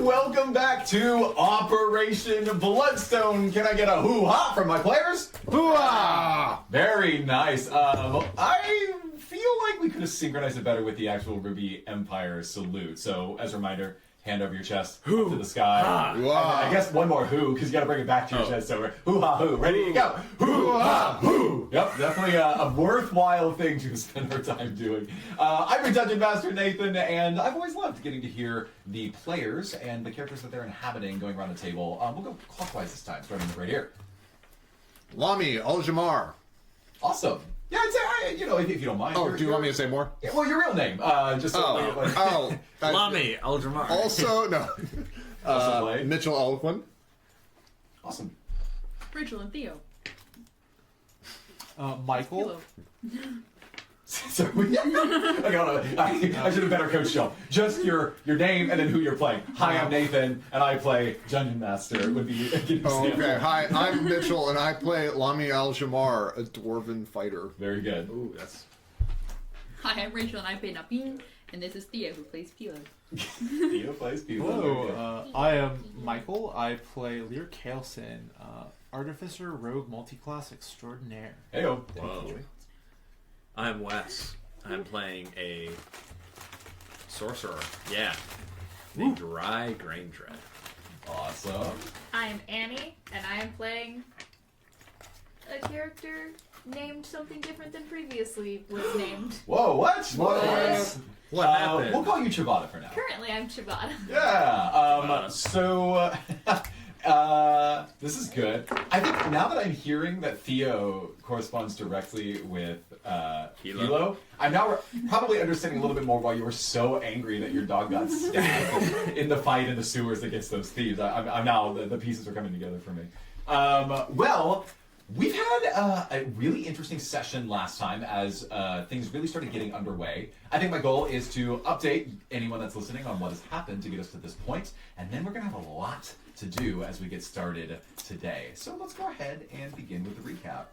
Welcome back to Operation Bloodstone. Can I get a hoo-ha from my players? Hoo-ha! Very nice. I feel like we could have synchronized it better with the actual Ruby Empire salute. So, as a reminder, hand over your chest up to the sky. I guess one more who, because you got to bring it back to your chest. So, hoo-ha-hoo. Ready to go. Hoo-ha-hoo. Yep, definitely a worthwhile thing to spend our time doing. I'm your Dungeon Master, Nathan, and I've always loved getting to hear the players and the characters that they're inhabiting going around the table. We'll go clockwise this time, starting right here. Lami Aljamar. Awesome. Yeah, if you don't mind. Oh, do you want me to say more? Yeah, well, your real name. Lami Aljamar. Also, no. Mitchell Eloquent. Awesome. Rachel and Theo. Michael. Sorry. Okay, hold on. I should have better coached y'all. Just your name and then who you're playing. Hi, I'm Nathan, and I play Dungeon Master. Would be okay. Hi, I'm Mitchell, and I play Lami Aljamar, a dwarven fighter. Very good. Ooh, that's... Hi, I'm Rachel and I play Naveen, and this is Theo who plays Pilo. Theo plays Pilo. Hello, I am Michael. I play Lear Kaleson, Artificer Rogue Multiclass Extraordinaire. Heyo. Whoa. I'm Wes. I'm playing a sorcerer. Yeah. Named Dry Grain Dread. Awesome. I'm Annie, and I am playing a character named something different than previously was named. Whoa, what? What happened? We'll call you Chivata for now. Currently, I'm Chibata. Yeah. This is good. I think now that I'm hearing that Theo corresponds directly with Hilo, I'm now probably understanding a little bit more why you were so angry that your dog got stabbed in the fight in the sewers against those thieves. I'm now, the pieces are coming together for me. Well, we've had a really interesting session last time as things really started getting underway. I think my goal is to update anyone that's listening on what has happened to get us to this point, and then we're going to have a lot to do as we get started today. So let's go ahead and begin with the recap.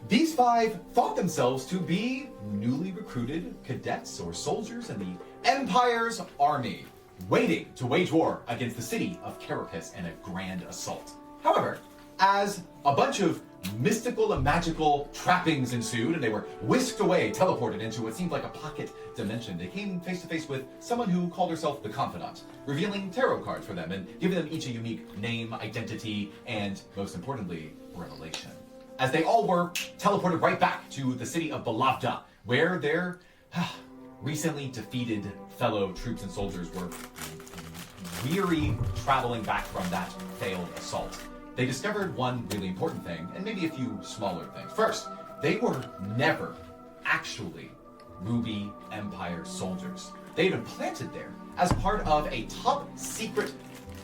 These five thought themselves to be newly recruited cadets or soldiers in the Empire's army, waiting to wage war against the city of Carapace in a grand assault. However, as a bunch of mystical and magical trappings ensued and they were whisked away, teleported into what seemed like a pocket dimension, they came face to face with someone who called herself the Confidant, revealing tarot cards for them and giving them each a unique name, identity, and most importantly, revelation. As they all were teleported right back to the city of Balavda, where their recently defeated fellow troops and soldiers were weary traveling back from that failed assault. They discovered one really important thing, and maybe a few smaller things. First, they were never actually Ruby Empire soldiers. They had been planted there as part of a top secret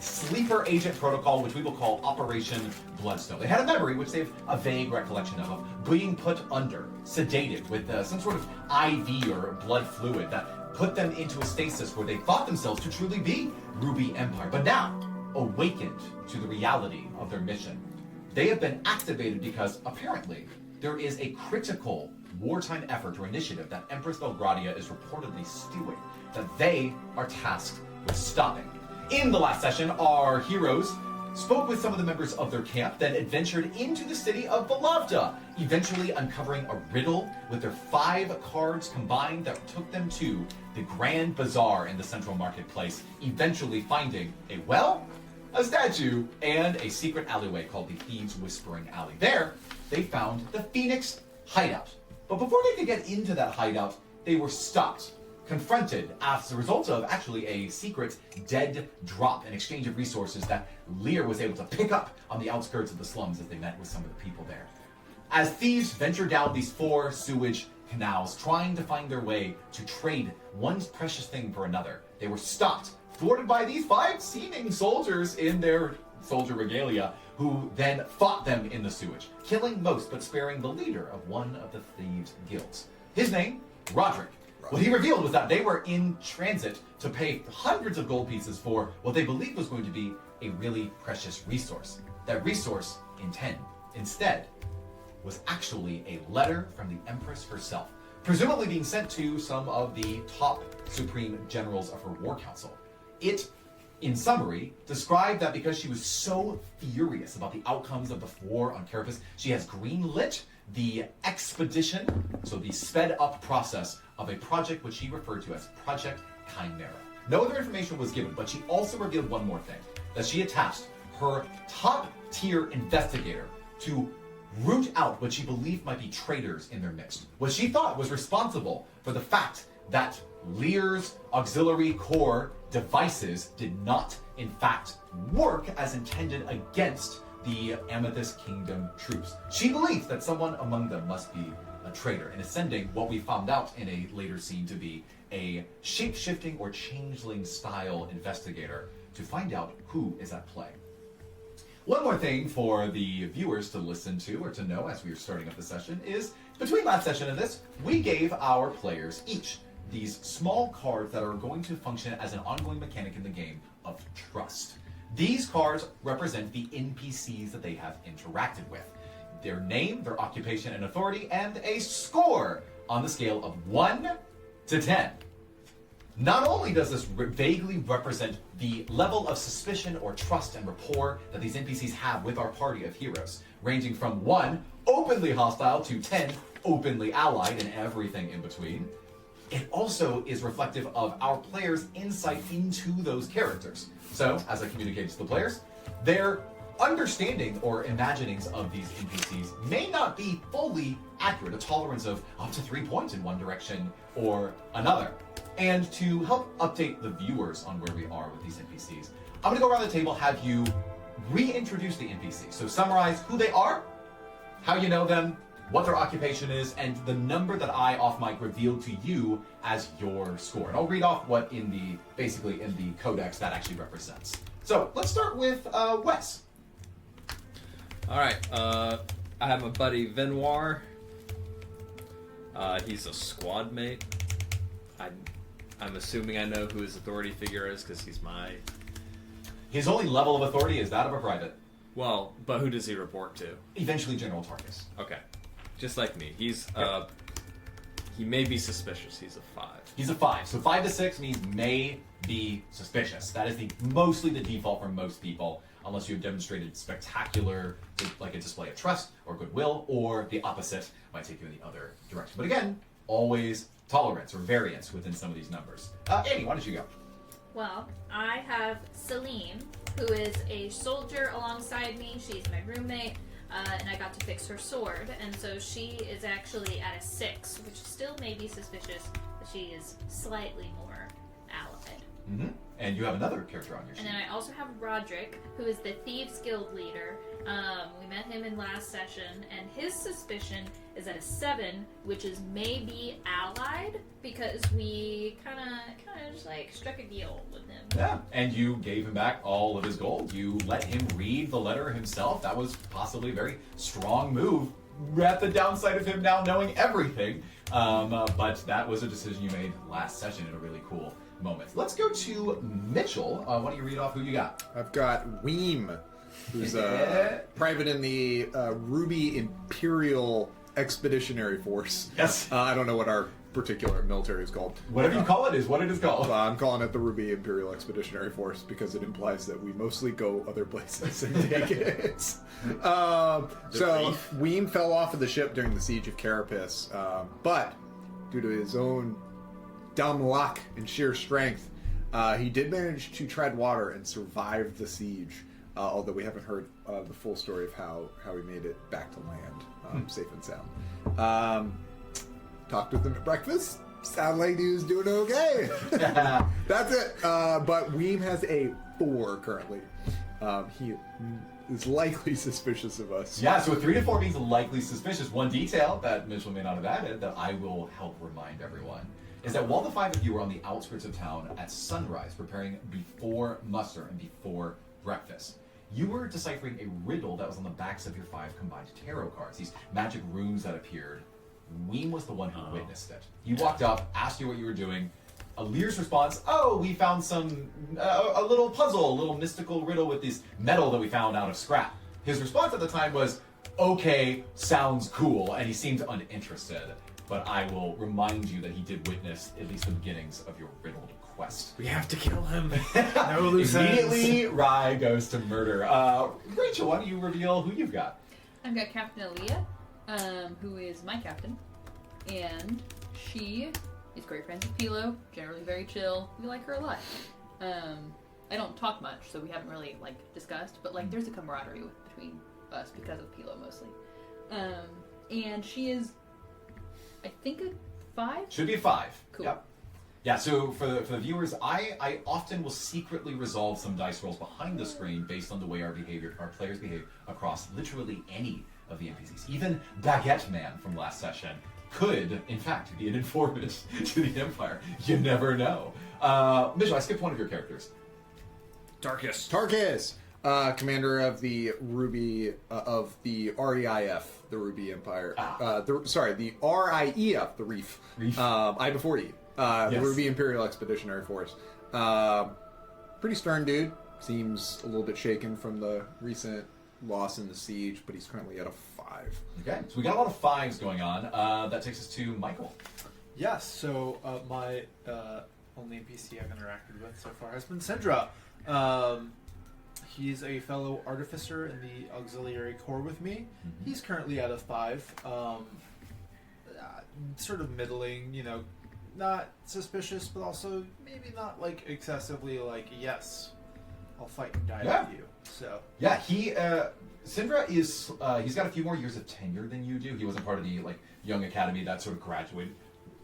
sleeper agent protocol, which we will call Operation Bloodstone. They had a memory, which they have a vague recollection of being put under, sedated with some sort of IV or blood fluid that put them into a stasis where they thought themselves to truly be Ruby Empire. But now, awakened to the reality of their mission, they have been activated because apparently there is a critical wartime effort or initiative that Empress Belgradia is reportedly stewing that they are tasked with stopping. In the last session, our heroes spoke with some of the members of their camp, then adventured into the city of Balavda, eventually uncovering a riddle with their 5 cards combined that took them to the Grand Bazaar in the central marketplace, eventually finding a statue and a secret alleyway called the Thieves' Whispering Alley. There, they found the Phoenix hideout. But before they could get into that hideout, they were stopped, confronted as a result of actually a secret dead drop, an exchange of resources that Lear was able to pick up on the outskirts of the slums as they met with some of the people there. As thieves ventured down these 4 sewage canals, trying to find their way to trade one precious thing for another, they were stopped, thwarted by these 5 seeming soldiers in their soldier regalia, who then fought them in the sewage, killing most but sparing the leader of one of the thieves' guilds. His name, Roderick. What he revealed was that they were in transit to pay hundreds of gold pieces for what they believed was going to be a really precious resource. That resource, instead, was actually a letter from the Empress herself, presumably being sent to some of the top supreme generals of her war council. It, in summary, described that because she was so furious about the outcomes of the war on Carapace, she has greenlit the expedition, so the sped up process of a project which she referred to as Project Chimera. No other information was given, but she also revealed one more thing, that she had tasked her top tier investigator to root out what she believed might be traitors in their midst. What she thought was responsible for the fact that Lear's auxiliary corps devices did not, in fact, work as intended against the Amethyst Kingdom troops. She believed that someone among them must be a traitor and is sending what we found out in a later scene to be a shape-shifting or changeling style investigator to find out who is at play. One more thing for the viewers to listen to or to know as we are starting up the session is, between last session and this, we gave our players each these small cards that are going to function as an ongoing mechanic in the game of trust. These cards represent the NPCs that they have interacted with. Their name, their occupation and authority, and a score on the scale of 1 to 10. Not only does this vaguely represent the level of suspicion or trust and rapport that these NPCs have with our party of heroes, ranging from 1, openly hostile, to 10, openly allied, and everything in between, it also is reflective of our players' insight into those characters. So, as I communicated to the players, their understanding or imaginings of these NPCs may not be fully accurate, a tolerance of up to 3 points in one direction or another. And to help update the viewers on where we are with these NPCs, I'm going to go around the table, have you reintroduce the NPCs. So summarize who they are, how you know them, what their occupation is, and the number that I off mic revealed to you as your score. And I'll read off what in the codex that actually represents. So let's start with Wes. All right. I have my buddy Venoir. He's a squad mate. I'm assuming I know who his authority figure is because he's my... His only level of authority is that of a private. Well, but who does he report to? Eventually General Tarkus. Okay. Just like me. He's, he may be suspicious. He's a 5. He's a 5. So 5 to 6 means may be suspicious. That is mostly the default for most people, unless you have demonstrated spectacular, like a display of trust or goodwill, or the opposite might take you in the other direction. But again, always tolerance or variance within some of these numbers. Annie, why don't you go? Well, I have Celine, who is a soldier alongside me. She's my roommate, and I got to fix her sword. And so she is actually at a 6, which still may be suspicious, but she is slightly more allied. Mm-hmm. And you have another character on your sheet. And then I also have Roderick, who is the Thieves Guild leader. We met him in last session, and his suspicion is at a 7, which is maybe allied, because we kind of just like struck a deal with him. Yeah, and you gave him back all of his gold. You let him read the letter himself. That was possibly a very strong move. At the downside of him now knowing everything, but that was a decision you made last session in a really cool moment. Let's go to Mitchell. Why don't you read off who you got? I've got Weem, who's a private in the Ruby Imperial Expeditionary Force. Yes. I don't know what our particular military is called. Whatever you call it is what it is called. I'm calling it the Ruby Imperial Expeditionary Force because it implies that we mostly go other places and take it. So Weem fell off of the ship during the siege of Carapace, but due to his own dumb luck and sheer strength, he did manage to tread water and survive the siege. Although we haven't heard the full story of how he made it back to land, safe and sound. Talked with him at breakfast. Sound like he was doing okay. That's it. But Weem has a 4 currently. He is likely suspicious of us. Yeah, so a 3 to 4 means likely suspicious. One detail that Mitchell may not have added that I will help remind everyone is that while the 5 of you were on the outskirts of town at sunrise, preparing before muster and before breakfast, you were deciphering a riddle that was on the backs of your 5 combined tarot cards, these magic runes that appeared. Weem was the one who witnessed it. He walked up, asked you what you were doing. Lear's response, we found some, a little puzzle, a little mystical riddle with this metal that we found out of scrap. His response at the time was, okay, sounds cool, and he seemed uninterested. But I will remind you that he did witness at least the beginnings of your riddled quest. We have to kill him. No loose ends. Immediately, Rye goes to murder. Rachel, why don't you reveal who you've got? I've got Captain Aaliyah, who is my captain, and she is great friends with Pilo, generally very chill. We like her a lot. I don't talk much, so we haven't really discussed, but there's a camaraderie between us because of Pilo mostly. And she is, I think, a 5? Should be a 5. Cool. Yep. Yeah, so for the viewers, I often will secretly resolve some dice rolls behind the screen based on the way our players behave across literally any of the NPCs. Even Baguette Man from last session could, in fact, be an informant to the Empire. You never know. Mitchell, I skipped one of your characters. Tarkus, commander of the Ruby of the REIF, the Ruby Empire. The RIEF, the Reef. I before you. The Yes. Ruby Imperial Expeditionary Force. Pretty stern dude. Seems a little bit shaken from the recent loss in the siege, but he's currently at a 5. Okay, so we got a lot of 5s going on. That takes us to Michael. Yes, so my only NPC I've interacted with so far has been Sindra. He's a fellow artificer in the auxiliary corps with me. Mm-hmm. He's currently at a 5. Sort of middling, not suspicious, but also maybe not excessively yes, I'll fight and die with you. So Yeah, Sindra is, he's got a few more years of tenure than you do. He wasn't part of the, young academy that sort of graduated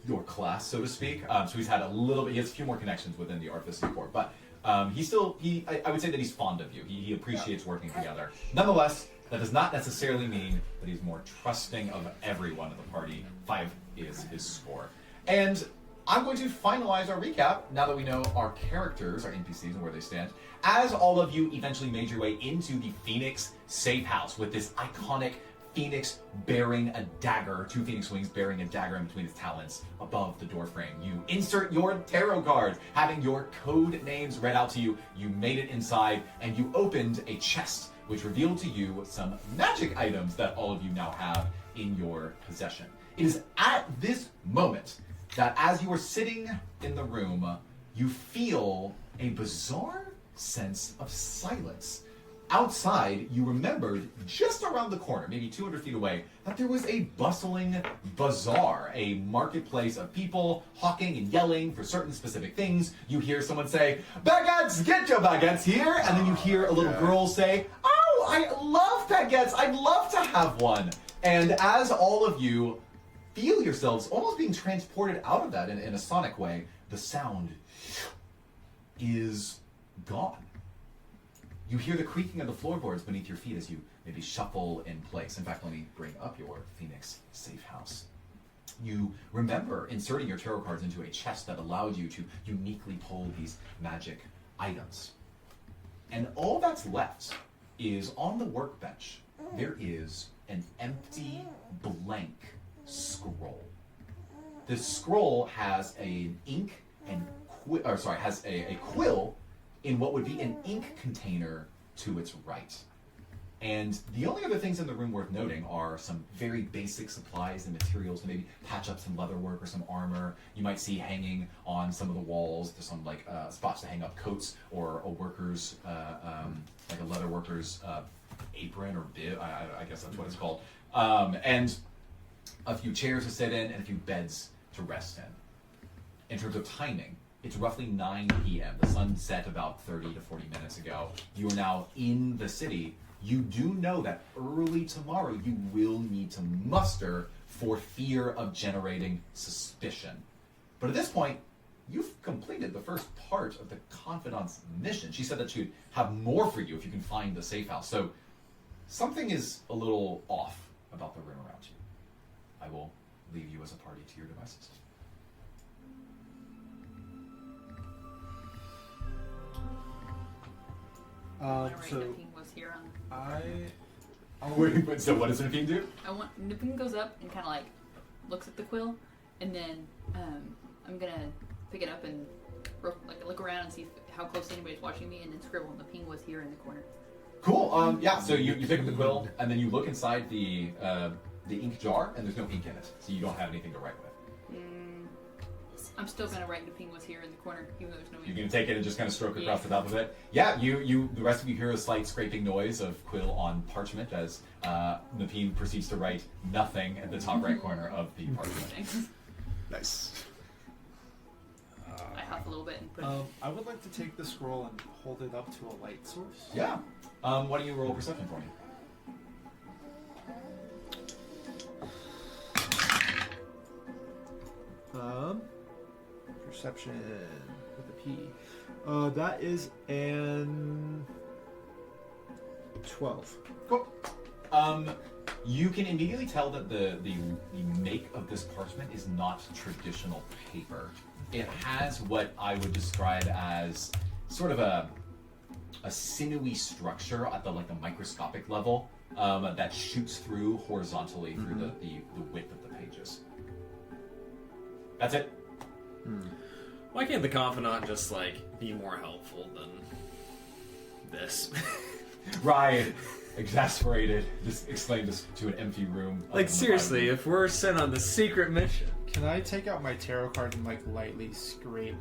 your class, so to speak. So he's had he has a few more connections within the Artificer Corps. But I would say that he's fond of you. He appreciates working together. Nonetheless, that does not necessarily mean that he's more trusting of everyone in the party. 5 is his score. And I'm going to finalize our recap now that we know our characters, our NPCs, and where they stand. As all of you eventually made your way into the Phoenix safe house with this iconic Phoenix bearing a dagger, 2 Phoenix wings bearing a dagger in between its talons above the doorframe. You insert your tarot cards, having your code names read out to you. You made it inside, and you opened a chest, which revealed to you some magic items that all of you now have in your possession. It is at this moment that as you are sitting in the room, you feel a bizarre sense of silence. Outside, you remembered just around the corner, maybe 200 feet away, that there was a bustling bazaar, a marketplace of people hawking and yelling for certain specific things. You hear someone say, "Baguettes, get your baguettes here!" And then you hear a little girl say, "Oh, I love baguettes, I'd love to have one." And as all of you feel yourselves almost being transported out of that in a sonic way, the sound is gone. You hear the creaking of the floorboards beneath your feet as you maybe shuffle in place. In fact, let me bring up your Phoenix safe house. You remember inserting your tarot cards into a chest that allowed you to uniquely pull these magic items. And all that's left is on the workbench, there is an empty, blank scroll. This scroll has an ink and has a quill in what would be an ink container to its right. And the only other things in the room worth noting are some very basic supplies and materials to maybe patch up some leather work or some armor. You might see hanging on some of the walls. There's some spots to hang up coats or a worker's, like a leather worker's apron or bib. I guess that's what it's called. And a few chairs to sit in and a few beds to rest in. In terms of timing, it's roughly 9 p.m. The sun set about 30 to 40 minutes ago. You are now in the city. You do know that early tomorrow you will need to muster for fear of generating suspicion. But at this point, you've completed the first part of the Confidant's mission. She said that she would have more for you if you can find the safe house. So something is a little off about the room around you. I will leave you as a party to your devices. So Nipin was here on. Wait, so what does Nipin do? Nipin goes up and kind of looks at the quill, and then I'm gonna pick it up and look around and see how close anybody's watching me, and then scribble Nipin was here in the corner. Cool. Yeah. So you pick up the quill, and then you look inside the ink jar, and there's no ink in it, so you don't have anything to write with. I'm still gonna write the penguins here in the corner, even though there's no. You're gonna take it and just kind of stroke across the top of it. Yeah. The rest of you hear a slight scraping noise of quill on parchment as Napine proceeds to write nothing at the top right corner of the parchment. Nice. I huff a little bit and put. I would like to take the scroll and hold it up to a light source. Yeah. Why don't you roll perception for me? Perception with a P. That is an 12. Cool. You can immediately tell that the make of this parchment is not traditional paper. It has what I would describe as sort of a sinewy structure at the microscopic level that shoots through horizontally through the width of the pages. That's it. Why can't the Confidant just be more helpful than this? Ryan, exasperated, just exclaimed this to an empty room. Seriously, if we're sent on the secret mission. Can I take out my tarot card and lightly scrape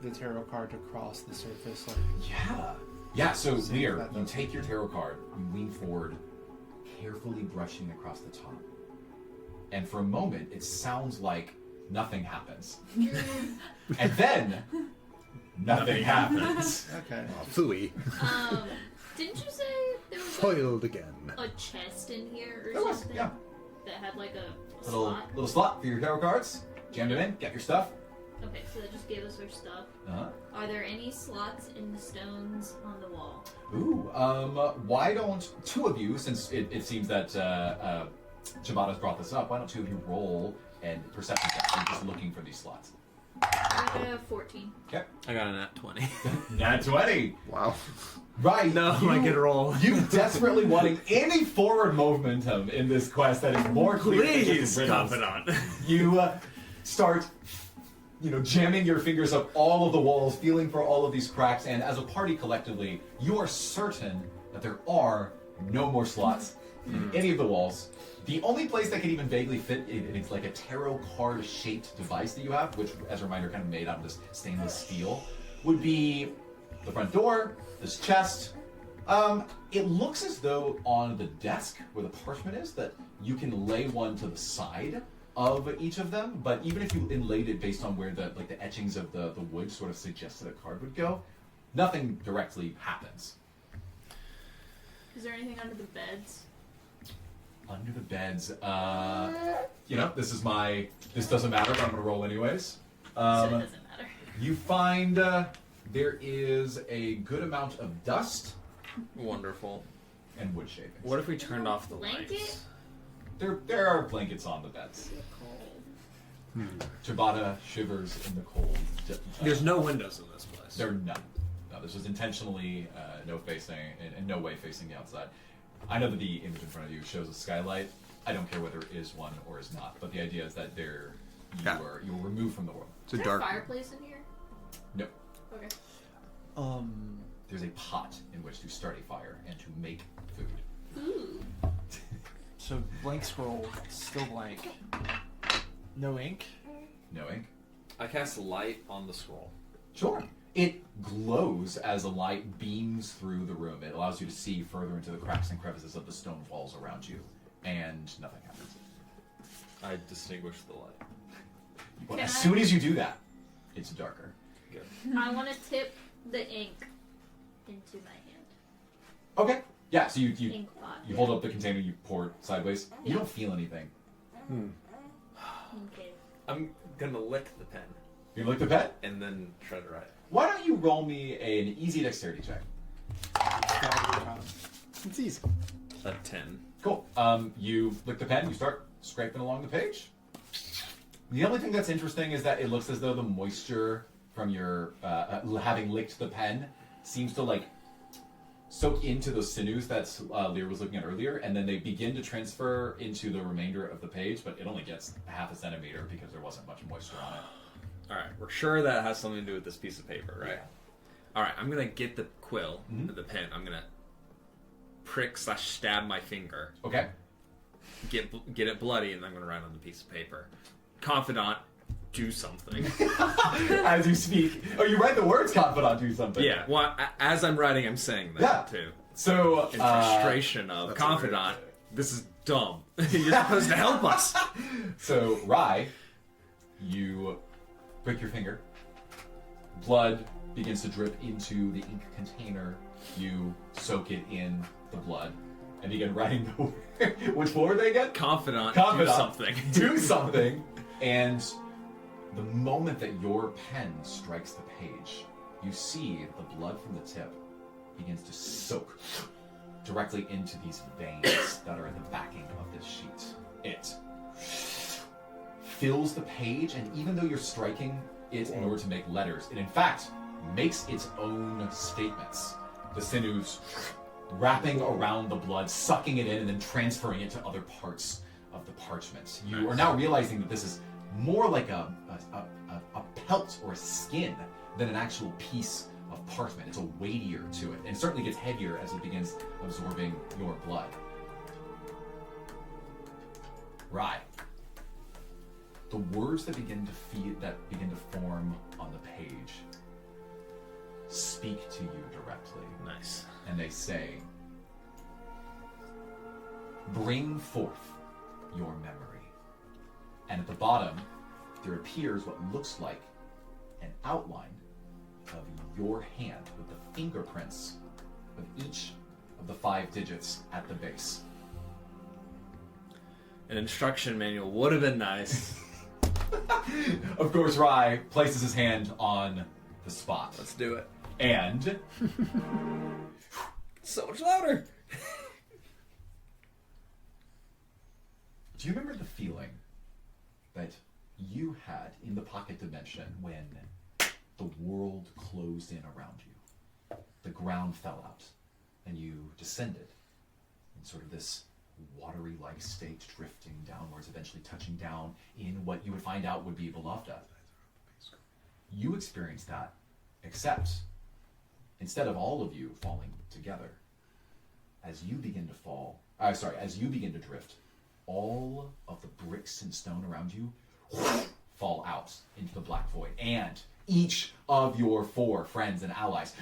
the tarot card across the surface? Yeah, so See Lear, that you does- take your tarot card, you lean forward, carefully brushing across the top. And for a moment, it sounds like nothing happens. And then, nothing happens. Okay. Phooey. Didn't you say there was Foiled again. a chest in here or There was, something? yeah. That had a slot? Little slot for your tarot cards. Jammed them in, get your stuff. Okay, so that just gave us our stuff. Uh-huh. Are there any slots in the stones on the wall? Ooh, why don't two of you, since it seems that Chabada's brought this up, why don't two of you roll and perception checks? You're just looking for these slots. I got a 14. Okay. I got a nat 20. Nat 20. Wow. Right. No, I get a roll. You desperately wanting any forward momentum in this quest that is more clear than Please, just riddles. Confidant. You start, jamming your fingers up all of the walls, feeling for all of these cracks, and as a party collectively, you are certain that there are no more slots in any of the walls. The only place that can even vaguely fit it's like a tarot card shaped device that you have, which, as a reminder, kind of made out of this stainless steel, would be the front door, this chest. It looks as though on the desk where the parchment is that you can lay one to the side of each of them, but even if you inlaid it based on where the etchings of the wood sort of suggested a card would go, nothing directly happens. Is there anything under the beds? Under the beds, this doesn't matter, but I'm gonna roll anyways. So it doesn't matter. You find there is a good amount of dust Wonderful. and wood shavings. What if we turned off the Blanket? lights? There are blankets on the beds. Chabada shivers in the cold. There's no windows in this place. There are none. No, this was intentionally in no way facing the outside. I know that the image in front of you shows a skylight. I don't care whether it is one or is not, but the idea is that you are removed from the world. It's a Is there a dark. fireplace in here? No. Okay. There's a pot in which to start a fire and to make food. Ooh. So blank scroll, still blank. No ink. No ink. I cast light on the scroll. Sure. It glows as the light beams through the room. It allows you to see further into the cracks and crevices of the stone walls around you, and nothing happens. I distinguish the light. Well, Can as I- soon as you do that, it's darker. Good. I want to tip the ink into my hand. Okay. Yeah. So you Ink pot. you hold up the container, you pour it sideways. You don't feel anything. Okay. I'm gonna lick the pen You lick the pet. and then try to write. Why don't you roll me an easy dexterity check? It's easy. A 10. Cool. You lick the pen. You start scraping along the page. The only thing that's interesting is that it looks as though the moisture from your having licked the pen seems to soak into those sinews that Lear was looking at earlier, and then they begin to transfer into the remainder of the page, but it only gets half a centimeter because there wasn't much moisture on it. Alright, we're sure that has something to do with this piece of paper, right? Yeah. Alright, I'm gonna get the quill, Mhm. the pen. I'm gonna prick/stab my finger. Okay. Get it bloody, and I'm going to write on the piece of paper. Confidant, do something. As you speak. Oh, you write the words confidant, do something. Yeah, well, as I'm writing, I'm saying that, Yeah. too. So, In frustration of, that's Confidant, this is dumb. You're supposed to help us. So, Rye, you prick your finger. Blood begins to drip into the ink container. You soak it in the blood and begin writing the word. Which word are they again? Confidant, Confidant. do something. Do something. And the moment that your pen strikes the page, you see the blood from the tip begins to soak directly into these veins that are at the backing of this sheet. It fills the page, and even though you're striking it in order to make letters, it in fact makes its own statements. The sinews wrapping around the blood, sucking it in, and then transferring it to other parts of the parchment. You are now realizing that this is more like a pelt or a skin than an actual piece of parchment. It's a weightier to it, and it certainly gets heavier as it begins absorbing your blood. Right. The words that begin to form on the page speak to you directly. Nice. And they say, bring forth your memory. And at the bottom, there appears what looks like an outline of your hand with the fingerprints of each of the 5 digits at the base. An instruction manual would have been nice. Of course, Rye places his hand on the spot. Let's do it. And So much louder. do you remember the feeling that you had in the pocket dimension when the world closed in around you? The ground fell out, and you descended in sort of this watery-like state, drifting downwards, eventually touching down in what you would find out would be Balavda. You experienced that, except instead of all of you falling together, as you begin to as you begin to drift, all of the bricks and stone around you fall out into the black void, and each of your 4 friends and allies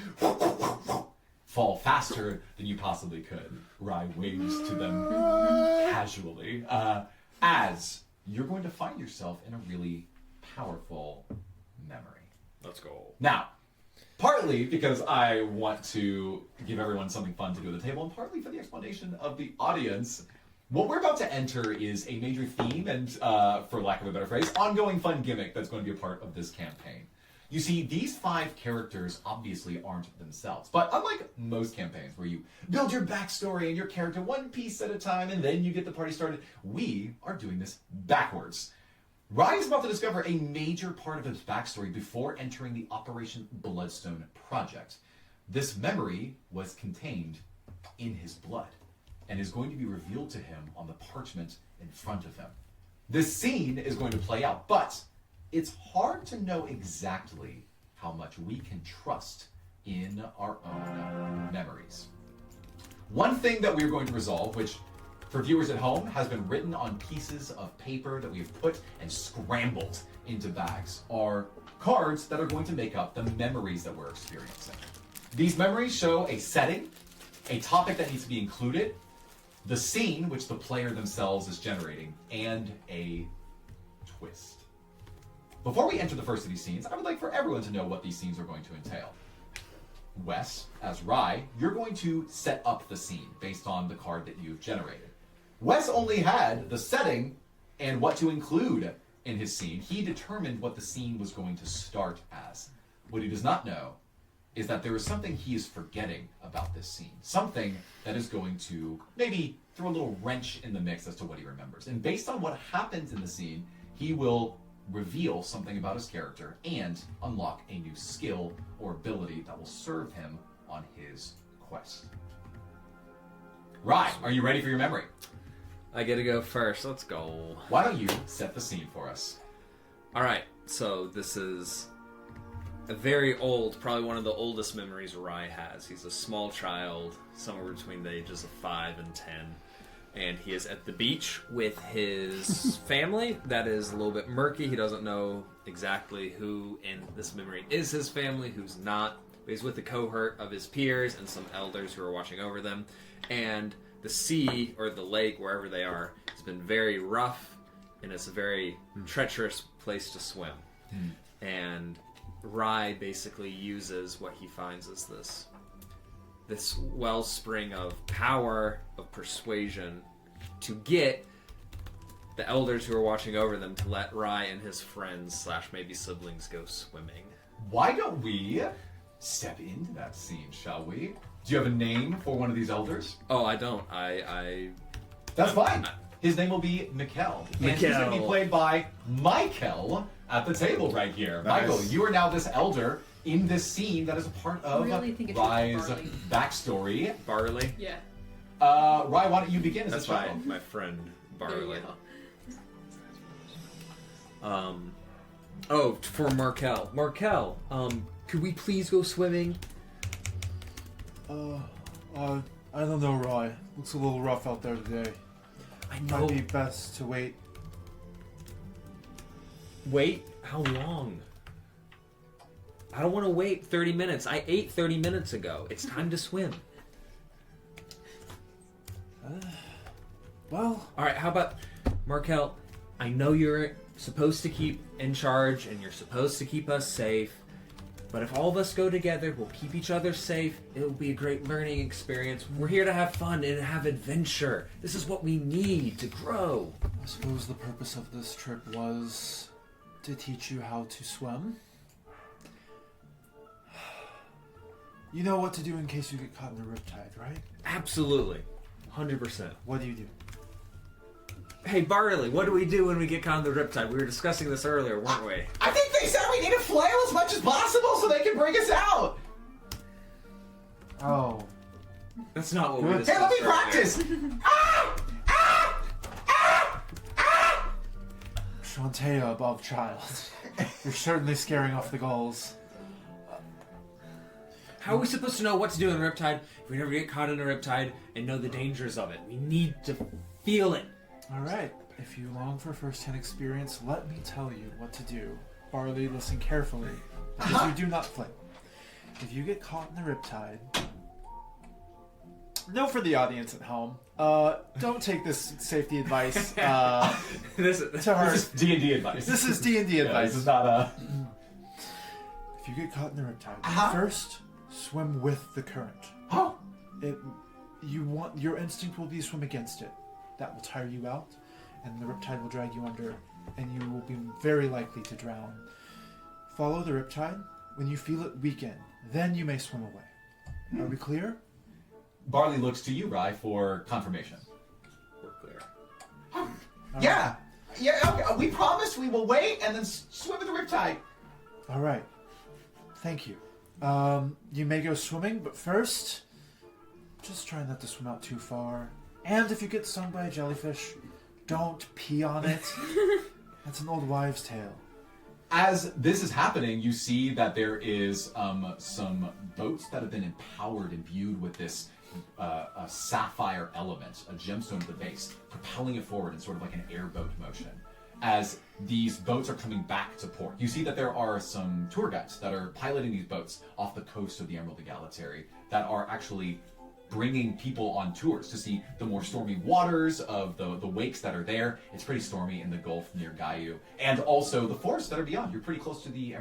fall faster than you possibly could. Rye waves to them casually, as you're going to find yourself in a really powerful memory. Let's go. Now, partly because I want to give everyone something fun to do at the table, and partly for the explanation of the audience, what we're about to enter is a major theme and, for lack of a better phrase, ongoing fun gimmick that's going to be a part of this campaign. You see, these 5 characters obviously aren't themselves, but unlike most campaigns where you build your backstory and your character one piece at a time and then you get the party started, we are doing this backwards. Ryan is about to discover a major part of his backstory before entering the Operation Bloodstone project. This memory was contained in his blood and is going to be revealed to him on the parchment in front of him. This scene is going to play out, but it's hard to know exactly how much we can trust in our own memories. One thing that we're going to resolve, which for viewers at home has been written on pieces of paper that we've put and scrambled into bags, are cards that are going to make up the memories that we're experiencing. These memories show a setting, a topic that needs to be included, the scene which the player themselves is generating, and a twist. Before we enter the first of these scenes, I would like for everyone to know what these scenes are going to entail. Wes, as Rye, you're going to set up the scene based on the card that you've generated. Wes only had the setting and what to include in his scene. He determined what the scene was going to start as. What he does not know is that there is something he is forgetting about this scene. Something that is going to maybe throw a little wrench in the mix as to what he remembers. And based on what happens in the scene, he will reveal something about his character and unlock a new skill or ability that will serve him on his quest. Rye, are you ready for your memory? I get to go first. Let's go. Why don't you set the scene for us? All right. So this is a very old, probably one of the oldest memories Rai has. He's a small child, somewhere between the ages of 5 and 10. And he is at the beach with his family. That is a little bit murky. He doesn't know exactly who in this memory is his family, who's not. But he's with a cohort of his peers and some elders who are watching over them. And the sea, or the lake, wherever they are, has been very rough, and it's a very treacherous place to swim. And Rai basically uses what he finds as this wellspring of power, of persuasion, to get the elders who are watching over them to let Rai and his friends / maybe siblings go swimming. Why don't we step into that scene, shall we? Do you have a name for one of these elders? Oh, I don't. I That's fine. His name will be Mikkel. And he's going to be Mikkel. played by Michael at the table right here. Nice. Michael, you are now this elder in this scene that is a part of Really think it should be Rai's Barley. backstory. Barley. Yeah. Rai, why don't you begin as That's a child? my friend There Barley. you go. Oh, for Markel. Markel, could we please go swimming? I don't know, Roy. Looks a little rough out there today. I Might know. be best to wait. Wait? How long? I don't want to wait 30 minutes. I ate 30 minutes ago. It's time to swim. Well, All right, how about Markel? I know you're supposed to keep in charge and you're supposed to keep us safe, but if all of us go together, we'll keep each other safe. It'll be a great learning experience. We're here to have fun and have adventure. This is what we need to grow. I suppose the purpose of this trip was to teach you how to swim. You know what to do in case you get caught in a riptide, right? Absolutely. 100%. What do you do? Hey, Barley, what do we do when we get caught in the riptide? We were discussing this earlier, weren't we? I think they said we need to flail as much as possible so they can bring us out. Oh. That's not what we Good. discussed Hey, let me earlier. practice. Ah! Ah! Ah! Ah! Shantea above child. You're certainly scaring off the gulls. How are we supposed to know what to do in a riptide if we never get caught in a riptide and know the dangers of it? We need to feel it. Alright, if you long for first-hand experience, let me tell you what to do. Barley, listen carefully, because you do not flinch. If you get caught in the riptide... No, for the audience at home. Don't take this safety advice to heart. This is D&D advice. This is D&D Yeah, advice. this is not a... If you get caught in the riptide, Uh-huh. first swim with the current. Oh, Your instinct will be to swim against it. That will tire you out, and the riptide will drag you under, and you will be very likely to drown. Follow the riptide. When you feel it weaken, then you may swim away. Are we clear? Barley looks to you, Rai, for confirmation. We're clear. Yeah. Yeah, okay. We promise we will wait and then swim with the riptide. All right. Thank you. You may go swimming, but first, just try not to swim out too far. And if you get stung by a jellyfish, don't pee on it. That's an old wives' tale. As this is happening, you see that there is some boats that have been empowered, imbued with this a sapphire element, a gemstone at the base, propelling it forward in sort of like an airboat motion. As these boats are coming back to port, you see that there are some tour guides that are piloting these boats off the coast of the Emerald Egalitary that are actually bringing people on tours to see the more stormy waters of the wakes that are there. It's pretty stormy in the Gulf near Gaiu, and also the forests that are beyond. You're pretty close to the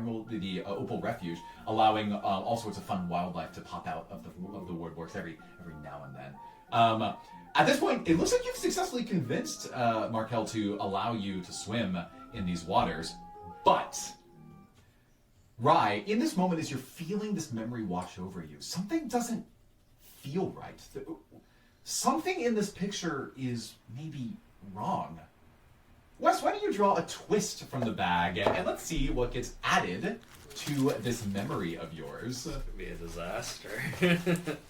Opal Refuge, allowing all sorts of fun wildlife to pop out of the woodworks every now and then. At this point, it looks like you've successfully convinced Markel to allow you to swim in these waters, but Rai, in this moment, as you're feeling this memory wash over you, something doesn't feel right. Something in this picture is maybe wrong. Wes, why don't you draw a twist from the bag and let's see what gets added to this memory of yours. This could be a disaster.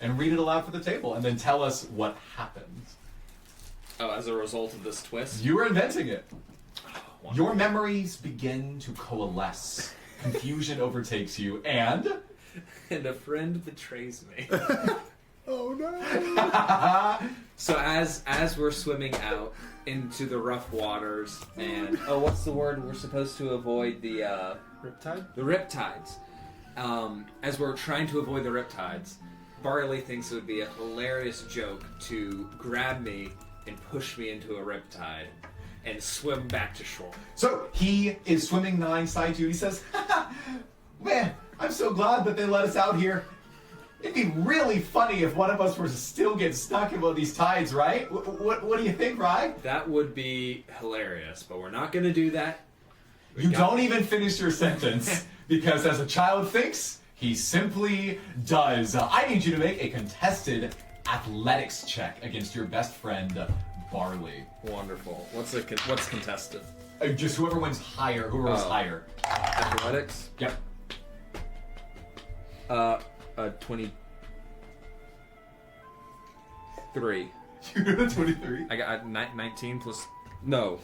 And read it aloud for the table and then tell us what happened. Oh, as a result of this twist? You were inventing it. Wonderful. Your memories begin to coalesce Confusion overtakes you, and And a friend betrays me. Oh no! So as we're swimming out into the rough waters, and what's the word? We're supposed to avoid the Riptide? the riptides. As we're trying to avoid the riptides, Barley thinks it would be a hilarious joke to grab me and push me into a riptide and swim back to shore. so he is swimming alongside you. He says, "Man, I'm so glad that they let us out here. It'd be really funny if one of us were to still get stuck in one of these tides, right? What do you think, Rye?" That would be hilarious, but we're not going to do that. You don't even finish your sentence because, as a child thinks, he simply does. I need you to make a contested athletics check against your best friend, Barley. Wonderful. What's contested? Just whoever wins higher, whoever was Oh. higher. Athletics. Yep. 23. You're at 23. I got 19 plus. No.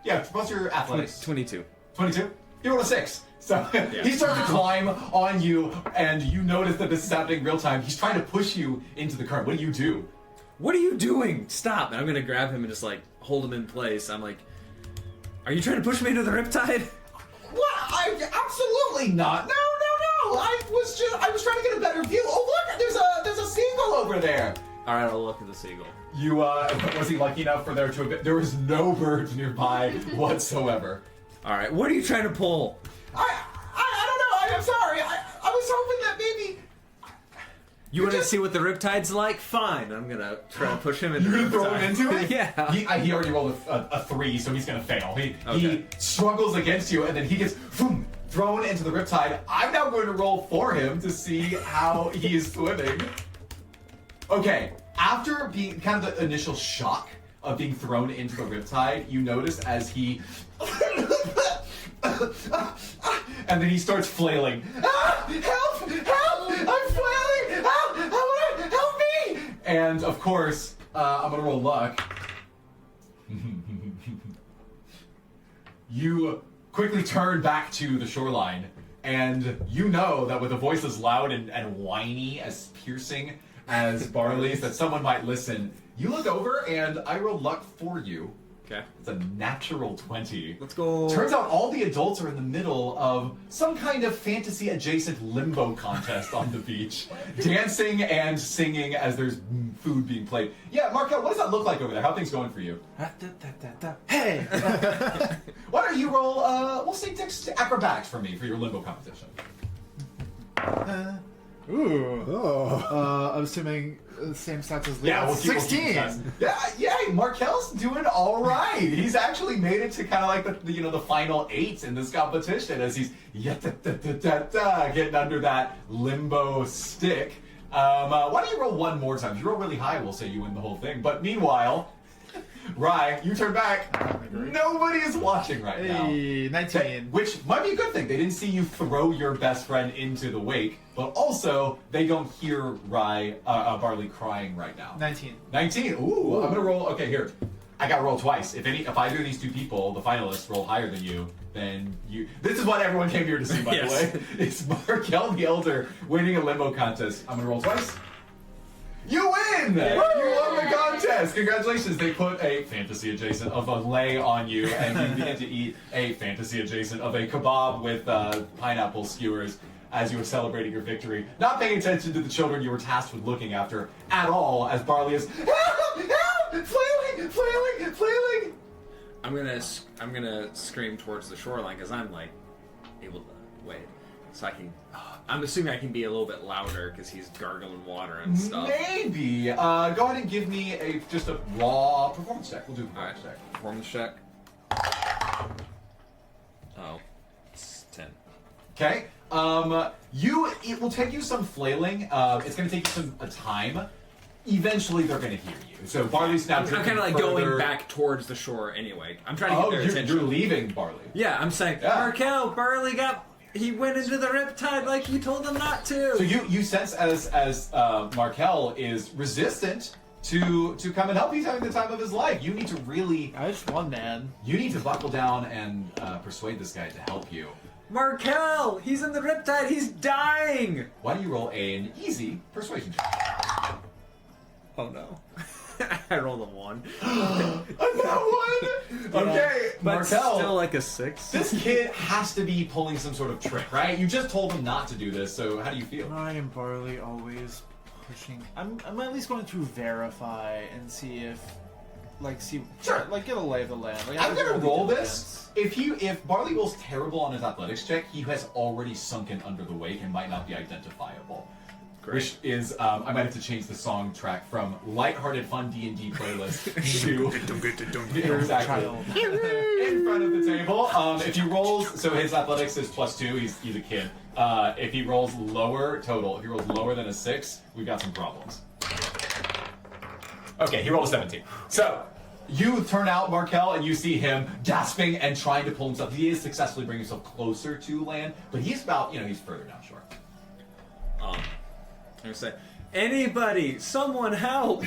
Yeah, plus your athletics. 22. 22? You rolled a 6. So he starts to climb on you, and you notice that this is happening real time. He's trying to push you into the current. What do? What are you doing? Stop! And I'm gonna grab him and just like hold him in place. I'm like, are you trying to push me into the riptide? What? Absolutely not. No. I was trying to get a better view. Oh, look, there's a seagull over there. All right, I'll look at the seagull. You was he lucky enough for there to have been, there was no birds nearby whatsoever. All right, what are you trying to pull? I don't know. I'm sorry. I was hoping that maybe You want to see what the riptide's like? Fine, I'm gonna try to push him into you're the gonna throw him riptide. into it. Yeah. He already rolled a 3, so he's gonna fail. He Okay. struggles against you, and then he gets thrown into the riptide. I'm now going to roll for him to see how he is swimming. Okay, after being kind of the initial shock of being thrown into the riptide, you notice as he and then he starts flailing. Help! I'm flailing! Help me! And of course, I'm gonna roll luck. You quickly turn back to the shoreline, and you know that with a voice as loud and whiny, as piercing as Barley's, that someone might listen. You look over, and I roll luck for you. Okay. It's a natural 20. Let's go. Turns out all the adults are in the middle of some kind of fantasy-adjacent limbo contest on the beach, dancing and singing as there's food being played. Yeah, Markel, what does that look like over there? How are things going for you? Hey! Why don't you roll, we'll say acrobatics for me for your limbo competition. Ooh. Oh. I'm assuming the same stats as Leon. Yeah, we'll keep 16! Yeah, Markel's doing all right. He's actually made it to kind of like the final 8 in this competition as he's getting under that limbo stick. Why don't you roll one more time? If you roll really high, we'll say you win the whole thing. But meanwhile, Rye, you turn back. Nobody is watching right now. Hey, 19. Which might be a good thing. They didn't see you throw your best friend into the wake, but also they don't hear Barley crying right now. 19. 19. Ooh, I'm gonna roll. Okay, here. I gotta roll twice. If either of these two people, the finalists, roll higher than you, then you. This is what everyone came here to see, by the way. It's Markel the Elder winning a limbo contest. I'm gonna roll twice. You win! Yay! You won the contest! Congratulations! They put a fantasy adjacent of a lei on you, and you begin to eat a fantasy adjacent of a kebab with pineapple skewers as you were celebrating your victory. Not paying attention to the children you were tasked with looking after at all, as Barley is help! Flailing! I'm gonna scream towards the shoreline because I'm like able to wait, so I can. I'm assuming I can be a little bit louder because he's gargling water and stuff. Maybe. Go ahead and give me just a raw performance check. We'll do a performance check. Performance check. Oh, it's 10. Okay. It will take you some flailing. It's going to take you some time. Eventually, they're going to hear you. So Barley's now I'm drifting kind of like further. going back towards the shore anyway. I'm trying to get their attention. You're leaving Barley. Yeah, I'm saying, Yeah. Markel, Barley he went into the riptide like you told him not to. So you sense as Markel is resistant to come and help. He's having the time of his life. You need to really. I just one man. You need to buckle down and persuade this guy to help you. Markel! He's in the riptide! He's dying! Why don't you roll an easy persuasion check? Oh no. I rolled a 1. Another one! Okay, But Markel. still like a 6. This kid has to be pulling some sort of trick, right? You just told him not to do this, so how do you feel? I am Barley always pushing. I'm at least going to verify and see if, Sure. get a lay of the land. Like, I'm gonna really roll good this. If Barley rolls terrible on his athletics check, he has already sunken under the wake and might not be identifiable. Great. Which is, I might have to change the song track from lighthearted fun D&D playlist to exactly in front of the table. If he rolls, so his athletics is +2. He's a kid. If he rolls lower total, if he rolls lower than a 6, we've got some problems. Okay, he rolled a 17. So, you turn out Markel and you see him gasping and trying to pull himself. He is successfully bringing himself closer to land, but he's about, he's further down shore. I'm gonna say, anybody, someone help!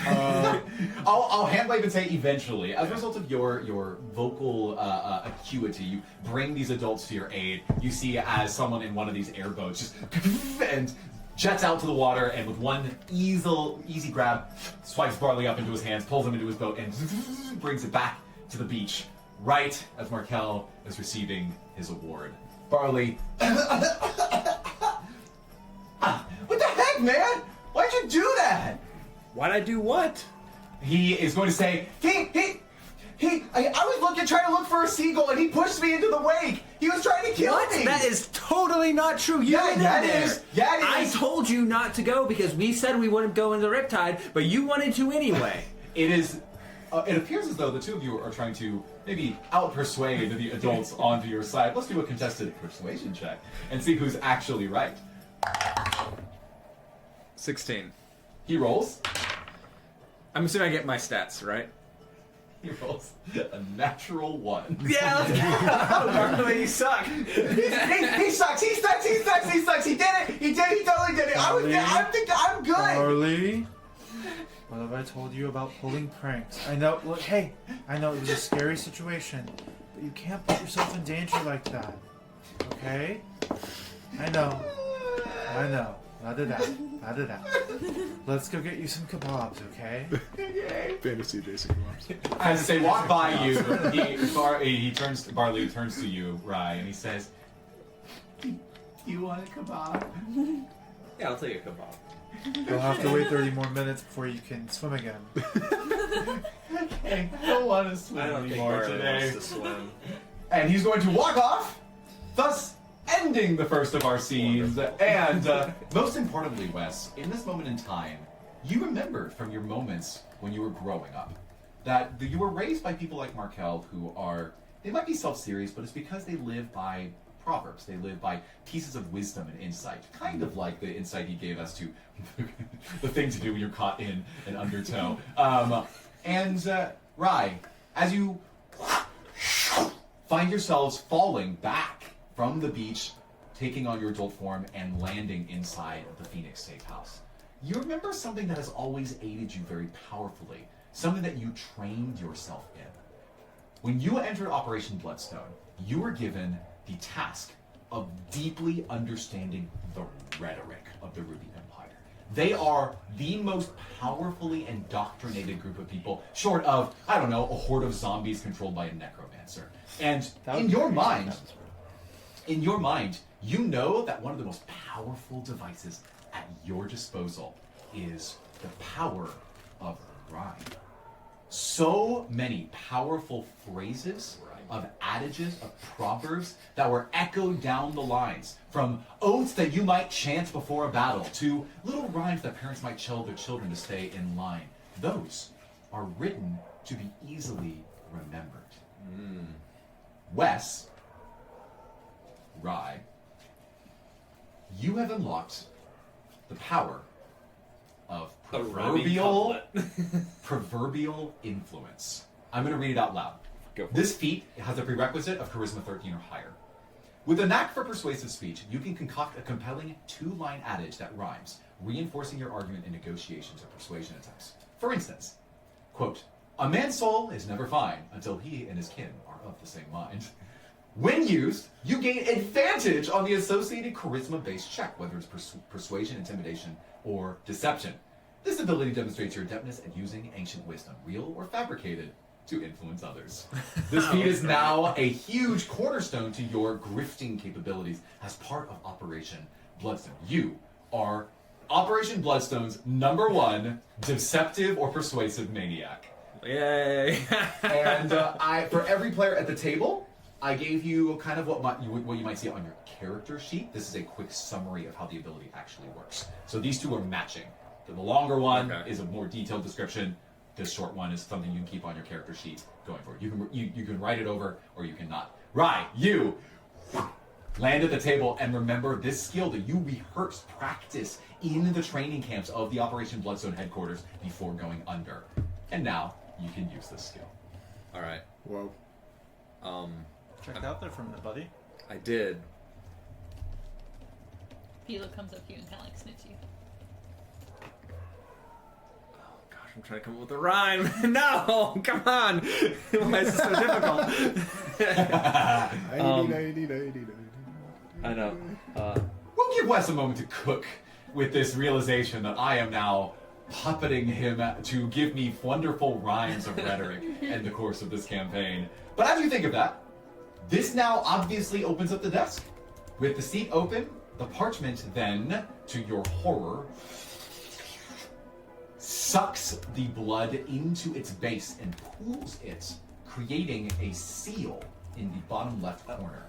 I'll hand wave and say eventually, as a result of your vocal acuity, you bring these adults to your aid. You see as someone in one of these airboats just and jets out to the water, and with one easy grab, swipes Barley up into his hands, pulls him into his boat, and brings it back to the beach, right as Markel is receiving his award. Barley, what the heck, man? Why'd you do that? Why'd I do what? He is going to say, I was trying to look for a seagull, and he pushed me into the wake. He was trying to kill me. That is totally not true. You went in that there. is. Yeah, it I is. told you not to go because we said we wouldn't go in the riptide, but you wanted to anyway. It is. It appears as though the two of you are trying to maybe out-persuade the adults onto your side. Let's do a contested persuasion check and see who's actually right. 16. He rolls. I'm assuming I get my stats, right? He rolls a natural 1. Yeah, let's go! Barley, you suck! He sucks. He sucks. He sucks. He sucks. He did it. He totally did it. I'm good. Barley, what have I told you about pulling pranks? I know. Look, hey, I know it was a scary situation, but you can't put yourself in danger like that. Okay? I know. Not it out. Let's go get you some kebabs, okay? Fantasy Jason Gloves. As they walk by you, Barley turns to you, Rye, and he says, "Do you want a kebab?" Yeah, I'll take a kebab. You'll have to wait 30 more minutes before you can swim again. Okay, I don't want to swim I don't think anymore Barley today. wants to swim. And he's going to walk off, thus ending the first of our scenes. And most importantly, Wes, in this moment in time, you remembered from your moments when you were growing up that you were raised by people like Markel who they might be self-serious, but it's because they live by proverbs. They live by pieces of wisdom and insight, kind of like the insight he gave us to the thing to do when you're caught in an undertow. Rye, as you find yourselves falling back from the beach, taking on your adult form and landing inside the Phoenix Safe House, you remember something that has always aided you very powerfully, something that you trained yourself in. When you entered Operation Bloodstone, you were given the task of deeply understanding the rhetoric of the Ruby Empire. They are the most powerfully indoctrinated group of people, short of, a horde of zombies controlled by a necromancer. And in your mind, you know that one of the most powerful devices at your disposal is the power of rhyme. So many powerful phrases, of adages, of proverbs that were echoed down the lines, from oaths that you might chant before a battle to little rhymes that parents might tell their children to stay in line. Those are written to be easily remembered. Wes, Rye, you have unlocked the power of A rhyming couplet. proverbial influence. I'm going to read it out loud. Go for This feat has a prerequisite of charisma 13 or higher. With a knack for persuasive speech, you can concoct a compelling 2-line adage that rhymes, reinforcing your argument in negotiations or persuasion attempts. For instance, quote, "A man's soul is never fine until he and his kin are of the same mind." When used, you gain advantage on the associated charisma-based check, whether it's persuasion, intimidation, or deception. This ability demonstrates your adeptness at using ancient wisdom, real or fabricated, to influence others. This feat is now a huge cornerstone to your grifting capabilities as part of Operation Bloodstone. You are Operation Bloodstone's #1 deceptive or persuasive maniac. Yay! And for every player at the table, I gave you kind of what you might see on your character sheet. This is a quick summary of how the ability actually works. So these two are matching. The longer one is a more detailed description. This short one is something you can keep on your character sheet going forward. You can write it over or you cannot. Right, you land at the table and remember this skill that you rehearsed, practice in the training camps of the Operation Bloodstone headquarters before going under. And now you can use this skill. All right. Whoa. Checked out there from the buddy. I did. Philo comes up to you and kind of like sniffs you. Gosh, I'm trying to come up with a rhyme. No, come on. Why is this so difficult? I know. We'll give Wes a moment to cook with this realization that I am now puppeting him to give me wonderful rhymes of rhetoric in the course of this campaign. But as you think of that, this now obviously opens up the desk. With the seat open, the parchment then, to your horror, sucks the blood into its base and pools it, creating a seal in the bottom left corner.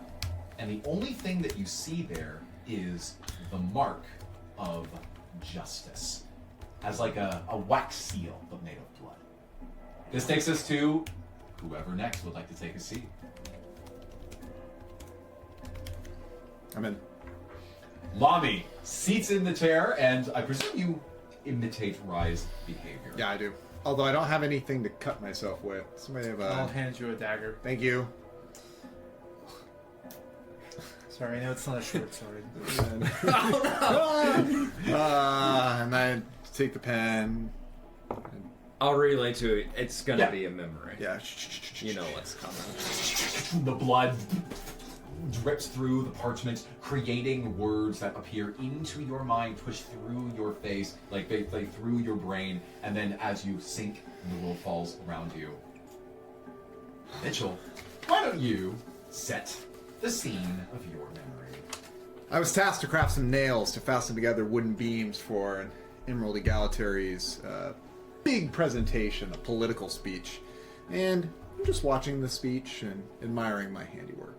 And the only thing that you see there is the mark of justice, as like a wax seal, but made of blood. This takes us to whoever next would like to take a seat. I'm in. Lami seats in the chair, and I presume you imitate Rye's behavior. Yeah, I do. Although I don't have anything to cut myself with. Somebody have I'll a... hand you a dagger. Thank you. Sorry, I know it's not a short sword. And I take the pen. I'll relay to it. It's gonna Yeah. be a memory. Yeah. You know what's coming. The blood drips through the parchment, creating words that appear into your mind, push through your face, like they through your brain, and then as you sink, the world falls around you. Mitchell, why don't you set the scene of your memory? I was tasked to craft some nails to fasten together wooden beams for an Emerald Egalitary's big presentation, a political speech. And I'm just watching the speech and admiring my handiwork.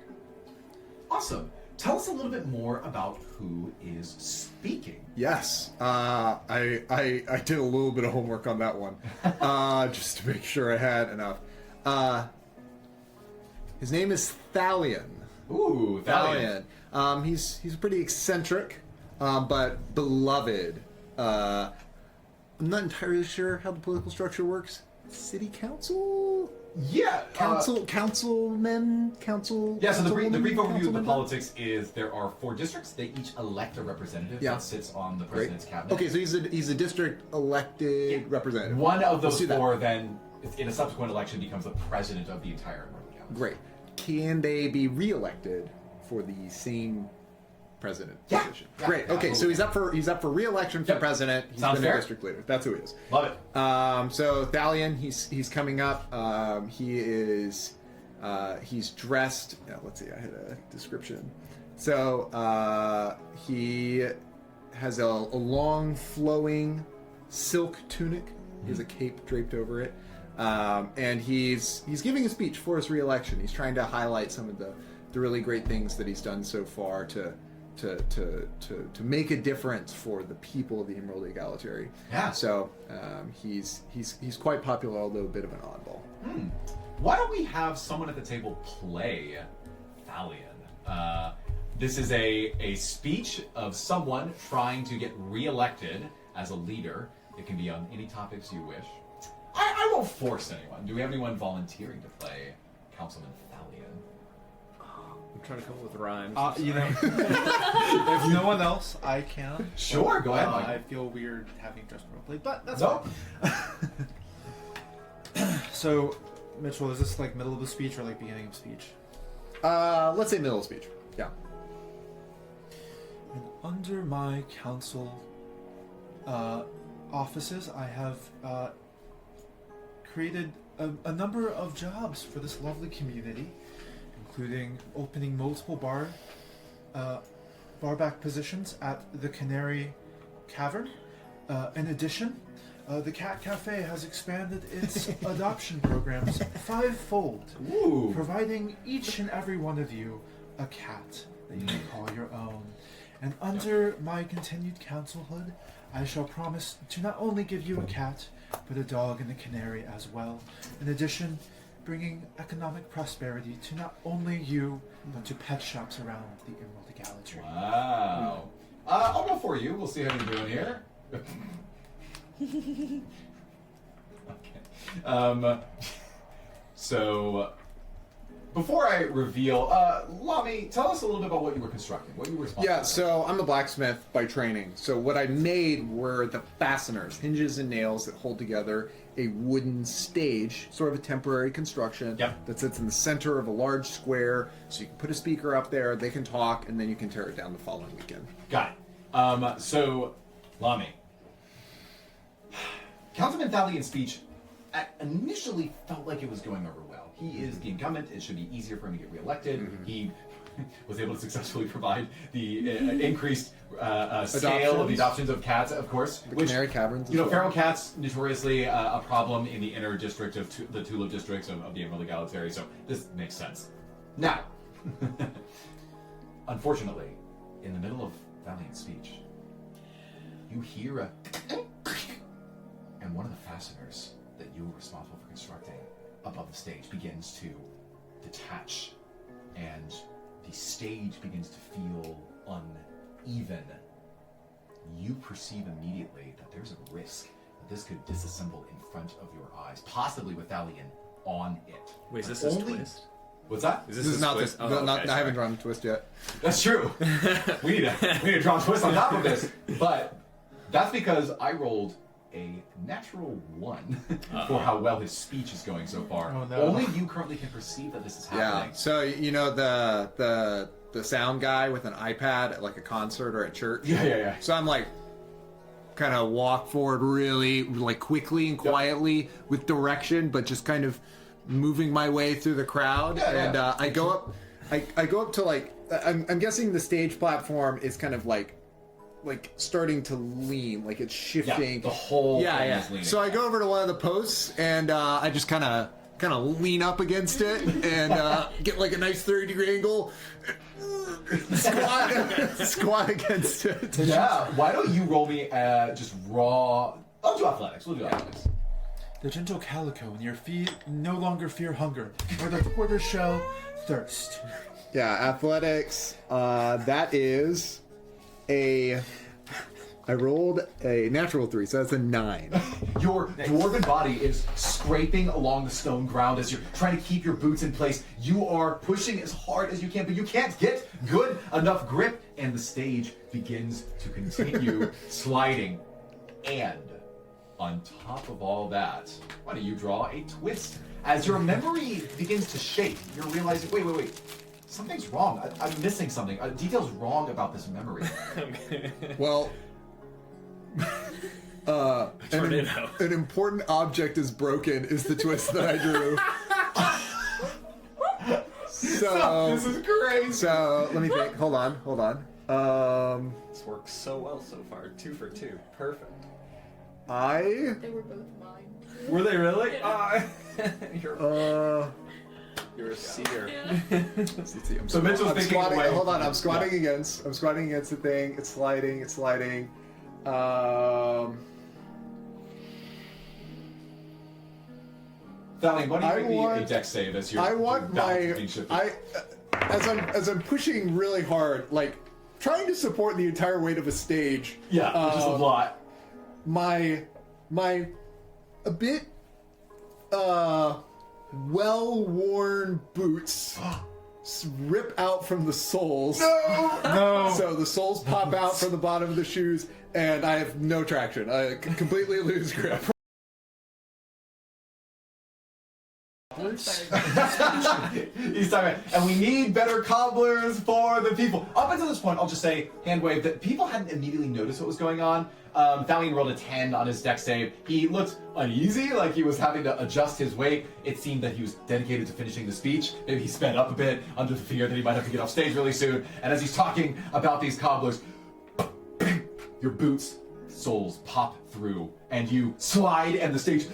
Awesome. Tell us a little bit more about who is speaking. Yes, I did a little bit of homework on that one, just to make sure I had enough. His name is Thalion. Ooh, Thalion. He's pretty eccentric, but beloved. I'm not entirely sure how the political structure works. City council? Yeah. Councilmen? Yeah, so the brief overview of the councilmen? politics is there are 4 districts. They each elect a representative that sits on the president's cabinet. Okay, so he's a district elected representative. One of Let's those do that. 4 then, in a subsequent election, becomes the president of the entire Emerald County. Great. Can they be re-elected for the same president Yeah. position? Yeah, Great. Okay, so absolutely. he's up for re-election for Yep. president. He's Sounds been fair. a district leader. That's who he is. Love it. So Thalion, he's coming up. He is he's dressed. Let's see. I had a description. So he has a long flowing silk tunic. He has a cape draped over it. And he's giving a speech for his re-election. He's trying to highlight some of the really great things that he's done so far to make a difference for the people of the Emerald Egalitary. Yeah. So he's quite popular, although a bit of an oddball. Why don't we have someone at the table play Thalion? This is a speech of someone trying to get re-elected as a leader. It can be on any topics you wish. I won't force anyone. Do we have anyone volunteering to play Councilman Thalion? I'm trying to come up with rhymes. You know, if no one else, I can. Sure, go ahead, I Mike. feel weird having just roleplay, but that's No. fine. So, Mitchell, is this like middle of a speech or like beginning of speech? Let's say middle of speech. Yeah. And under my council offices, I have created a number of jobs for this lovely community, including opening multiple barback positions at the Canary Cavern. In addition, the Cat Cafe has expanded its adoption programs 5-fold, Ooh. providing each and every one of you a cat that you can call your own. And under my continued councilhood, I shall promise to not only give you a cat, but a dog and a canary as well. In addition, bringing economic prosperity to not only you, but to pet shops around the Emerald Galaxy. Wow. I'll go for you. We'll see how you're doing here. Okay. So, before I reveal, Lami, tell us a little bit about what you were constructing. What you were responsible Yeah, so I'm a blacksmith by training. So what I made were the fasteners, hinges and nails that hold together a wooden stage, sort of a temporary construction that sits in the center of a large square. So you can put a speaker up there, they can talk, and then you can tear it down the following weekend. Got it. So, Lami, Councilman Thalian's speech initially felt like it was going over well. He is the incumbent. It should be easier for him to get reelected. He was able to successfully provide the increased scale of the adoptions of cats, of course. The Canary Caverns as You know, well. feral cats, notoriously a problem in the inner district of the Tulip districts of the Emerald Galaxy, so this makes sense. Now, unfortunately, in the middle of Thalian's speech, you hear a and one of the fasteners that you were responsible for constructing above the stage begins to detach, and the stage begins to feel uneven. You perceive immediately that there's a risk that this could disassemble in front of your eyes, possibly with Thalian on it. Wait, is this But his only- twist? What's that? Is This is not twist? this. Oh, no, okay, not, I sorry. haven't drawn a twist yet. That's true. we need a draw a twist on top of this, but that's because I rolled a natural 1 for how well his speech is going so far. Oh, no. Only you currently can perceive that this is happening. Yeah. So you know the sound guy with an iPad at like a concert or at church. Yeah. So I'm like, kind of walk forward really like quickly and quietly with direction, but just kind of moving my way through the crowd. And I go up. I go up to like I'm guessing the stage platform is kind of like starting to lean, like it's shifting. Yeah, the whole thing is leaning. So I go over to one of the posts and I just kind of lean up against it and get like a nice 30-degree angle, squat against it. Yeah. Why don't you roll me just raw? I'll do athletics. We'll do athletics. The gentle calico and your feet no longer fear hunger, or the tortoise shell thirst. Yeah, athletics. That is I rolled a natural 3, so that's a 9. Your dwarven body is scraping along the stone ground as you're trying to keep your boots in place. You are pushing as hard as you can, but you can't get good enough grip, and the stage begins to continue sliding. And on top of all that, why don't you draw a twist? As your memory begins to shake, you're realizing, wait. Something's wrong. I'm missing something. Detail's wrong about this memory. Well, Tornado. an important object is broken is the twist that I drew. So This is crazy. So let me think. Hold on. This works so well so far. 2 for 2. Perfect. They were both mine. Were they really? You're a Uh, seer. So Mitchell's thinking squatting. away. Hold on, I'm squatting against the thing. It's sliding. Thalian, why I don't you make want- me a dex save as you're I want balance my being shifted? as I'm pushing really hard, like trying to support the entire weight of a stage. Yeah, which is a lot. My a bit well-worn boots rip out from the soles. No. So the soles pop out from the bottom of the shoes, and I have no traction. I completely lose grip. cobblers. He's talking about, and we need better cobblers for the people. Up until this point, I'll just say, hand wave, that people hadn't immediately noticed what was going on. Thalion rolled a 10 on his deck save. He looked uneasy, like he was having to adjust his weight. It seemed that he was dedicated to finishing the speech. Maybe he sped up a bit under the fear that he might have to get off stage really soon. And as he's talking about these cobblers, your boots soles pop through, and you slide, and the stage,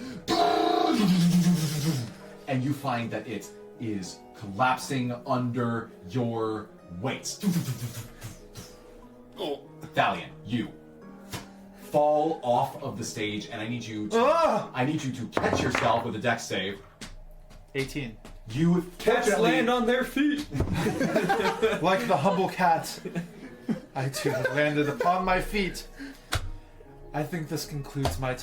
and you find that it is collapsing under your weight. Thalion, you fall off of the stage, and I need you to catch yourself with a dex save. 18. You Cats land on their feet. Like the humble cat, I too have landed upon my feet. I think this concludes my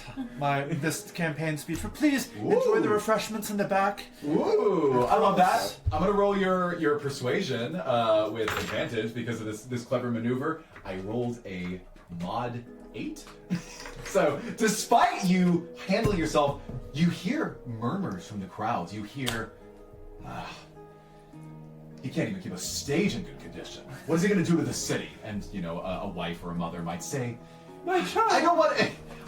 this campaign speech. But please enjoy the refreshments in the back. Ooh, I love that. I'm gonna roll your persuasion with advantage because of this clever maneuver. I rolled a mod 8. So despite you handling yourself, you hear murmurs from the crowds. You hear, he can't even keep a stage in good condition. What is he gonna do to the city? And a wife or a mother might say, my child. I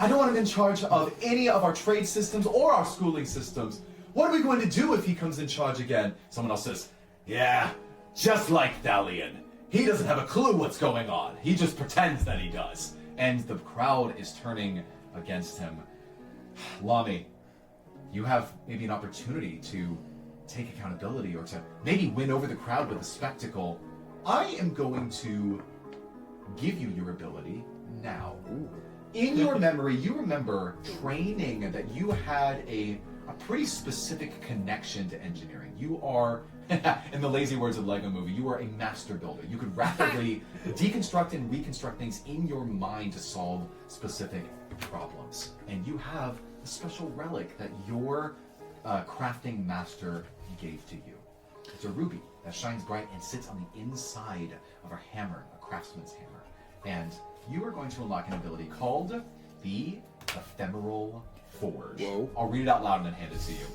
don't want him in charge of any of our trade systems or our schooling systems. What are we going to do if he comes in charge again? Someone else says, yeah, just like Thalion. He doesn't have a clue what's going on. He just pretends that he does. And the crowd is turning against him. Lami, you have maybe an opportunity to take accountability or to maybe win over the crowd with a spectacle. I am going to give you your ability now. Ooh. In your memory, you remember training that you had a pretty specific connection to engineering. You are, in the lazy words of the Lego movie, you are a master builder. You could rapidly deconstruct and reconstruct things in your mind to solve specific problems. And you have a special relic that your crafting master gave to you. It's a ruby that shines bright and sits on the inside of a hammer, a craftsman's hammer. And you are going to unlock an ability called the Ephemeral Forge. Whoa. I'll read it out loud and then hand it to you.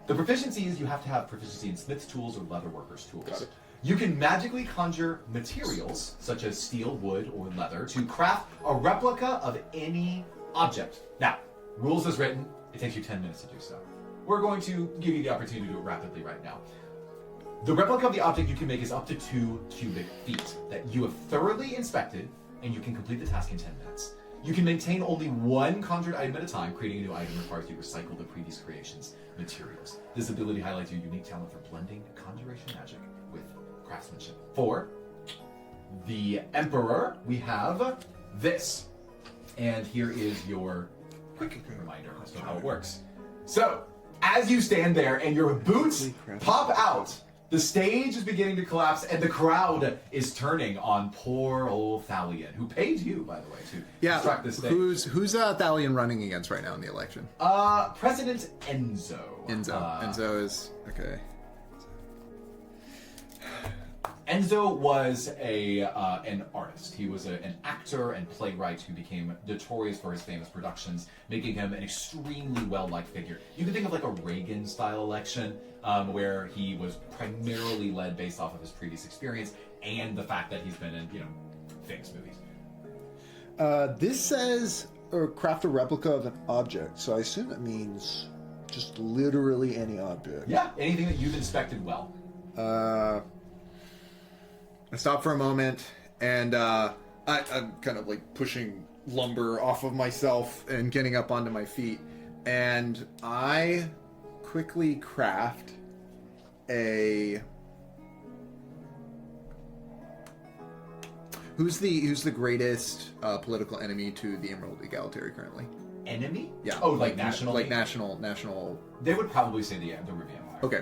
The proficiency is you have to have proficiency in smith's tools or leatherworker's tools. Got it. You can magically conjure materials, such as steel, wood, or leather, to craft a replica of any object. Now, rules as written, it takes you 10 minutes to do so. We're going to give you the opportunity to do it rapidly right now. The replica of the object you can make is up to 2 cubic feet that you have thoroughly inspected, and you can complete the task in 10 minutes. You can maintain only one conjured item at a time. Creating a new item requires you to recycle the previous creation's materials. This ability highlights your unique talent for blending conjuration magic with craftsmanship. For the Emperor, we have this. And here is your quick reminder as to how it works. So, as you stand there and your boots pop out, the stage is beginning to collapse, and the crowd is turning on poor old Thalion, who paid you, by the way, to construct this stage. Who's Thalion running against right now in the election? President Enzo. Enzo is okay. Enzo was an artist. He was an actor and playwright who became notorious for his famous productions, making him an extremely well-liked figure. You can think of like a Reagan-style election, where he was primarily led based off of his previous experience and the fact that he's been in, famous movies. This says, or craft a replica of an object, so I assume it means just literally any object. Yeah, anything that you've inspected well. I stop for a moment, and I'm kind of like pushing lumber off of myself and getting up onto my feet, and I quickly craft a... Who's the greatest political enemy to the Emerald Egalitary currently? Enemy? Yeah. Oh, like national? Like national... They would probably say the Ruby Empire. Okay.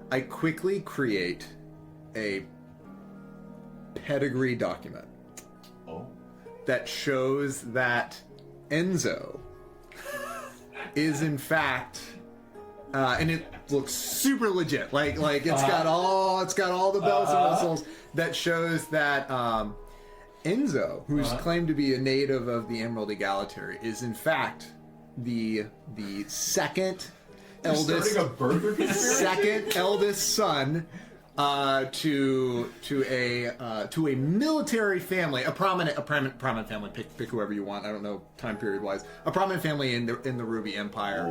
I quickly create a pedigree document. Oh. That shows that Enzo is in fact, and it looks super legit. Like it's got all the bells and whistles. That shows that Enzo, who's claimed to be a native of the Emerald Egalitary, is in fact the second eldest, Starting a burger conspiracy? second eldest son to a military family, a prominent family. Pick whoever you want. I don't know time period wise. A prominent family in the Ruby Empire.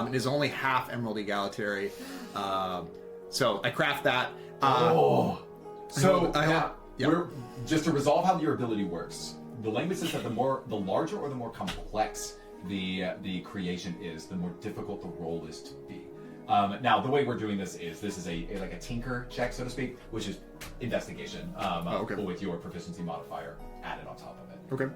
It is only half Emerald Egalitary. So I craft that. So I hope. Yep. we're just to resolve how your ability works. The language says that the larger or the more complex the creation is, the more difficult the role is to be. Now, the way we're doing this is like a tinker check, so to speak, which is investigation, with your proficiency modifier added on top of it. Okay.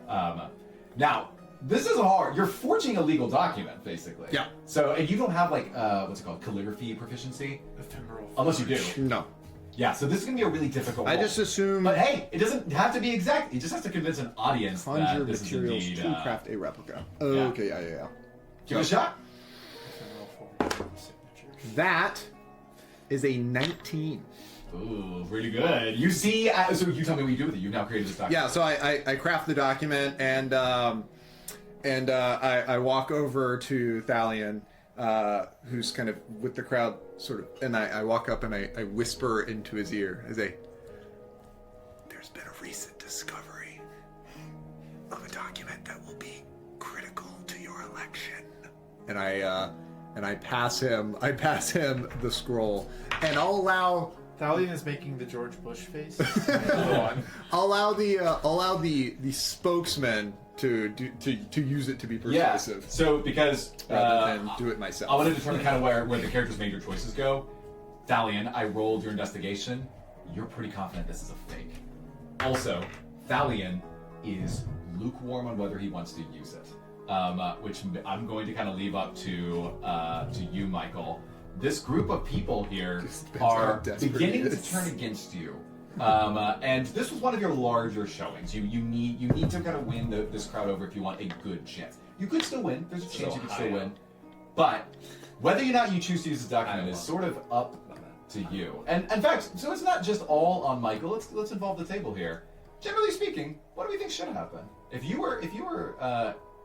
Now, this isn't hard. You're forging a legal document, basically. Yeah. So, and you don't have like what's it called, calligraphy proficiency, Ephemeral. unless you do. No. Yeah. So this is gonna be a really difficult. I role. just assume But hey, it doesn't have to be exact. It just has to convince an audience conjure that this materials is indeed. to craft a replica. Okay. Yeah. Give it a shot. Ephemeral form signature. That is a 19. Ooh, really good. You see, so you tell me what you do with it. You've now created this document. Yeah, so I craft the document and I walk over to Thalion, who's kind of with the crowd, sort of, and I walk up and I whisper into his ear. I say, "There's been a recent discovery of a document that will be critical to your election." And I pass him the scroll, and I'll allow. Thalion is making the George Bush face. I'll allow the spokesman to use it to be persuasive. Yeah. So because rather than do it myself. I want to determine kind of where the character's major choices go. Thalion, I rolled your investigation. You're pretty confident this is a fake. Also, Thalion is lukewarm on whether he wants to use it, which I'm going to kind of leave up to you, Michael. This group of people here are beginning to turn against you. And this was one of your larger showings. You need to kind of win this crowd over if you want a good chance. You could still win. There's a chance you could still win. But whether or not you choose to use this document is sort of up to you. And in fact, so it's not just all on Michael. Let's involve the table here. Generally speaking, what do we think should happen? If you were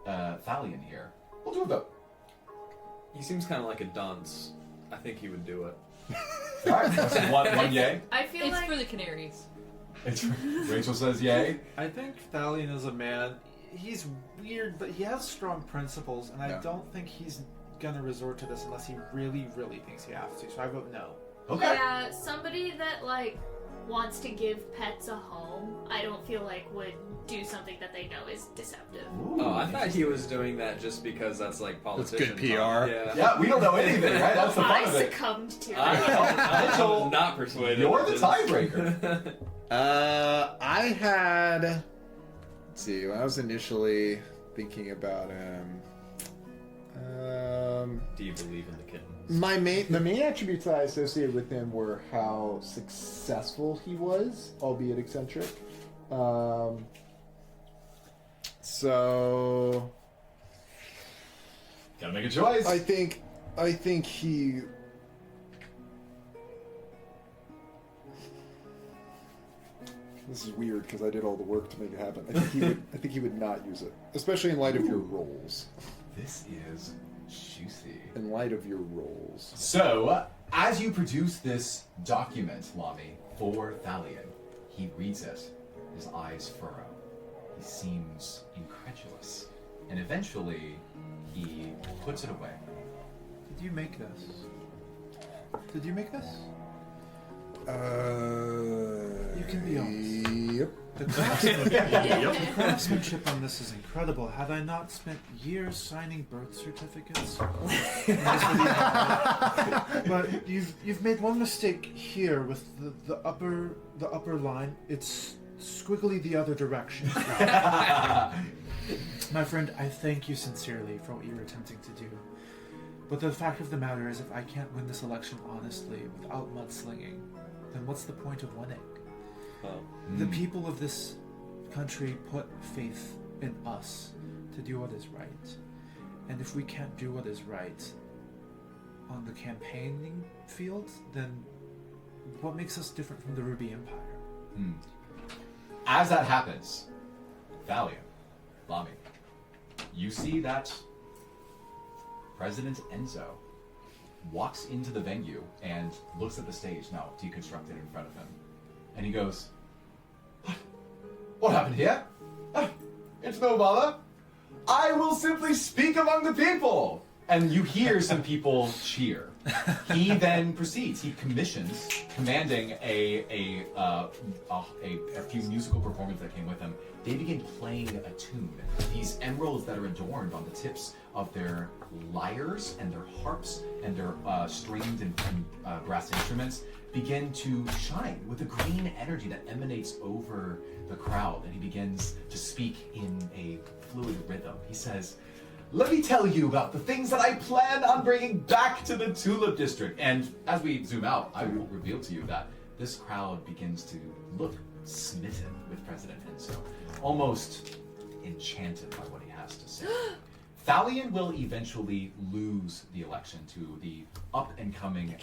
Thalion here, we'll do a vote. He seems kind of like a dunce. I think he would do it. All right, that's one yay. I feel It's like for the canaries. Rachel says yay. I think Thalion is a man. He's weird, but he has strong principles, and I don't think he's gonna resort to this unless he really, really thinks he has to. So I vote no. Okay. yeah, somebody that like wants to give pets a home, I don't feel like would do something that they know is deceptive. Oh, I thought he was doing that just because that's like politician good PR. talk. Yeah. Yeah, we don't know anything, right? That's the fun I of it. succumbed to it. I was not persuaded. You're the tiebreaker. I had. Let's see. When I was initially thinking about him, Do you believe in the kittens? the main attributes that I associated with him were how successful he was, albeit eccentric. So Gotta make a choice. I think he. This is weird because I did all the work to make it happen. I think he would not use it, especially in light of your roles. This is juicy. In light of your roles. So, as you produce this document, Lami, for Thalion, he reads it. His eyes furrow. He seems incredulous. And eventually, he puts it away. Did you make this? Did you make this? You can be honest. Yep. The craftsmanship on this is incredible. Had I not spent years signing birth certificates, but you've made one mistake here with the upper line. It's squiggly the other direction. My friend, I thank you sincerely for what you're attempting to do. But the fact of the matter is, if I can't win this election honestly without mudslinging, then what's the point of winning? The people of this country put faith in us to do what is right. And if we can't do what is right on the campaigning field, then what makes us different from the Ruby Empire? As that happens, Thalion, Lami, you see that President Enzo walks into the venue and looks at the stage now deconstructed in front of him. And he goes, What happened here? It's no bother. I will simply speak among the people. And you hear some people cheer. He then proceeds. He commissions, commanding a few musical performers that came with him. They begin playing a tune. These emeralds that are adorned on the tips of their lyres and their harps and their stringed and brass instruments begin to shine with a green energy that emanates over the crowd. And he begins to speak in a fluid rhythm. He says, Let me tell you about the things that I plan on bringing back to the Tulip District. And as we zoom out, I will reveal to you that this crowd begins to look smitten with President Enzo, almost enchanted by what he has to say. Thalion will eventually lose the election to the up-and-coming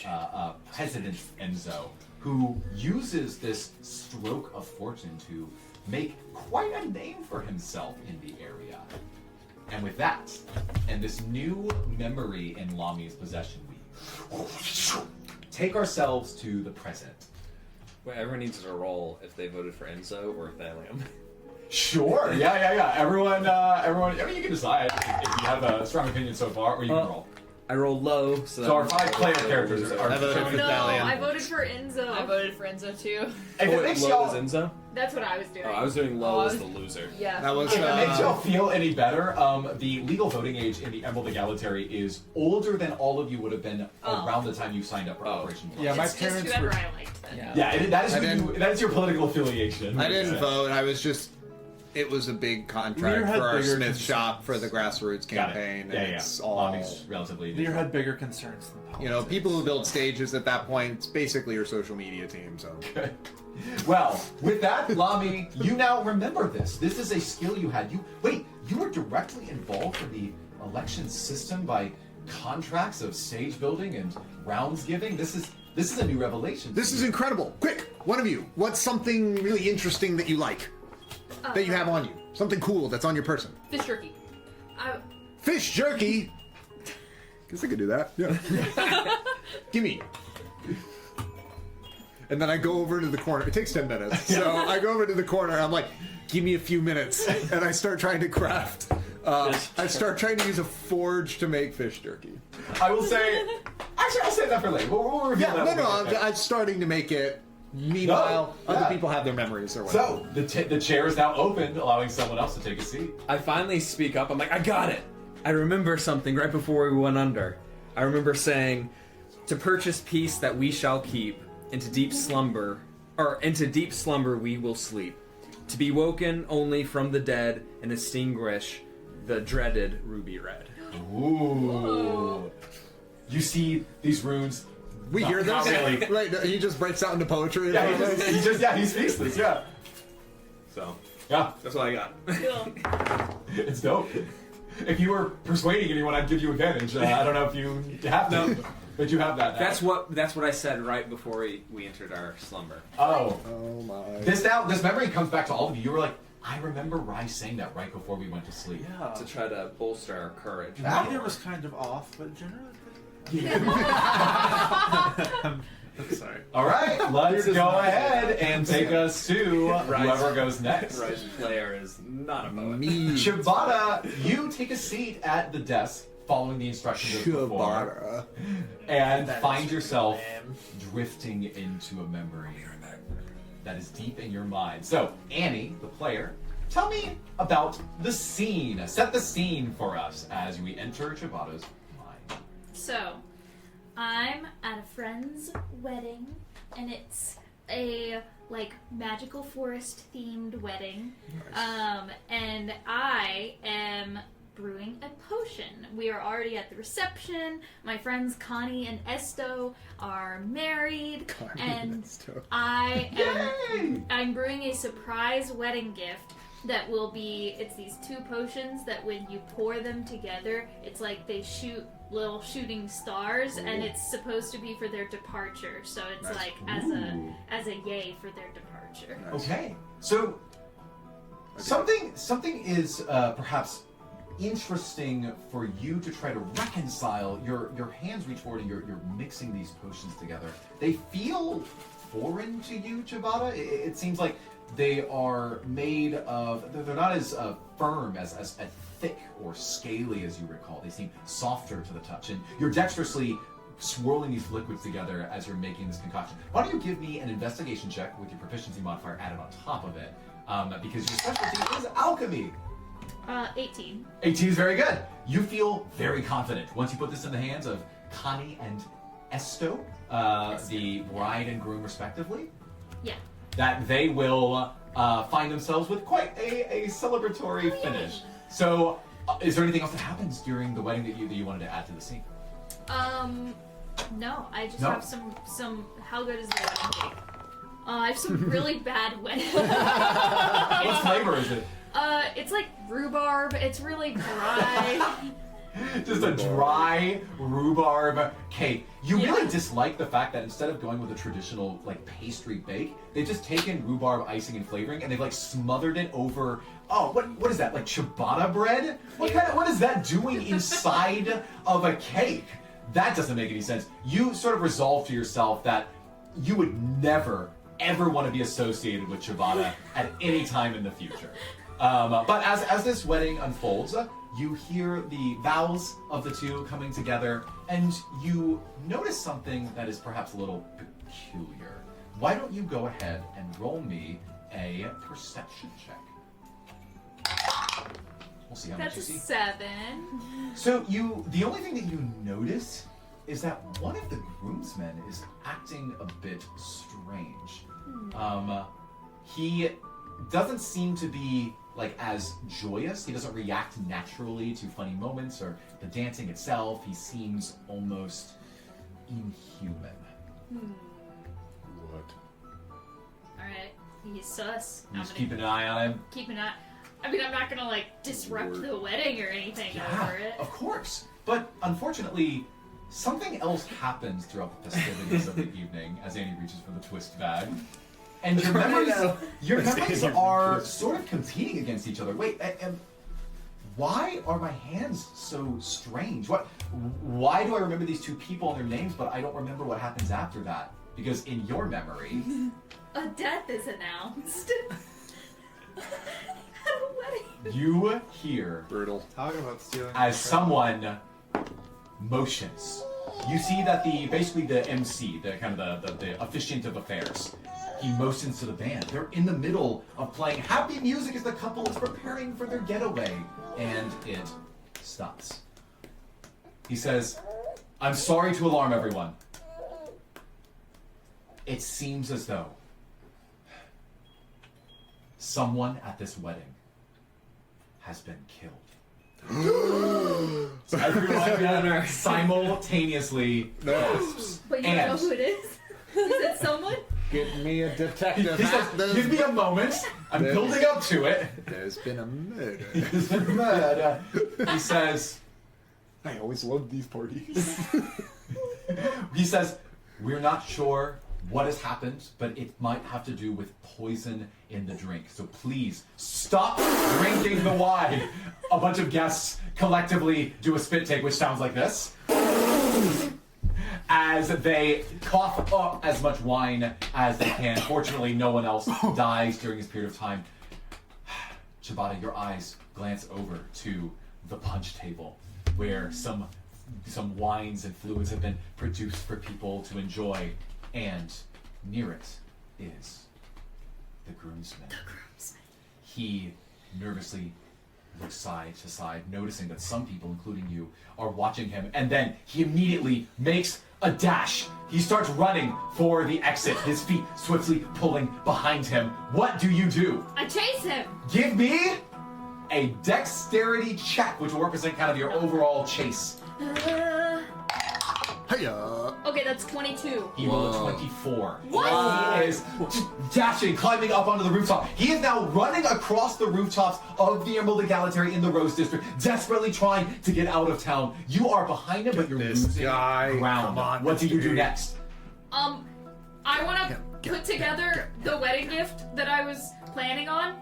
President Enzo, who uses this stroke of fortune to make quite a name for himself in the area. And with that, and this new memory in Lami's possession, we take ourselves to the present. Wait, everyone needs to roll if they voted for Enzo or Thalion. Sure, yeah. Everyone, I mean, you can decide if you have a strong opinion so far, or you can roll. I rolled low, so our 5 player characters are... I voted for No, Thalion. I voted for Enzo. I voted for Enzo too. If it makes low y'all... is Enzo? That's what I was doing. Oh, I was doing low as the loser. Yeah. That was If it makes y'all feel any better, the legal voting age in the Emerald Egalitary is older than all of you would have been around the time you signed up for Operation Bloodstone. Yeah, my It's just parents whoever were. I liked then. Yeah. That is I who didn't- that is your political affiliation. I didn't vote. I was just. It was a big contract Lear had for our bigger Smith concerns. shop for the grassroots Got it. campaign. Yeah, and yeah. it's all. Lami's relatively... Lear had bigger concerns than politics. You know, people who build stages at that point, it's basically your social media team. So. Well, with that, Lami, you now remember this. This is a skill you had. You were directly involved in the election system by contracts of stage building and rounds giving. This is a new revelation. This is incredible. Quick, one of you. What's something really interesting that you like? That you have on you? Something cool that's on your person? Fish jerky. Fish jerky? Guess I could do that. Yeah. Gimme. And then I go over to the corner. It takes 10 minutes. So I go over to the corner and I'm like, give me a few minutes. And I start trying to craft. I start trying to use a forge to make fish jerky. I will say... Actually, I'll say that for later. We'll reveal Yeah, that. no, I'm starting to make it. Meanwhile, No, yeah. other people have their memories or whatever. So, the chair is now opened, allowing someone else to take a seat. I finally speak up. I'm like, I got it. I remember something right before we went under. I remember saying, to purchase peace that we shall keep, into deep slumber we will sleep. To be woken only from the dead and extinguish the dreaded ruby red. Ooh. You see these runes. We hear Not this? really. Right, he just breaks out into poetry. Yeah, he speaks this, yeah. So, Yeah, that's what I got. Cool. it's dope. If you were persuading anyone, I'd give you advantage. I don't know if you have to, but you have that now. That's what I said right before we entered our slumber. Oh. Oh my. This memory comes back to all of you. You were like, I remember Rai saying that right before we went to sleep. Yeah. To try to bolster our courage. Neither was kind of off, but generally. Sorry. All right, let's go ahead and take us to Rise. whoever goes next. Rise player is not a poet. Me. Shibata, you take a seat at the desk following the instructions of before, Shibata. and find yourself drifting into a memory that is deep in your mind. So, Annie, the player, tell me about the scene. Set the scene for us as we enter Shibata's mind. So, I'm at a friend's wedding, and it's a magical forest themed wedding. And I am brewing a potion. We are already at the reception. My friends Connie and Esto are married, and I'm brewing a surprise wedding gift that will be, it's these 2 potions that when you pour them together, it's like they shoot little shooting stars, and it's supposed to be for their departure. So it's like as a yay for their departure. Okay, so something is perhaps interesting for you to try to reconcile. Your hands reach forward and you're mixing these potions together. They feel foreign to you, Ciabatta. It seems like they are made of. They're not as firm, as thick or scaly as you recall. They seem softer to the touch, and you're dexterously swirling these liquids together as you're making this concoction. Why don't you give me an investigation check with your proficiency modifier added on top of it, because your specialty is alchemy. 18. 18 is very good. You feel very confident once you put this in the hands of Connie and Esto, the bride and groom respectively, Yeah. that they will find themselves with quite a celebratory finish. So, is there anything else that happens during the wedding that you wanted to add to the scene? No, I just No? have some. How good is the wedding cake? I have some really bad wedding. What flavor is it? It's like rhubarb. It's really dry. Just a dry rhubarb cake. You really dislike the fact that instead of going with a traditional like pastry bake, they've just taken rhubarb icing and flavoring and they've like smothered it over. Oh, what is that? Like ciabatta bread? What is that doing inside of a cake? That doesn't make any sense. You sort of resolve to yourself that you would never ever want to be associated with ciabatta at any time in the future. But as this wedding unfolds, you hear the vows of the two coming together, and you notice something that is perhaps a little peculiar. Why don't you go ahead and roll me a perception check? We'll see how much That's you a see. 7. So the only thing that you notice is that one of the groomsmen is acting a bit strange. He doesn't seem to be like as joyous. He doesn't react naturally to funny moments or the dancing itself. He seems almost inhuman. What? Alright, he's sus. You I'm just gonna keep an eye on him. keep an eye. I mean, I'm not gonna like disrupt the wedding or anything over it. Of course. But unfortunately, something else happens throughout the festivities of the evening as Annie reaches for the twist bag. And your memories are sort of competing against each other. Wait, why are my hands so strange? Why do I remember these two people and their names, but I don't remember what happens after that? Because in your memory... A death is announced. At a wedding. You hear Brutal. Talk about stealing. as someone motions. You see that basically the MC, the kind of the officiant of affairs, he motions to the band. They're in the middle of playing happy music as the couple is preparing for their getaway, and it stops. He says, "I'm sorry to alarm everyone. It seems as though someone at this wedding has been killed." Everyone simultaneously gasps. But you don't know who it is? Is it someone? Get me a detective. He says, "Give me a moment. I'm building up to it." There's been a murder. He's been mad. He says, I always loved these parties. he says, "We're not sure what has happened, but it might have to do with poison in the drink. So please stop drinking the wine." A bunch of guests collectively do a spit take, which sounds like this. As they cough up as much wine as they can. Fortunately, no one else dies during this period of time. Ciabatta, your eyes glance over to the punch table, where some wines and fluids have been produced for people to enjoy, and near it is the groomsman. He nervously looks side to side, noticing that some people, including you, are watching him, and then he immediately makes a dash. He starts running for the exit, his feet swiftly pulling behind him. What do you do? I chase him. Give me a dexterity check, which will represent kind of your overall chase. Hiya. Okay, that's 22. He rolled a 24. What? He is dashing, climbing up onto the rooftop. He is now running across the rooftops of the Emerald Egalitary in the Rose District, desperately trying to get out of town. You are behind him, but you're This losing guy. ground. Come on, What do you do dude. next? I want to put together the wedding gift that I was planning on,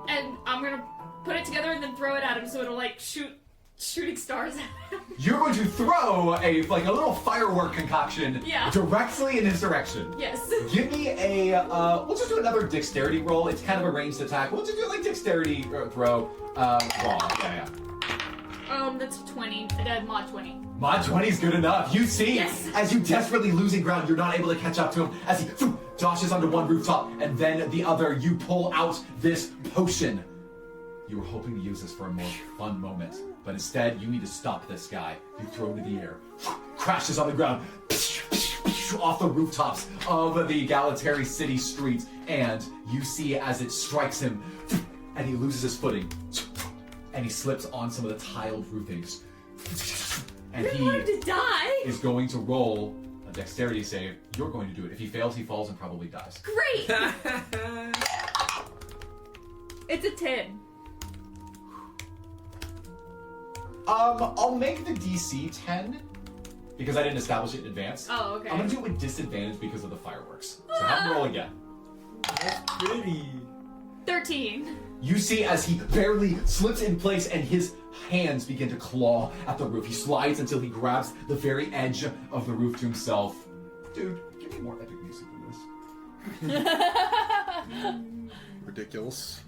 and I'm gonna put it together and then throw it at him so it'll like shoot shooting stars at him. You're going to throw a little firework concoction Yeah. directly in his direction. Yes. Give me a, we'll just do another dexterity roll. It's kind of a ranged attack. We'll just do like dexterity throw. Wrong. Yeah. That's 20. I did mod 20. Mod 20 is good enough. You see, Yes. as you desperately losing ground, you're not able to catch up to him as he dashes onto one rooftop and then the other. You pull out this potion. You were hoping to use this for a more fun moment, but instead you need to stop this guy. You throw it in the air, crashes on the ground, off the rooftops of the Galatary city streets, and you see as it strikes him, and he loses his footing, and he slips on some of the tiled roofings. And I didn't want him to die. is going to roll a dexterity save. You're going to do it. If he fails, he falls and probably dies. Great. It's a 10. I'll make the DC 10 because I didn't establish it in advance. Oh, okay. I'm gonna do it with disadvantage because of the fireworks. So have him roll again. That's pretty. 13. You see as he barely slips in place and his hands begin to claw at the roof. He slides until he grabs the very edge of the roof to himself. Dude, give me more epic music than this. Ridiculous.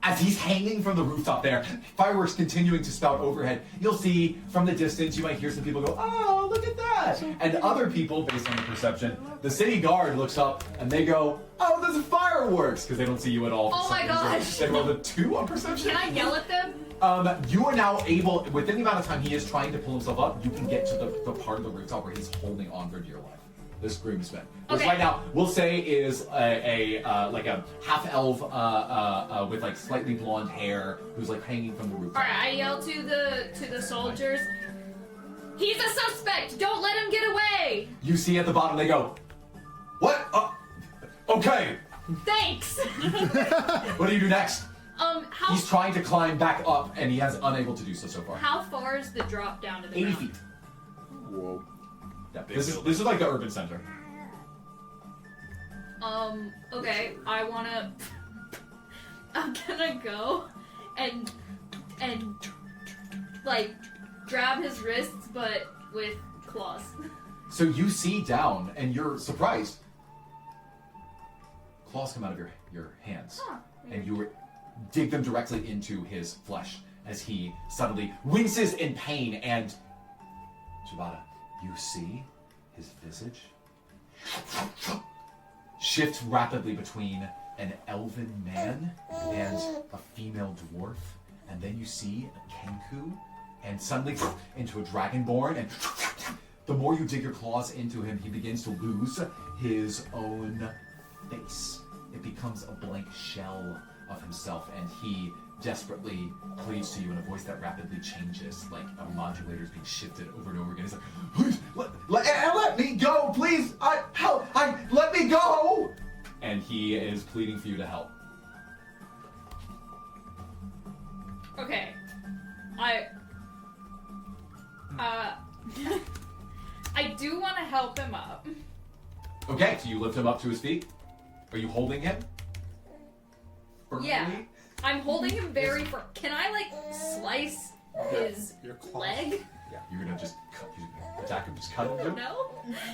As he's hanging from the rooftop there, fireworks continuing to spout overhead, you'll see from the distance, you might hear some people go, oh, look at that. And other people, based on the perception, the city guard looks up and they go, oh, there's fireworks, because they don't see you at all. for Oh some my reason. gosh. They rolled a 2 on perception. Can I yell at them? You are now able, within the amount of time he is trying to pull himself up, you can get to the part of the rooftop where he's holding on for dear life. This groomsman, which Okay. right now we'll say is a half elf with like slightly blonde hair who's like hanging from the rooftop. Alright, I yell to the soldiers. He's a suspect! Don't let him get away! You see at the bottom they go, what? Okay. Thanks! What do you do next? How He's trying to climb back up and he has unable to do so far. how far is the drop down to the 80 ground? feet. Whoa. Yeah, this is like the urban center. Okay, I'm gonna go and like grab his wrists but with claws. So you see down and you're surprised. Claws come out of your hands. Huh. And you dig them directly into his flesh as he suddenly winces in pain and Shibata, you see his visage shift rapidly between an elven man and a female dwarf, and then you see a Kenku, and suddenly into a dragonborn, and the more you dig your claws into him, he begins to lose his own face. It becomes a blank shell of himself, and he desperately pleads to you in a voice that rapidly changes, like a modulator is being shifted over and over again. He's like, please, let me go, please, let me go! And he is pleading for you to help. Okay. I do want to help him up. Okay, so you lift him up to his feet? Are you holding him? Yeah. Firmly? I'm holding him very firm. Can I like slice his Your claws. leg? You're gonna just attack him, just cut him? No.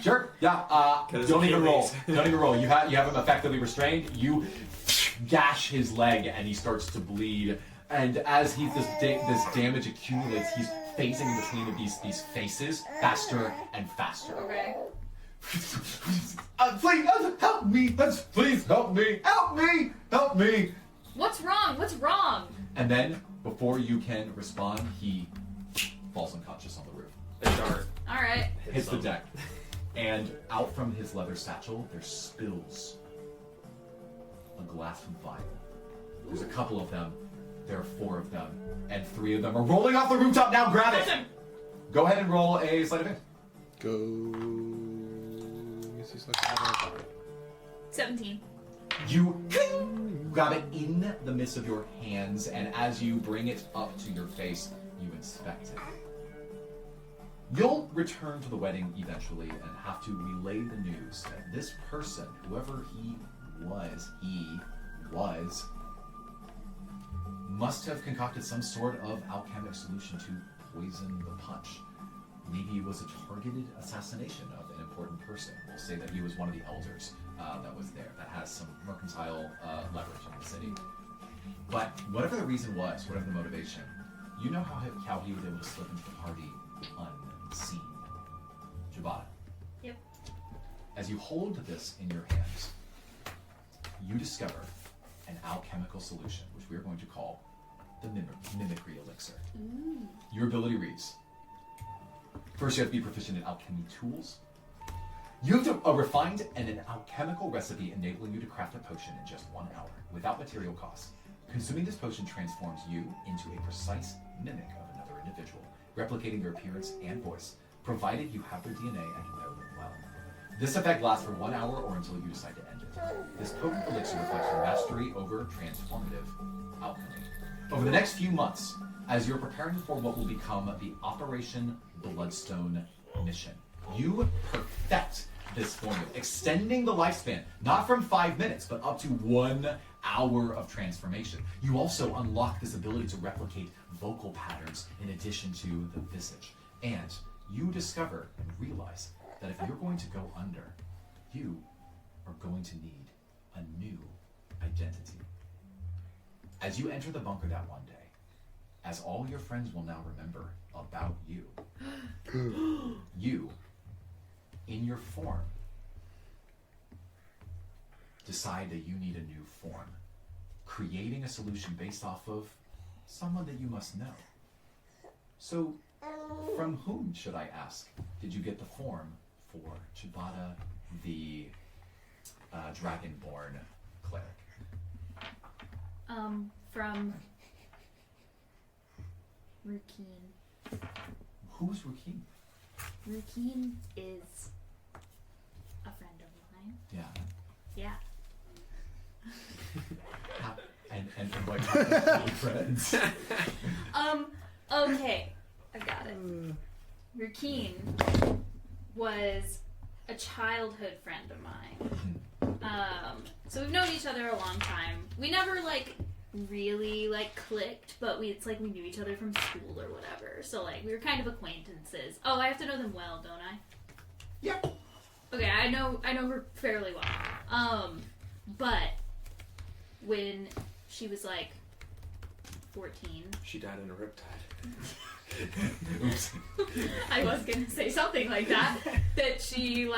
Sure. Yeah. his Don't even roll. Achilles. Don't even roll. You have him effectively restrained. You gash his leg, and he starts to bleed. And as this damage accumulates, he's phasing in between of these faces faster and faster. Okay. Please help me! Please help me! Help me! Help me! What's wrong? What's wrong? And then, before you can respond, he falls unconscious on the roof. A dart. All right. Hits the deck. And out from his leather satchel, there spills a glass from vial. There's a couple of them. There are 4 of them. And 3 of them are rolling off the rooftop now. Grab it! Go ahead and roll a sleight of hand. Go. Let me see, so 17. You grab it in the midst of your hands, and as you bring it up to your face, you inspect it. You'll return to the wedding eventually and have to relay the news that this person, whoever he was, must have concocted some sort of alchemic solution to poison the punch. Maybe it was a targeted assassination of an important person. We'll say that he was one of the elders that was there, that has some mercantile leverage in the city. But whatever the reason was, whatever the motivation, you know how he was able to slip into the party unseen. Jabata. Yep. As you hold this in your hands, you discover an alchemical solution, which we are going to call the Mimicry Elixir. Your ability reads, first you have to be proficient in alchemy tools. You have a refined and an alchemical recipe enabling you to craft a potion in just 1 hour, without material cost. Consuming this potion transforms you into a precise mimic of another individual, replicating their appearance and voice, provided you have their DNA and know them well. This effect lasts for 1 hour or until you decide to end it. This potent elixir reflects your mastery over transformative alchemy. Over the next few months, as you're preparing for what will become the Operation Bloodstone mission, you perfect this formula, extending the lifespan, not from 5 minutes, but up to 1 hour of transformation. You also unlock this ability to replicate vocal patterns in addition to the visage. And you discover and realize that if you're going to go under, you are going to need a new identity. As you enter the bunker that one day, as all your friends will now remember about you, you, in your form, decide that you need a new form, creating a solution based off of someone that you must know. So, from whom, should I ask, did you get the form for Chibata, the Dragonborn cleric? From Rukin. Who's Rukin? Rukin is a friend of mine. Yeah. Yeah. And what kind of friends? Okay. I got it. Rukin was a childhood friend of mine. So we've known each other a long time. We never really clicked, but it's like we knew each other from school or whatever. So we were kind of acquaintances. Oh, I have to know them well, don't I? Yep. Okay, I know her fairly well. But when she was 14, She died in a riptide. Oops. I was gonna say something like that. That she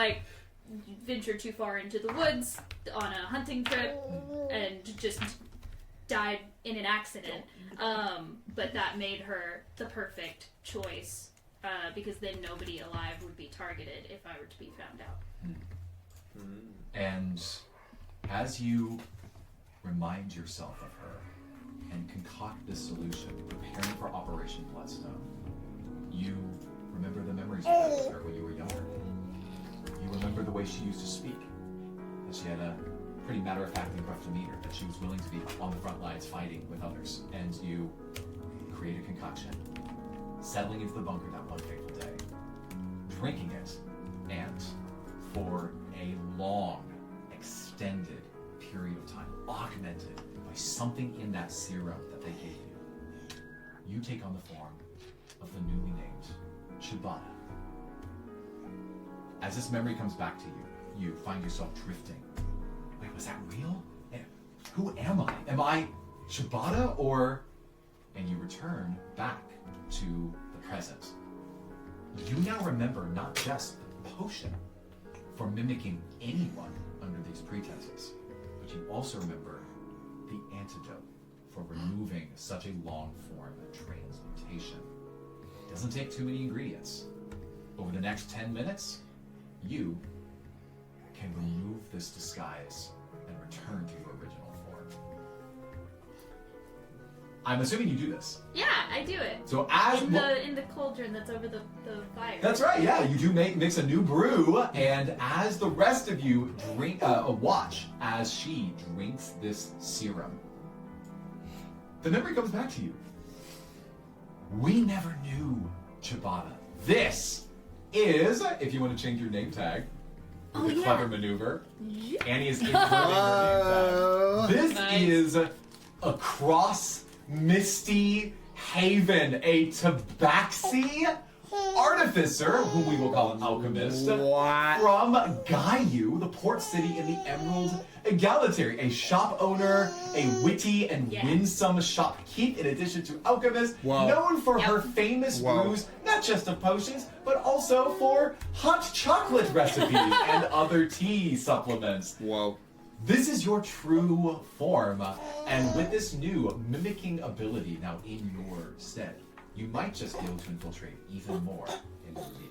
ventured too far into the woods on a hunting trip and just died in an accident. But that made her the perfect choice because then nobody alive would be targeted if I were to be found out. And as you remind yourself of her and concoct this solution, preparing for Operation Bloodstone, you remember the memories you had with her when you were younger. You remember the way she used to speak, that she had a pretty matter-of-fact and gruff demeanor, that she was willing to be on the front lines fighting with others, and you create a concoction, settling into the bunker that one fateful day, drinking it, and for a long, extended period of time, augmented by something in that serum that they gave you, you take on the form of the newly named Chibata. As this memory comes back to you, you find yourself drifting. Wait, was that real? Who am I? Am I Chibata or... And you return back to the present. You now remember not just the potion for mimicking anyone under these pretenses, but you also remember the antidote for removing such a long-form transmutation. It doesn't take too many ingredients. Over the next 10 minutes, you can remove this disguise and return to your original form. I'm assuming you do this. Yeah, I do it. So as In the cauldron that's over the fire. That's right, yeah. You do mix a new brew, and as the rest of you drink, watch as she drinks this serum, the memory comes back to you. We never knew Chibata. This is, if you want to change your name tag, with a clever maneuver, Annie is inverting her name tag. This Nice. is across Misty Haven, a tabaxi artificer, whom we will call an alchemist, What? from Gaiu, the port city in the Emerald Egalitary. A shop owner, a witty and winsome shopkeep, in addition to alchemist, Whoa. known for her famous brews, not just of potions, but also for hot chocolate recipes and other tea supplements. Whoa. This is your true form, and with this new mimicking ability now in your stead, you might just be able to infiltrate even more into the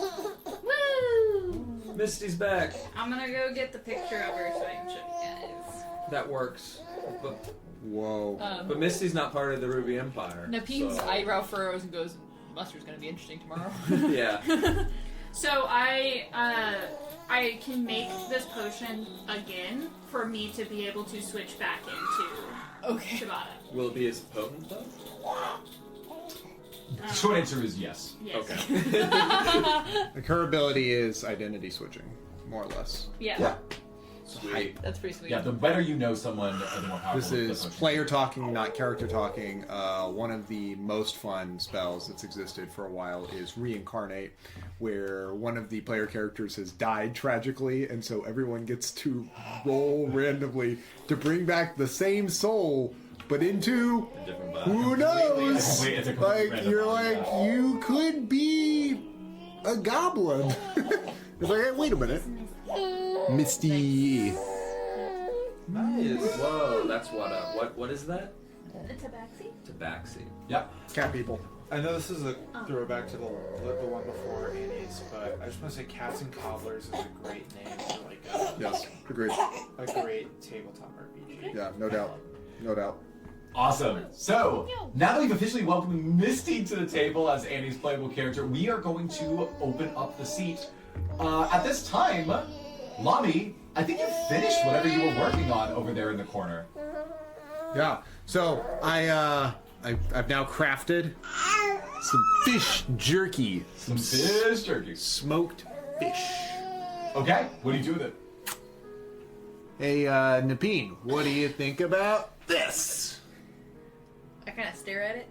Empire. Woo! Misty's back. I'm gonna go get the picture of her so I can show you guys. That works. But, Whoa. but Misty's not part of the Ruby Empire. Napeen's so- eyebrow furrows and goes, mustard's gonna be interesting tomorrow. Yeah. So I can make this potion again for me to be able to switch back into Okay. Shibata. Will it be as potent though? The short answer is yes. Yes. Okay. Like her ability is identity switching, more or less. Yeah. Sweet. That's pretty sweet. Yeah, the better you know someone, the more powerful This the is potion. player talking, not character talking. One of the most fun spells that's existed for a while is Reincarnate, where one of the player characters has died tragically, and so everyone gets to roll randomly to bring back the same soul, but into A different vibe. who knows? It's a complete Like random you're vibe, like yeah. you could be a goblin. It's like, hey, wait a minute, Misty. Nice. Whoa, that's what is that? The tabaxi? Tabaxi. Yep. Cat people. I know this is a throwback to the one before Annie's, but I just want to say Cats and Cobblers is a great name for like Yes, agreed. a great tabletop RPG. Yeah, no doubt, no doubt. Awesome. So, now that we've officially welcomed Misty to the table as Annie's playable character, we are going to open up the seat. At this time, Lami, I think you finished whatever you were working on over there in the corner. Yeah. So I've now crafted some fish jerky, Some fish jerky. smoked fish. Okay, what do you do with it? Hey, Napeen, what do you think about this? I kind of stare at it.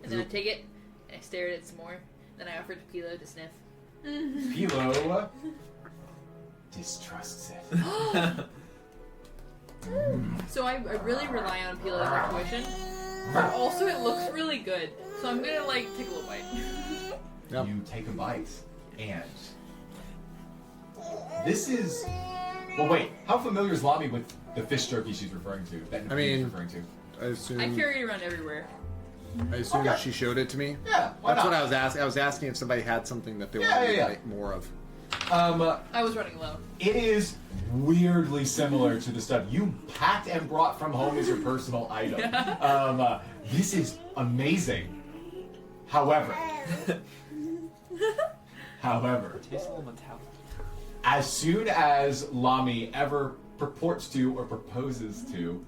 And then I take it, and I stare at it some more. Then I offer it to Pilo to sniff. Pilo distrusts it. So I really rely on Pilo's intuition. But also it looks really good. So I'm gonna like take a little bite. Yep. You take a bite, and this is. Well, wait. How familiar is Lami with the fish jerky she's referring to? That I mean- she's referring to. I assume, I carry it around everywhere. that she showed it to me. Yeah, why That's not? what I was asking. I was asking if somebody had something that they Yeah, wanted yeah. to make more of. I was running low. It is weirdly similar to the stuff you packed and brought from home as your personal item. This is amazing. However, Tastes a little metallic. as soon as Lami ever purports to or proposes to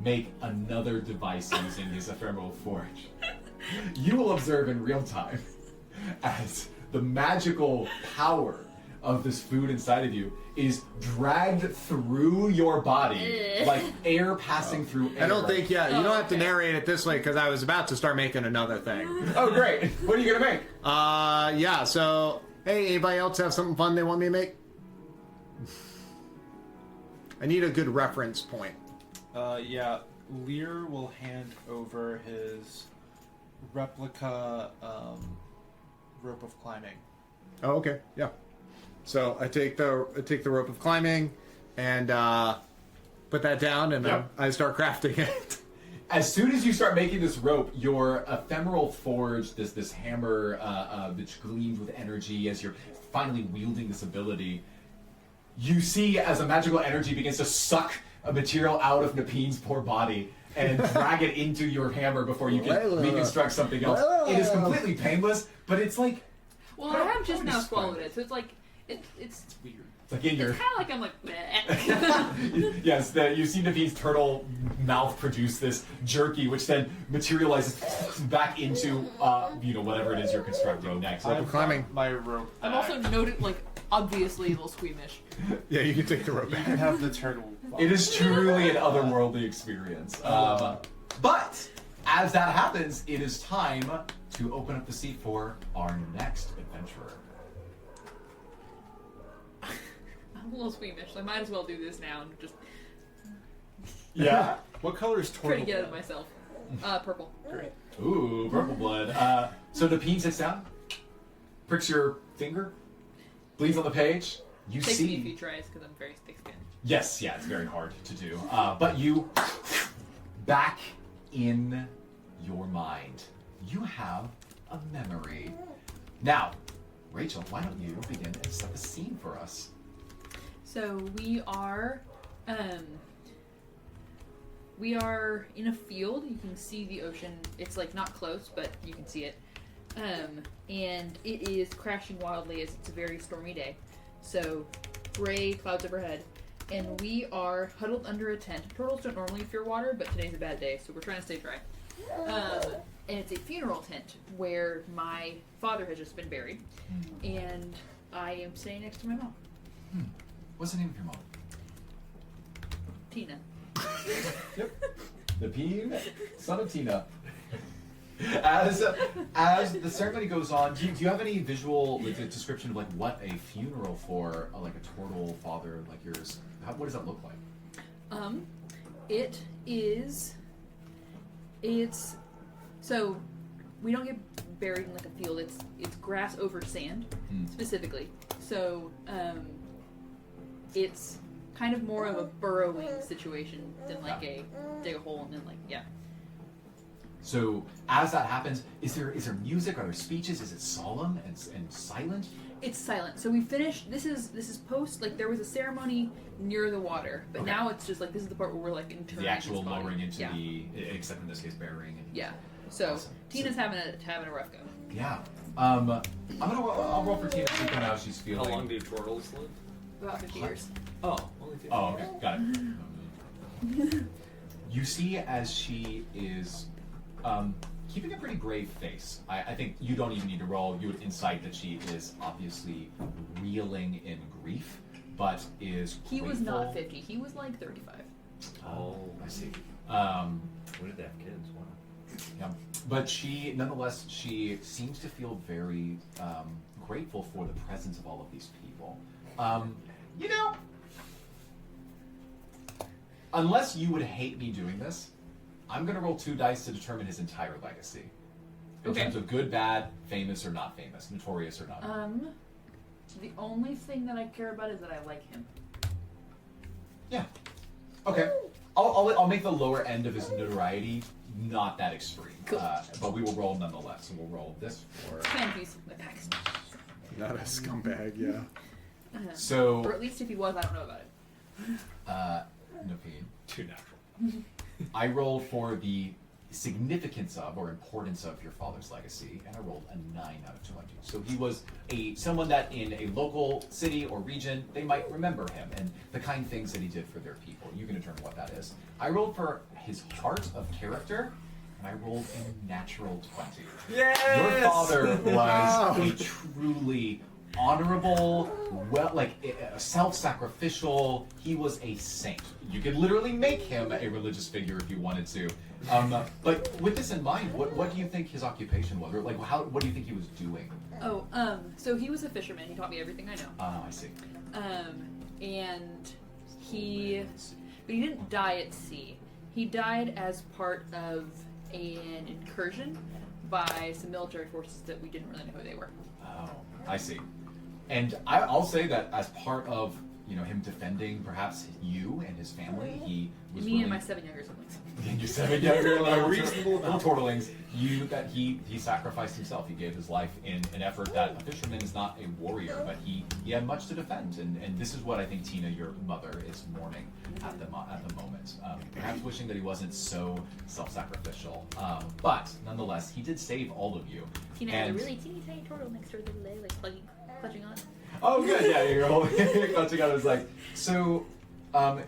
make another device using his ephemeral forge, you will observe in real time as the magical power of this food inside of you is dragged through your body like air passing through air. I don't think. Yeah, you don't have to okay. narrate it this way because I was about to start making another thing. Oh, great. What are you going to make? Yeah. So, hey, anybody else have something fun they want me to make? I need a good reference point. Yeah, Lear will hand over his replica rope of climbing. Oh, okay. Yeah. So I take the rope of climbing and put that down, and Yep. I start crafting it. As soon as you start making this rope, your ephemeral forge, this hammer which gleams with energy as you're finally wielding this ability, you see as a magical energy begins to suck a material out of Napeen's poor body and drag it into your hammer before you can reconstruct something else. It is completely painless, but it's like Well, I have just now swallowed it, so it's like it's Weird. it's like in your kind of like I'm like. Bleh. yes, you see Napeen's turtle mouth produce this jerky, which then materializes back into whatever it is you're constructing next. Rope of climbing. My rope. I'm also noted like obviously a little squeamish. Yeah, you can take the rope You back. can have the turtle. It is truly an otherworldly experience. But as that happens, it is time to open up the seat for our next adventurer. I'm a little squeamish, so I might as well do this now and just Yeah. What color is try turtle? to get out of myself. Purple. Great. Ooh, purple blood. So Napeen sits down, pricks your finger, bleeds on the page. You Takes me a see. few tries because I'm very thick-skinned. Yes, yeah, it's very hard to do. But you, back in your mind, you have a memory. Now, Rachel, why don't you begin and set the scene for us? So we are in a field. You can see the ocean. It's like not close, but you can see it. And it is crashing wildly as it's a very stormy day. So gray clouds overhead. And we are huddled under a tent. Turtles don't normally fear water, but today's a bad day, so we're trying to stay dry. And it's a funeral tent where my father has just been buried. And I am sitting next to my mom, What's the name of your mom? Tina. Yep. Napeen, son of Tina. As the ceremony goes on, do you have any visual description of like what a funeral for like a turtle father like yours? What does that look like? It's so we don't get buried in like a field. It's grass over sand specifically. So it's kind of more of a burrowing situation than like a dig a hole and then like yeah. So as that happens, is there music? Are there speeches? Is it solemn and silent? It's silent. So we finished. This is post. Like there was a ceremony near the water, but Okay. now it's just like this is the part where we're like interring The actual his body. lowering into yeah. except in this case, burying. And, Yeah. So Awesome. Tina's having a rough go. Yeah. I'll roll for Tina to see kind of how she's How feeling. long do turtles live? About 50 years. Oh, only 50. Oh, okay, got it. You see as she is keeping a pretty brave face. I think you don't even need to roll. You would insight that she is obviously reeling in grief, but is He was not grateful. 50. He was like 35. Oh, I see. When did they have kids? Wow. Yeah. But she, nonetheless, she seems to feel very grateful for the presence of all of these people. You know, unless you would hate me doing this, I'm going to roll 2 dice to determine his entire legacy. In Okay. terms of good, bad, famous or not famous, notorious or not. The only thing that I care about is that I like him. Yeah. Okay. I'll make the lower end of his notoriety not that extreme. Cool. But we will roll nonetheless. So we'll roll this for... Fan piece of my packs. Not a scumbag, yeah. So... Or at least if he was, I don't know about it. Napeen. Too natural. I rolled for the significance of or importance of your father's legacy, and I rolled a 9 out of 20. So he was someone that in a local city or region, they might remember him and the kind things that he did for their people. You can determine what that is. I rolled for his heart of character, and I rolled a natural 20. Yes! Your father was Wow. a truly honorable, self-sacrificial. He was a saint. You could literally make him a religious figure if you wanted to. But with this in mind, what do you think his occupation was, or like what do you think he was doing? So he was a fisherman. He taught me everything I know. I see. And he didn't die at sea. He died as part of an incursion by some military forces that we didn't really know who they were. Oh, I see. And I'll say that as part of him defending perhaps you and his family, he was Me willing... and my 7 younger siblings. And your 7 younger little reasonable little turtlings. He sacrificed himself. He gave his life in an effort that a fisherman is not a warrior, but he had much to defend. And this is what I think Tina, your mother, is mourning at the moment. Perhaps wishing that he wasn't so self-sacrificial. But nonetheless, he did save all of you. Tina had a And- really teeny tiny turtle next to her little leg, like clutching on. Oh, good. Yeah, you're holding clutching on his leg. So,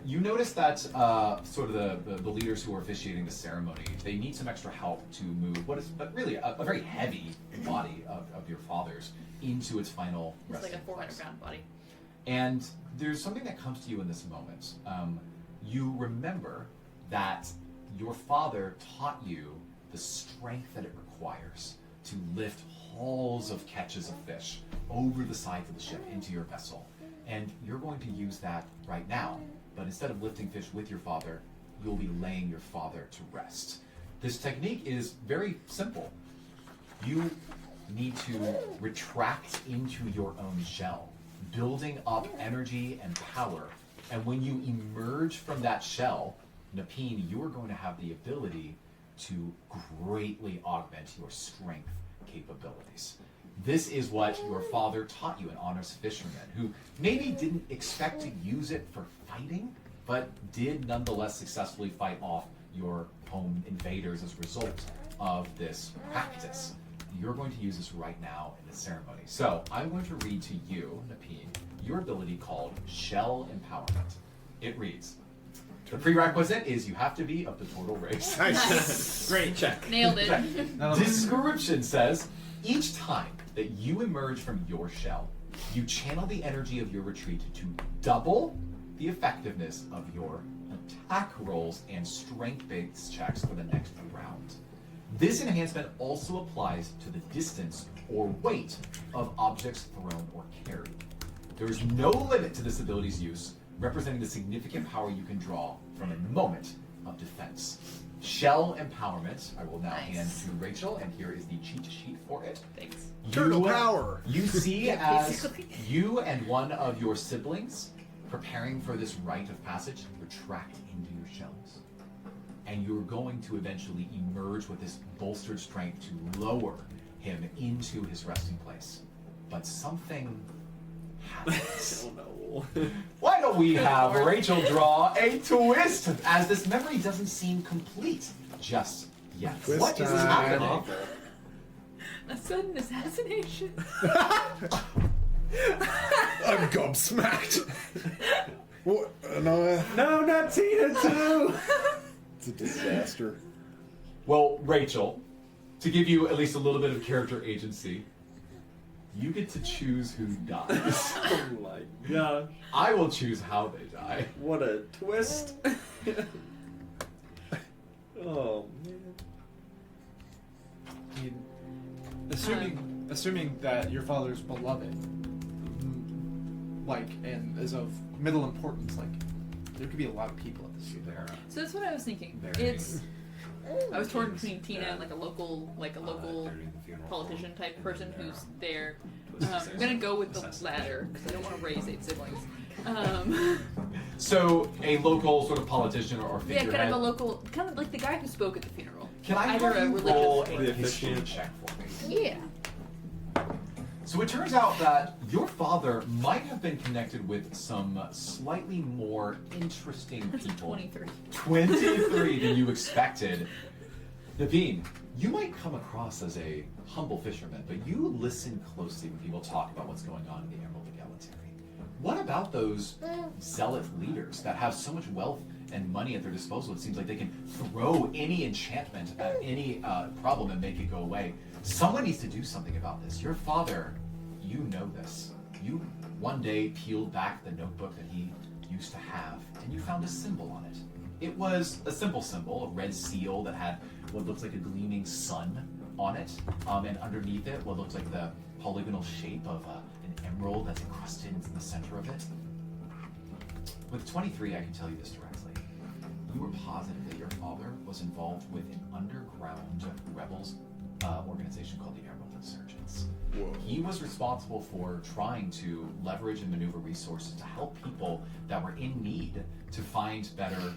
you notice that sort of the leaders who are officiating the ceremony, they need some extra help to move what is really a very heavy body of your father's into its final It's like resting a 400 place. pound body. And there's something that comes to you in this moment. You remember that your father taught you the strength that it requires to lift hauls of catches of fish over the sides of the ship into your vessel. And you're going to use that right now. But instead of lifting fish with your father, you'll be laying your father to rest. This technique is very simple. You need to retract into your own shell, building up energy and power. And when you emerge from that shell, Napine, you are going to have the ability to greatly augment your strength capabilities. This is what your father taught you, an honest fisherman, who maybe didn't expect to use it for fighting, but did nonetheless successfully fight off your home invaders as a result of this practice. You're going to use this right now in the ceremony. So I'm going to read to you, Napine, your ability called Shell Empowerment. It reads, the prerequisite is you have to be of the turtle race. Nice. Great check. Nailed it. Description says, each time that you emerge from your shell, you channel the energy of your retreat to double the effectiveness of your attack rolls and strength-based checks for the next round. This enhancement also applies to the distance or weight of objects thrown or carried. There is no limit to this ability's use, representing the significant power you can draw from a moment of defense. Shell Empowerment, I will now hand to Rachel, and here is the cheat sheet for it. Thanks. Turtle power. You see as basically. you and one of your siblings preparing for this rite of passage retract into your shells. And you're going to eventually emerge with this bolstered strength to lower him into his resting place. But something happens. Oh no. Why don't we have Rachel draw a twist, as this memory doesn't seem complete just yet. Twist What is time. happening? A sudden assassination. I'm gobsmacked. What? No, No, not Tina too. it's a disaster. Well, Rachel, to give you at least a little bit of character agency, you get to choose who dies. Oh my gosh. I will choose how they die. What a twist. Oh man. I mean, assuming that your father's beloved, like, and is of middle importance, like, there could be a lot of people at this funeral. So that's what I was thinking. Very It's I was torn between Tina and like a local politician type person who's there. I'm gonna go with the latter because I don't want to raise 8 siblings. So, a local sort of politician or Yeah, figurehead. kind of a local, kind of like the guy who spoke at the funeral. Can I Either have a you religious roll or- a history check for me? Yeah. So it turns out that your father might have been connected with some slightly more interesting That's a people. 23. 23 than you expected. Naveen, you might come across as a humble fisherman, but you listen closely when people talk about what's going on in the Emerald Egalitary. What about those zealot leaders that have so much wealth and money at their disposal? It seems like they can throw any enchantment at any problem and make it go away. Someone needs to do something about this. Your father, you know this. You one day peeled back the notebook that he used to have, and you found a symbol on it. It was a simple symbol, a red seal that had what looks like a gleaming sun on it, and underneath it, what looks like the polygonal shape of an emerald that's encrusted in the center of it. With 23, I can tell you this directly. You were positive that your father was involved with an underground rebels organization called the Emerald Insurgents. Whoa. He was responsible for trying to leverage and maneuver resources to help people that were in need to find better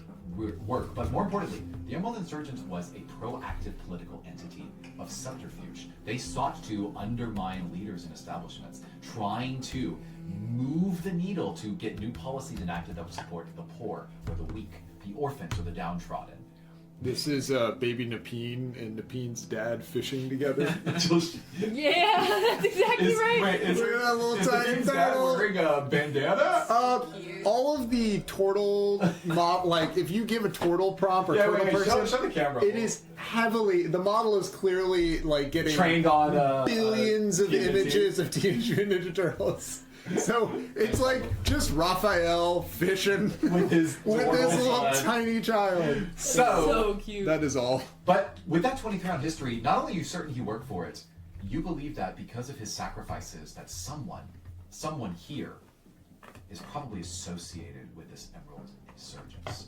work. But more importantly, the Emerald Insurgents was a proactive political entity of subterfuge. They sought to undermine leaders and establishments, trying to move the needle to get new policies enacted that would support the poor or the weak, the orphans or the downtrodden. This is baby Napine and Napine's dad fishing together. Yeah, that's exactly right. Wait, is Look at that little tiny Napine's dad turtle. wearing a bandana? All of the turtle like if you give a turtle prompt or turtle person, show the camera. it is heavily. The model is clearly like getting trained on billions of Teenage images of Teenage Mutant Ninja Turtles. So it's like just Raphael fishing With his little tiny child. So cute. That is all. But with that 23 round history, not only are you certain he worked for it, you believe that because of his sacrifices, that someone here is probably associated with this Emerald Insurgents.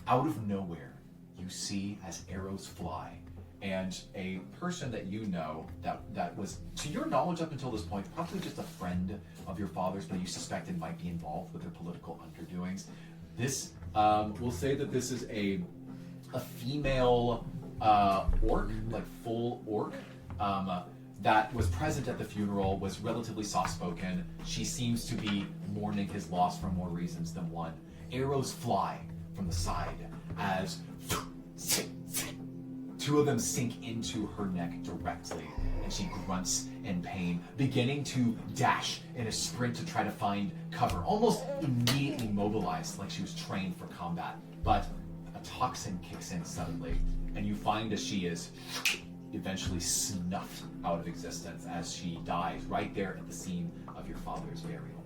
Out of nowhere, you see as arrows fly, and a person that you know that was, to your knowledge up until this point, probably just a friend of your father's, but you suspected might be involved with their political underdoings. This, we'll say that this is a female orc, like full orc, that was present at the funeral, was relatively soft-spoken. She seems to be mourning his loss for more reasons than one. Arrows fly from the side as two of them sink into her neck directly, and she grunts in pain, beginning to dash in a sprint to try to find cover, almost immediately mobilized like she was trained for combat. But a toxin kicks in suddenly, and you find as she is eventually snuffed out of existence as she dies right there at the scene of your father's burial.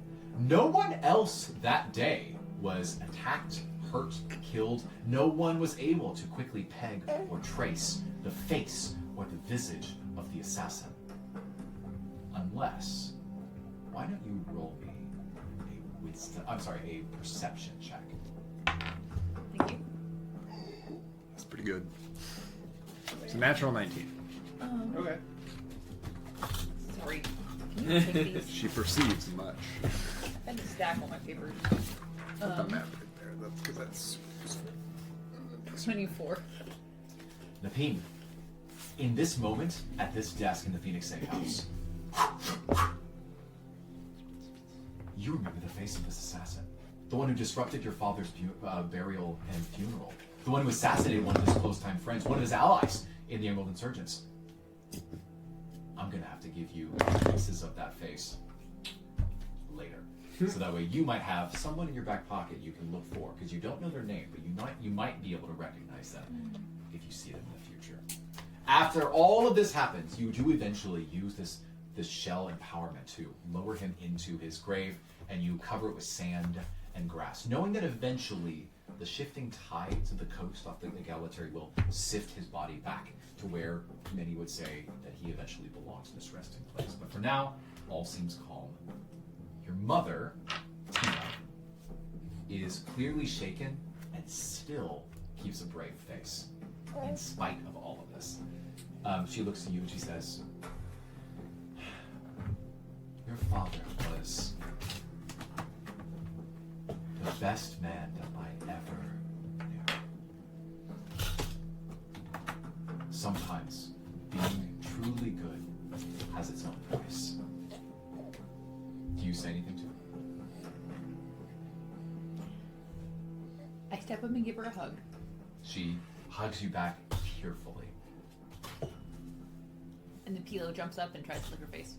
No one else that day was attacked, hurt, killed. No one was able to quickly peg or trace the face or the visage of the assassin. Unless, why don't you roll me a perception check? Thank you. That's pretty good. It's a natural 19. Okay. Sorry. Can you take these? She perceives much. I had to stack all my papers. Put the map right there. That's because that's 24. Napim, in this moment, at this desk in the Phoenix Safe House, you remember the face of this assassin. The one who disrupted your father's burial and funeral. The one who assassinated one of his close-time friends, one of his allies in the Emerald Insurgents. I'm gonna have to give you pieces of that face later. So that way you might have someone in your back pocket you can look for, because you don't know their name, but you might be able to recognize them if you see them in the future. After all of this happens, you do eventually use this shell empowerment to lower him into his grave, and you cover it with sand and grass, knowing that eventually the shifting tides of the coast off the Galatary will sift his body back to where many would say that he eventually belongs in this resting place. But for now, all seems calm. Your mother, Tina, is clearly shaken and still keeps a brave face, in spite of all of this. She looks at you and she says, "Your father was the best man that I ever knew. Sometimes being truly good has its own price." Do you say anything to her? I step up and give her a hug. She hugs you back tearfully. And then Pilo jumps up and tries to lick her face.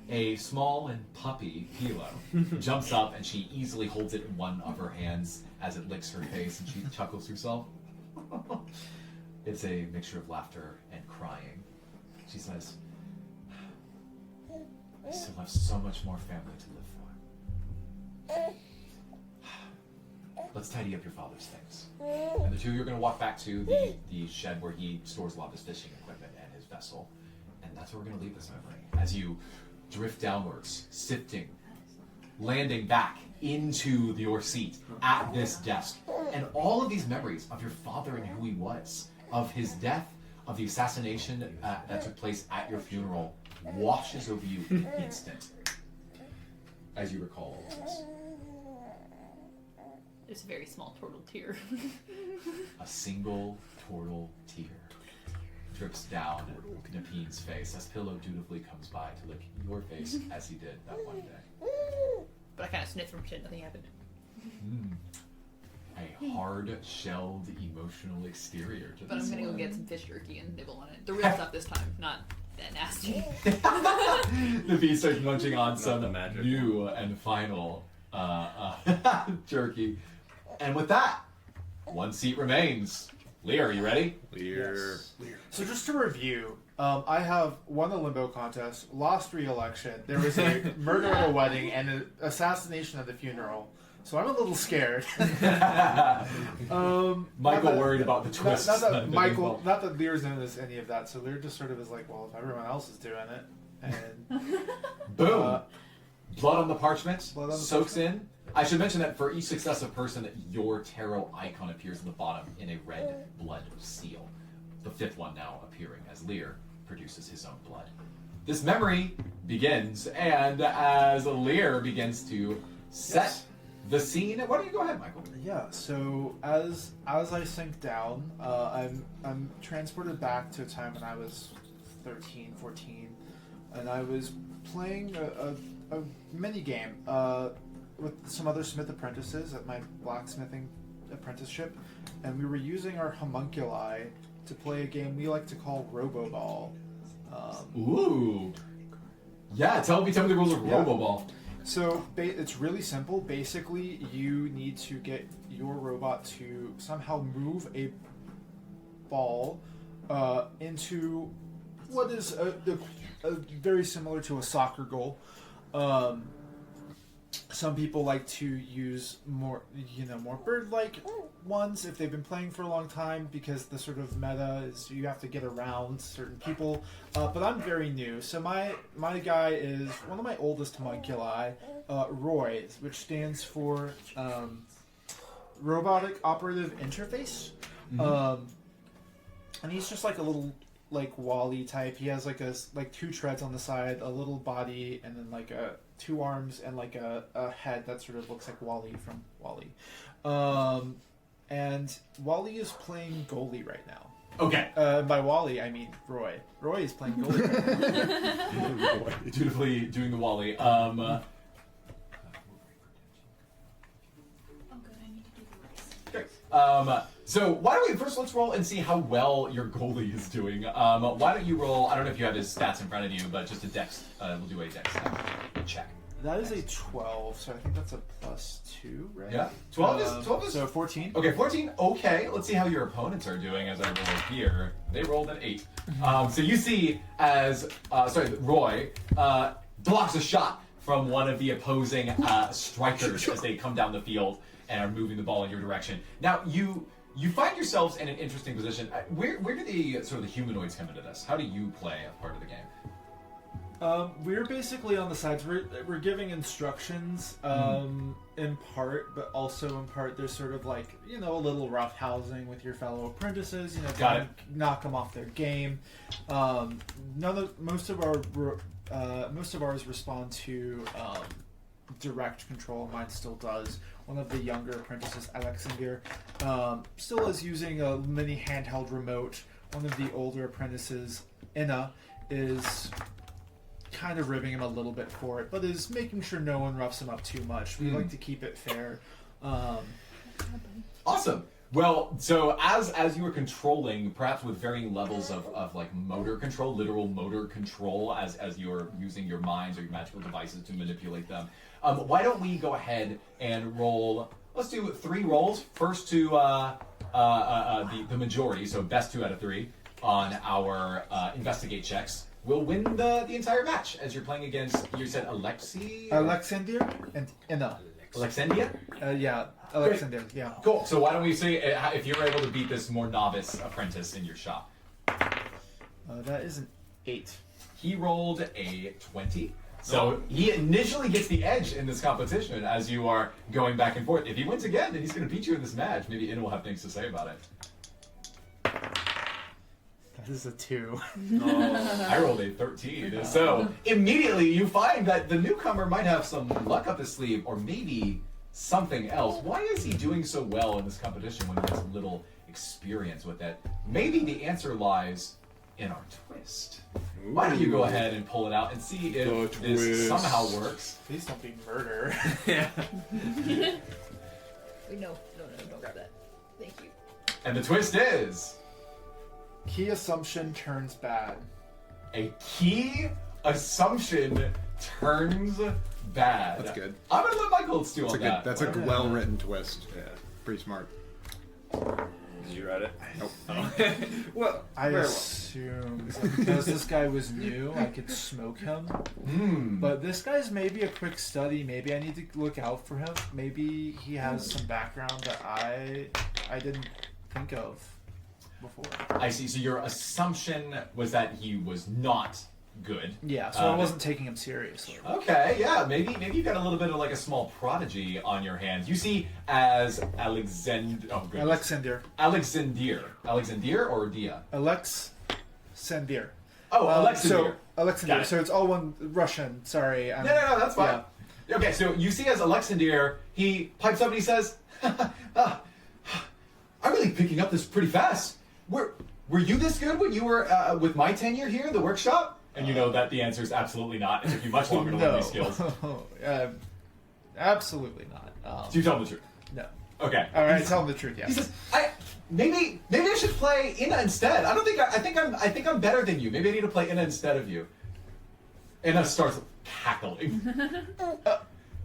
A small and puppy Hilo jumps up and she easily holds it in one of her hands as it licks her face, and she chuckles herself. It's a mixture of laughter and crying. She says, "I still have so much more family to live for. Let's tidy up your father's things." And the two of you are going to walk back to the shed where he stores a lot of his fishing equipment and his vessel. And that's where we're going to leave this memory. As you drift downwards, sifting, landing back into your seat at this desk. And all of these memories of your father and who he was, of his death, of the assassination that took place at your funeral, washes over you in an instant as you recall all of this. It's a very small turtle tear. A single turtle tear drips down Napin's face as Pillow dutifully comes by to lick your face as he did that one day. But I kind of sniffed and pretend nothing happened. A hard-shelled, emotional exterior to But this I'm gonna go one. get some fish jerky and nibble on it. The real stuff this time, not that nasty. The bee starts munching on Not some the magic new and final jerky. And with that, one seat remains. Lear, are you ready? Lear. So just to review, I have won a limbo contest, lost re-election. There was a murder at a wedding and an assassination at the funeral. So I'm a little scared. Michael worried about the twists. Not that that have been Michael, involved. not that Lear's knows any of that. So Lear just sort of is like, well, if everyone else is doing it, and Boom. Blood on the parchment Blood on the soaks in. I should mention that for each successive person, your tarot icon appears on the bottom in a red blood seal. The fifth one now appearing as Lear produces his own blood. This memory begins, and as Lear begins to set the scene, why don't you go ahead, Michael? yeah. So as I sink down, I'm transported back to a time when I was 13, 14, and I was playing a mini game with some other smith apprentices at my blacksmithing apprenticeship, and we were using our homunculi to play a game we like to call Roboball. Ooh. Yeah, tell me the rules of Yeah. Roboball. So it's really simple. Basically, you need to get your robot to somehow move a ball into what is a very similar to a soccer goal. Some people like to use more bird-like ones if they've been playing for a long time, because the sort of meta is you have to get around certain people. But I'm very new, so my guy is one of my oldest homunculi, Roy, which stands for Robotic Operative Interface. And he's just like a little Wall-E type. He has like two treads on the side, a little body, and then like two arms and like a head that sort of looks like Wall-E from Wall-E. And Wall-E is playing goalie right now. Okay. By Wall-E, I mean Roy. Roy is playing goalie right now. Dutifully doing the Wally. Oh, good. I need to do the race. Great. So why don't we let's roll and see how well your goalie is doing. Why don't you roll? I don't know if you have his stats in front of you, but just a dex. We'll do a dex check. That is a 12, so I think that's a +2, right? Yeah. 12 is so 14. Okay, 14. Okay, let's see how your opponents are doing as I roll here. They rolled an 8. So you see as Roy blocks a shot from one of the opposing strikers as they come down the field and are moving the ball in your direction. Now you find yourselves in an interesting position. Where do the sort of the humanoids come into this? How do you play a part of the game? We're basically on the sides. We're giving instructions in part, but also in part there's sort of like, a little rough housing with your fellow apprentices, Got it. knock them off their game. Most of ours respond to direct control. Mine still does. One of the younger apprentices, Alexander, still is using a mini handheld remote. One of the older apprentices, Inna, is kind of ribbing him a little bit for it, but is making sure no one roughs him up too much. We like to keep it fair. Awesome. Well, so as you were controlling, perhaps with varying levels of like motor control, literal motor control, as you're using your minds or your magical devices to manipulate them, why don't we go ahead and roll? Let's do 3 rolls. First to the majority, so best 2 out of 3 on our investigate checks. Will win the entire match as you're playing against. You said Alexander and Inna. Alexandria? Yeah, Alexander. Yeah. Cool. So why don't we see if you're able to beat this more novice apprentice in your shop? That is an 8. He rolled a 20. So he initially gets the edge in this competition as you are going back and forth. If he wins again, then he's going to beat you in this match. Maybe In will have things to say about it. That is a 2. I rolled a 13. So immediately you find that the newcomer might have some luck up his sleeve, or maybe something else. Why is he doing so well in this competition when he has little experience with it? Maybe the answer lies in our twist. Why don't you go ahead and pull it out and see if this somehow works? Please don't be murder. Yeah. No, don't grab that. Thank you. And the twist is Key assumption turns bad. a key assumption turns bad. That's good. I'm gonna let Michael steal on that. That's a well-written twist. Yeah, pretty smart. Did you write it? Nope. Oh. Well, I very well. assumed that because this guy was new, I could smoke him. But this guy's maybe a quick study. Maybe I need to look out for him. Maybe he has some background that I didn't think of before. I see. So your assumption was that he was not good. Yeah, so I wasn't taking him seriously. Okay, yeah, maybe you got a little bit of like a small prodigy on your hands. You see, as Alexander or Dia? Alexander. Oh, Alexander. So Alexander. Got it. So it's all one Russian. Sorry. No, that's fine. Okay, so you see as Alexander, he pipes up and he says, I'm really picking up this pretty fast. Were you this good when you were with my tenure here in the workshop? And you know that the answer is absolutely not. It took you much longer to learn these skills. Absolutely not. So you tell him the truth. No. Okay. All right, tell him the truth. Yeah. He says, maybe I should play Inna instead. I think I'm better than you. Maybe I need to play Inna instead of you. Inna starts cackling.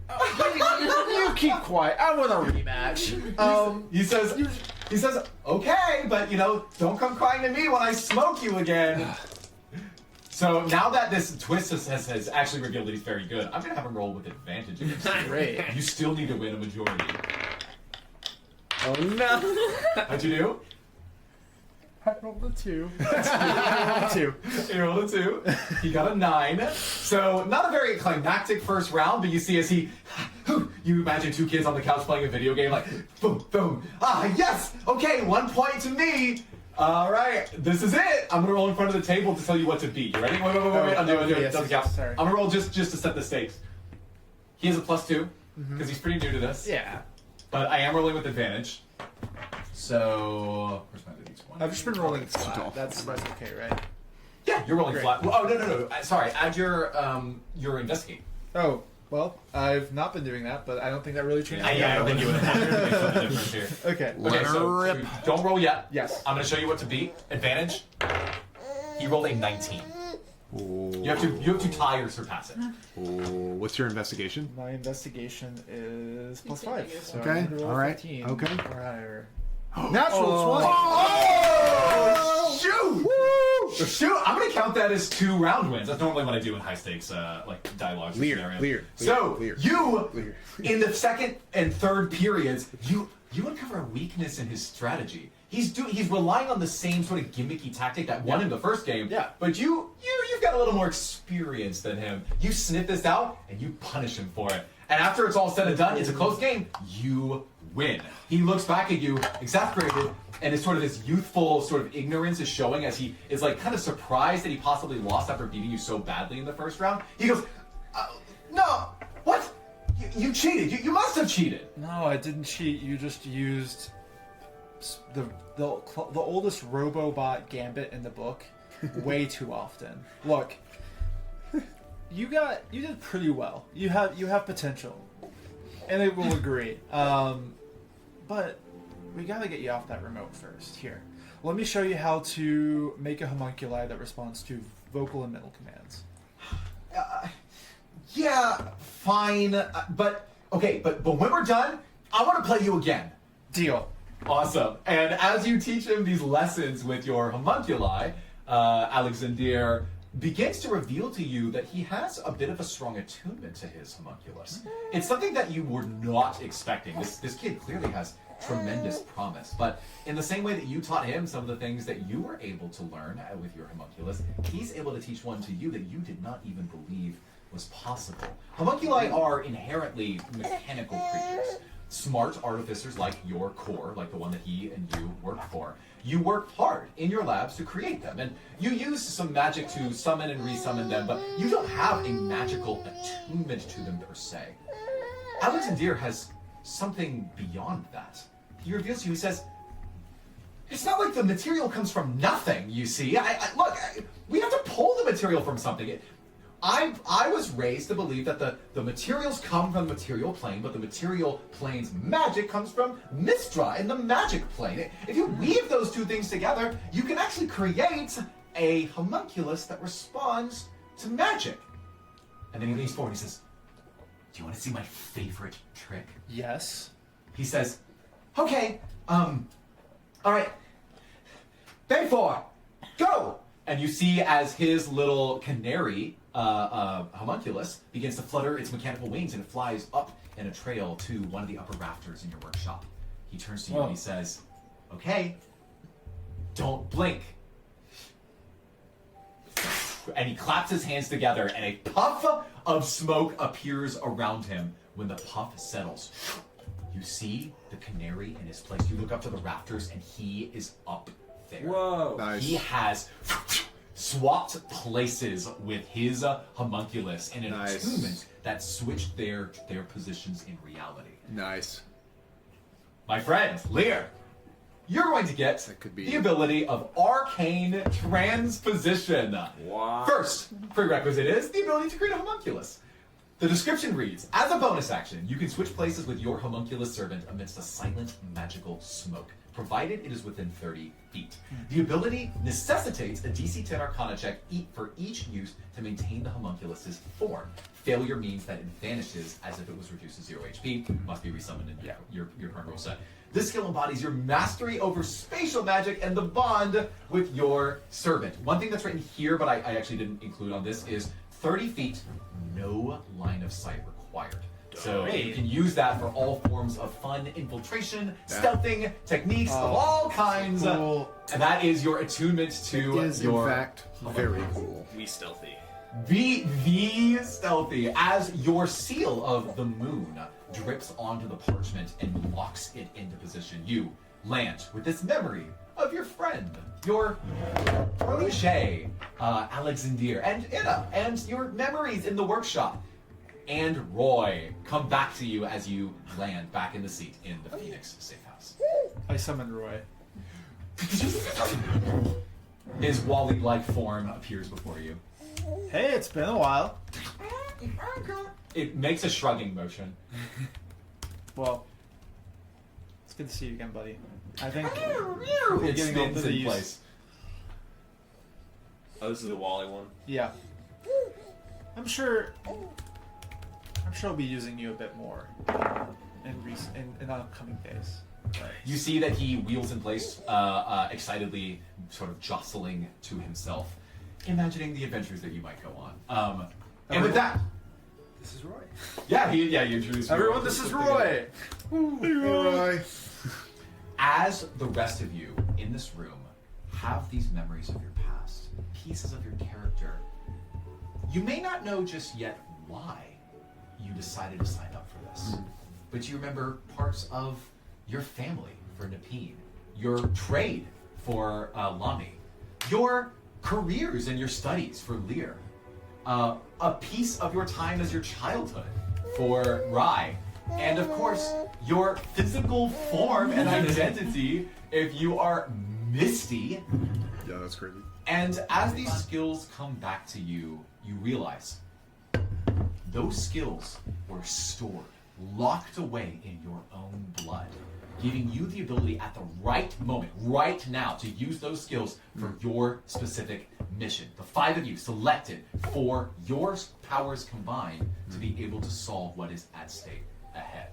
You keep quiet. I want a rematch. He says, okay, but don't come crying to me when I smoke you again. So now that this twist has actually revealed that he's very good, I'm gonna have him roll with advantage against you. Great. You still need to win a majority. Oh no! What'd you do? I rolled a 2. He rolled a 2. He got a 9. So not a very climactic first round, but you see as you imagine 2 kids on the couch playing a video game, like boom, boom. Yes. Okay, 1 point to me. All right, this is it. I'm gonna roll in front of the table to tell you what to beat. You ready? Wait. I'm doing it. Doesn't count. Sorry. I'm gonna roll just to set the stakes. He has a +2 because he's pretty new to this. Yeah. But I am rolling with advantage. So where's my D20? I've just been rolling flat. That's okay, right? Yeah, you're rolling Great. flat. Oh no. Sorry, add your investigate. Oh, well, I've not been doing that, but I don't think that really changes. I don't think you would have had the difference here. Okay. Okay, so rip. don't roll yet. Yes. I'm going to show you what to beat. Advantage. He rolled a 19. You have to tie or surpass it. What's your investigation? My investigation is +5. So Okay, I'm gonna roll all right, 15 okay. or higher. Natural 20. Oh, shoot! Shoot! I'm going to count that as 2 round wins. That's normally what I do in high stakes like dialogue scenarios. Clear. You, in the second and third periods, you uncover a weakness in his strategy. He's relying on the same sort of gimmicky tactic that won him the first game. Yeah. But you've got a little more experience than him. You sniff this out and you punish him for it. And after it's all said and done, it's a close game. You win. He looks back at you, exasperated, and it's sort of this youthful sort of ignorance is showing as he is like kind of surprised that he possibly lost after beating you so badly in the first round. He goes, no, what? You cheated. You must have cheated. No, I didn't cheat. You just used the oldest Robobot gambit in the book way too often. Look, you did pretty well. You have potential, and I will agree. But we gotta get you off that remote first. Here, let me show you how to make a homunculi that responds to vocal and mental commands. Yeah, fine. But when we're done, I want to play you again. Deal. Awesome. And as you teach him these lessons with your homunculi, Alexander begins to reveal to you that he has a bit of a strong attunement to his homunculus. It's something that you were not expecting. This kid clearly has tremendous promise. But in the same way that you taught him some of the things that you were able to learn with your homunculus, he's able to teach one to you that you did not even believe was possible. Homunculi are inherently mechanical creatures. Smart artificers like your core, like the one that he and you work for. You work hard in your labs to create them, and you use some magic to summon and resummon them, but you don't have a magical attunement to them per se. Alexander has something beyond that. He reveals to you, he says, it's not like the material comes from nothing, you see. Look, we have to pull the material from something. I was raised to believe that the materials come from the material plane, but the material plane's magic comes from Mistra in the magic plane. If you weave those two things together, you can actually create a homunculus that responds to magic. And then he leans forward and he says, do you want to see my favorite trick? Yes. He says, okay, All right. Bayfor, go! And you see as his little canary, homunculus, begins to flutter its mechanical wings and it flies up in a trail to one of the upper rafters in your workshop. He turns to you and he says, okay, don't blink. And he claps his hands together and a puff of smoke appears around him. When the puff settles, you see the canary in his place. You look up to the rafters and he is up there. Whoa. Nice. He has swapped places with his homunculus in an attunement that switched their positions in reality. Nice. My friend, Lear, you're going to get That could be- the ability of Arcane Transposition. Wow. First prerequisite is the ability to create a homunculus. The description reads, as a bonus action, you can switch places with your homunculus servant amidst a silent magical smoke, provided it is within 30 feet. The ability necessitates a DC 10 Arcana check for each use to maintain the homunculus's form. Failure means that it vanishes as if it was reduced to 0 HP, must be resummoned in your current rule set. This skill embodies your mastery over spatial magic and the bond with your servant. One thing that's written here, but I actually didn't include on this, is 30 feet, no line of sight required. So you can use that for all forms of fun, infiltration, stealthing, techniques of all kinds. Cool. And that is your attunement to It is, your... in fact, very cool. We stealthy. Be the stealthy as your seal of the moon drips onto the parchment and locks it into position. You land with this memory of your friend, your protege, Alexander, and Ida, and your memories in the workshop. And Roy come back to you as you land back in the seat in the Phoenix safe house. I summoned Roy. His Wally-like form appears before you. Hey, it's been a while. It makes a shrugging motion. Well, it's good to see you again, buddy. I think It getting spins over in these. place. Oh, this is the Wally one. Yeah. I'm sure I'll be using you a bit more in upcoming days. You see that he wheels in place, excitedly, sort of jostling to himself, imagining the adventures that you might go on. And with that, This is Roy. you introduce me. Everyone, this is Roy. Roy. As the rest of you in this room have these memories of your past, pieces of your character, you may not know just yet why you decided to sign up for this, but you remember parts of your family for Napine, your trade for Lami, your careers and your studies for Lear, a piece of your time as your childhood for Rai, and of course, your physical form and identity if you are Misty. Yeah, that's crazy. And as these skills come back to you, you realize those skills were stored, locked away in your own blood, giving you the ability at the right moment, right now, to use those skills for your specific mission. The 5 of you selected for your powers combined to be able to solve what is at stake ahead.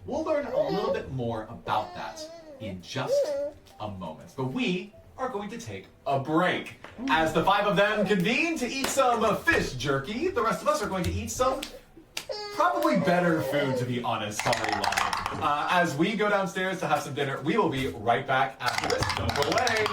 We'll learn a little bit more about that in just a moment. But we are going to take a break. As the 5 of them convene to eat some fish jerky, the rest of us are going to eat some probably better food, to be honest. Sorry, Lonnie. As we go downstairs to have some dinner, we will be right back after this. Don't go away.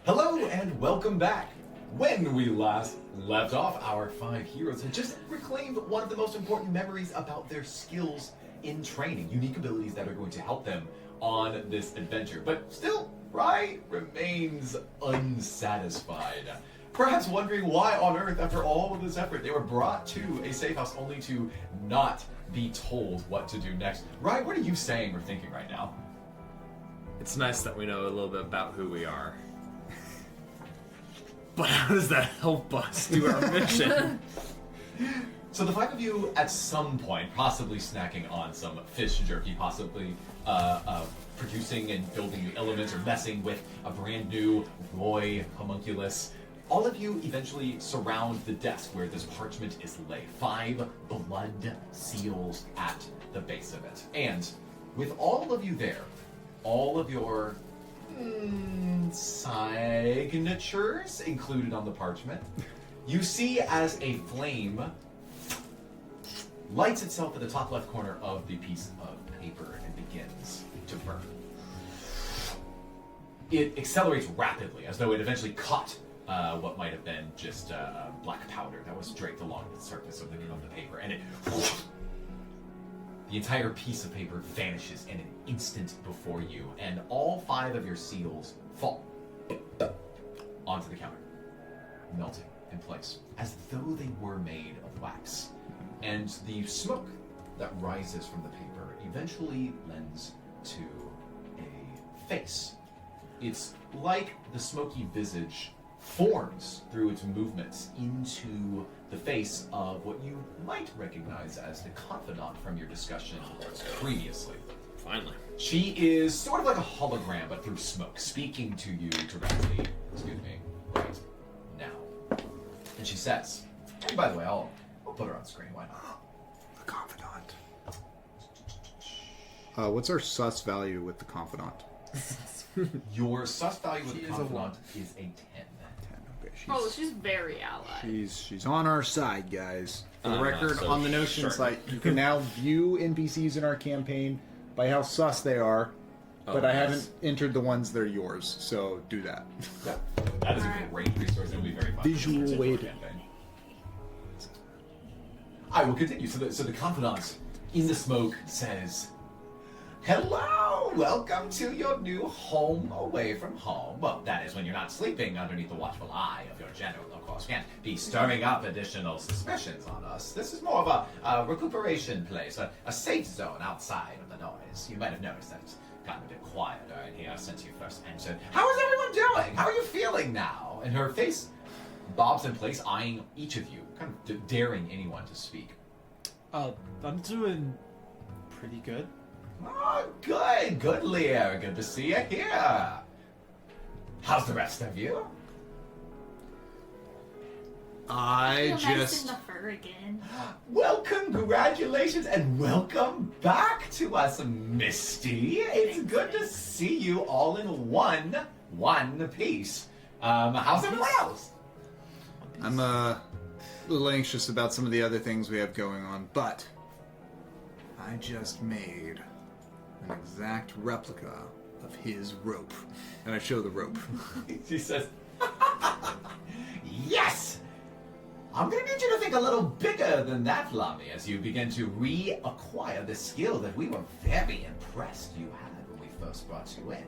Hello and welcome back. When we last left off, our 5 heroes had just reclaimed one of the most important memories about their skills in training, unique abilities that are going to help them on this adventure. But still, Rai remains unsatisfied. Perhaps wondering why on earth, after all of this effort, they were brought to a safe house only to not be told what to do next. Rai, what are you saying or thinking right now? It's nice that we know a little bit about who we are. But how does that help us do our mission? So the 5 of you, at some point, possibly snacking on some fish jerky, possibly producing and building new elements or messing with a brand new Roy homunculus, all of you eventually surround the desk where this parchment is laid. 5 blood seals at the base of it. And with all of you there, all of your signatures included on the parchment, you see as a flame lights itself at the top left corner of the piece of paper and begins to burn. It accelerates rapidly, as though it eventually caught what might have been just black powder that was draped along the surface of the paper, and the entire piece of paper vanishes in an instant before you, and all 5 of your seals fall onto the counter, melting in place, as though they were made of wax. And the smoke that rises from the paper eventually lends to a face. It's like the smoky visage forms through its movements into the face of what you might recognize as the Confidant from your discussion previously. Finally. She is sort of like a hologram, but through smoke, speaking to you directly, right now. And she says, and by the way, I'll put her on screen, why not? The Confidant. What's our sus value with the Confidant? Your sus value with the Confidant is a 10. 10. Okay, She's very allied. she's on our side, guys. For the I'm record, not so on the Notion sure. site, you can now view NPCs in our campaign by how sus they are, but I haven't entered the ones that are yours, so do that. Yeah, that is a great resource. It'll be very fun. Visual weighted. Campaign. I will continue. So the Confidant in the smoke says, "Hello, welcome to your new home away from home. Well, that is when you're not sleeping underneath the watchful eye of your general, of course. Can't be stirring up additional suspicions on us. This is more of a recuperation place, a safe zone outside of the noise. You might have noticed that it's gotten a bit quieter in here since you first entered. How is everyone doing? How are you feeling now?" And her face bobs in place, eyeing each of you, kind of daring anyone to speak. I'm doing pretty good. Oh, good, Lear. Good to see you here. How's the rest of you? I Feel nice just... in the fur again. Well, congratulations and welcome back to us, Misty. It's good to see you all in one piece. How's everyone else? I'm a little anxious about some of the other things we have going on, but I just made an exact replica of his rope. And I show the rope. She says, "Yes! I'm going to need you to think a little bigger than that, Lami, as you begin to reacquire the skill that we were very impressed you had when we first brought you in.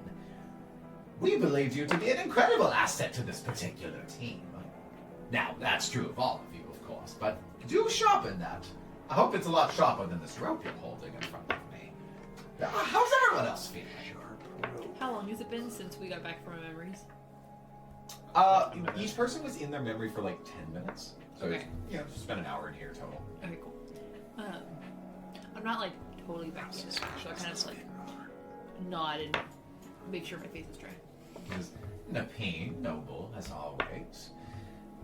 We believed you to be an incredible asset to this particular team. Now, that's true of all of you, of course, but do sharpen that. I hope it's a lot sharper than this rope you're holding in front of me. How's everyone else feeling?" How long has it been since we got back from our memories? Each person was in their memory for like 10 minutes. So, Okay. it's spent an hour in here total. Okay, cool. I'm not like totally back yet, so I kind of just like nod and make sure my face is dry. Is Napine, noble as always.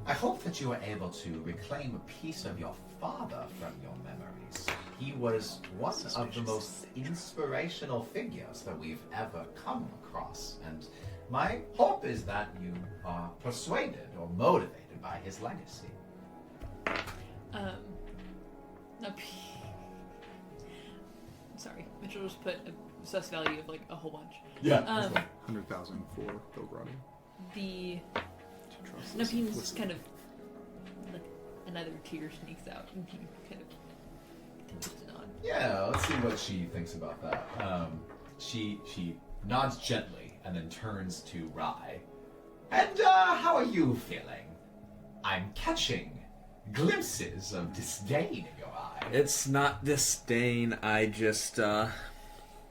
I hope that you were able to reclaim a piece of your father from your memories. He was one of the most inspirational figures that we've ever come across, and my hope is that you are persuaded or motivated by his legacy. Sorry, Mitchell just put a sus value of like a whole bunch. Yeah. 100,000 for Belgrado. The Napine's kind of like another tear sneaks out and he kind of continues to nod. Yeah, let's see what she thinks about that. She nods gently and then turns to Rai. "And how are you feeling? I'm catching glimpses of disdain in your eye." It's not disdain, I just,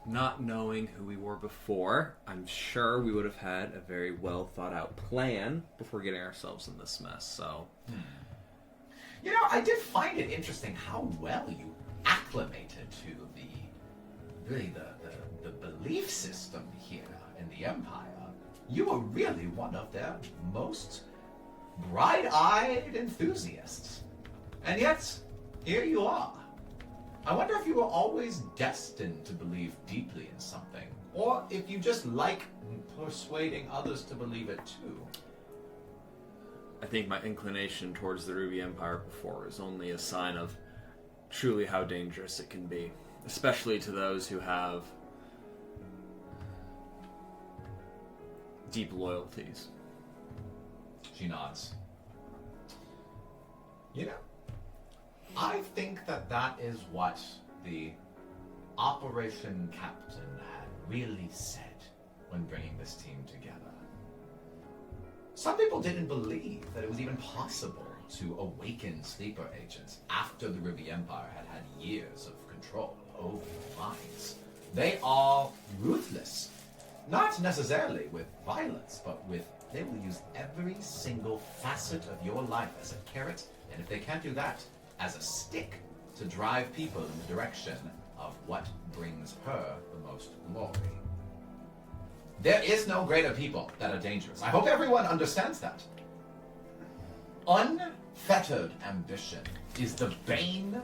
not knowing who we were before, I'm sure we would have had a very well thought out plan before getting ourselves in this mess, so... You know, I did find it interesting how well you acclimated to the belief system here in the Empire. You were really one of their most bright-eyed enthusiasts. And yet, here you are. I wonder if you were always destined to believe deeply in something, or if you just like persuading others to believe it too. I think my inclination towards the Ruby Empire before is only a sign of truly how dangerous it can be, especially to those who have deep loyalties. She nods. You know, I think that is what the Operation Captain had really said when bringing this team together. Some people didn't believe that it was even possible to awaken sleeper agents after the Ruby Empire had had years of control over the minds. They are ruthless. Not necessarily with violence, but they will use every single facet of your life as a carrot, and if they can't do that, as a stick to drive people in the direction of what brings her the most glory. There is no greater people that are dangerous. I hope everyone understands that. Unfettered ambition is the bane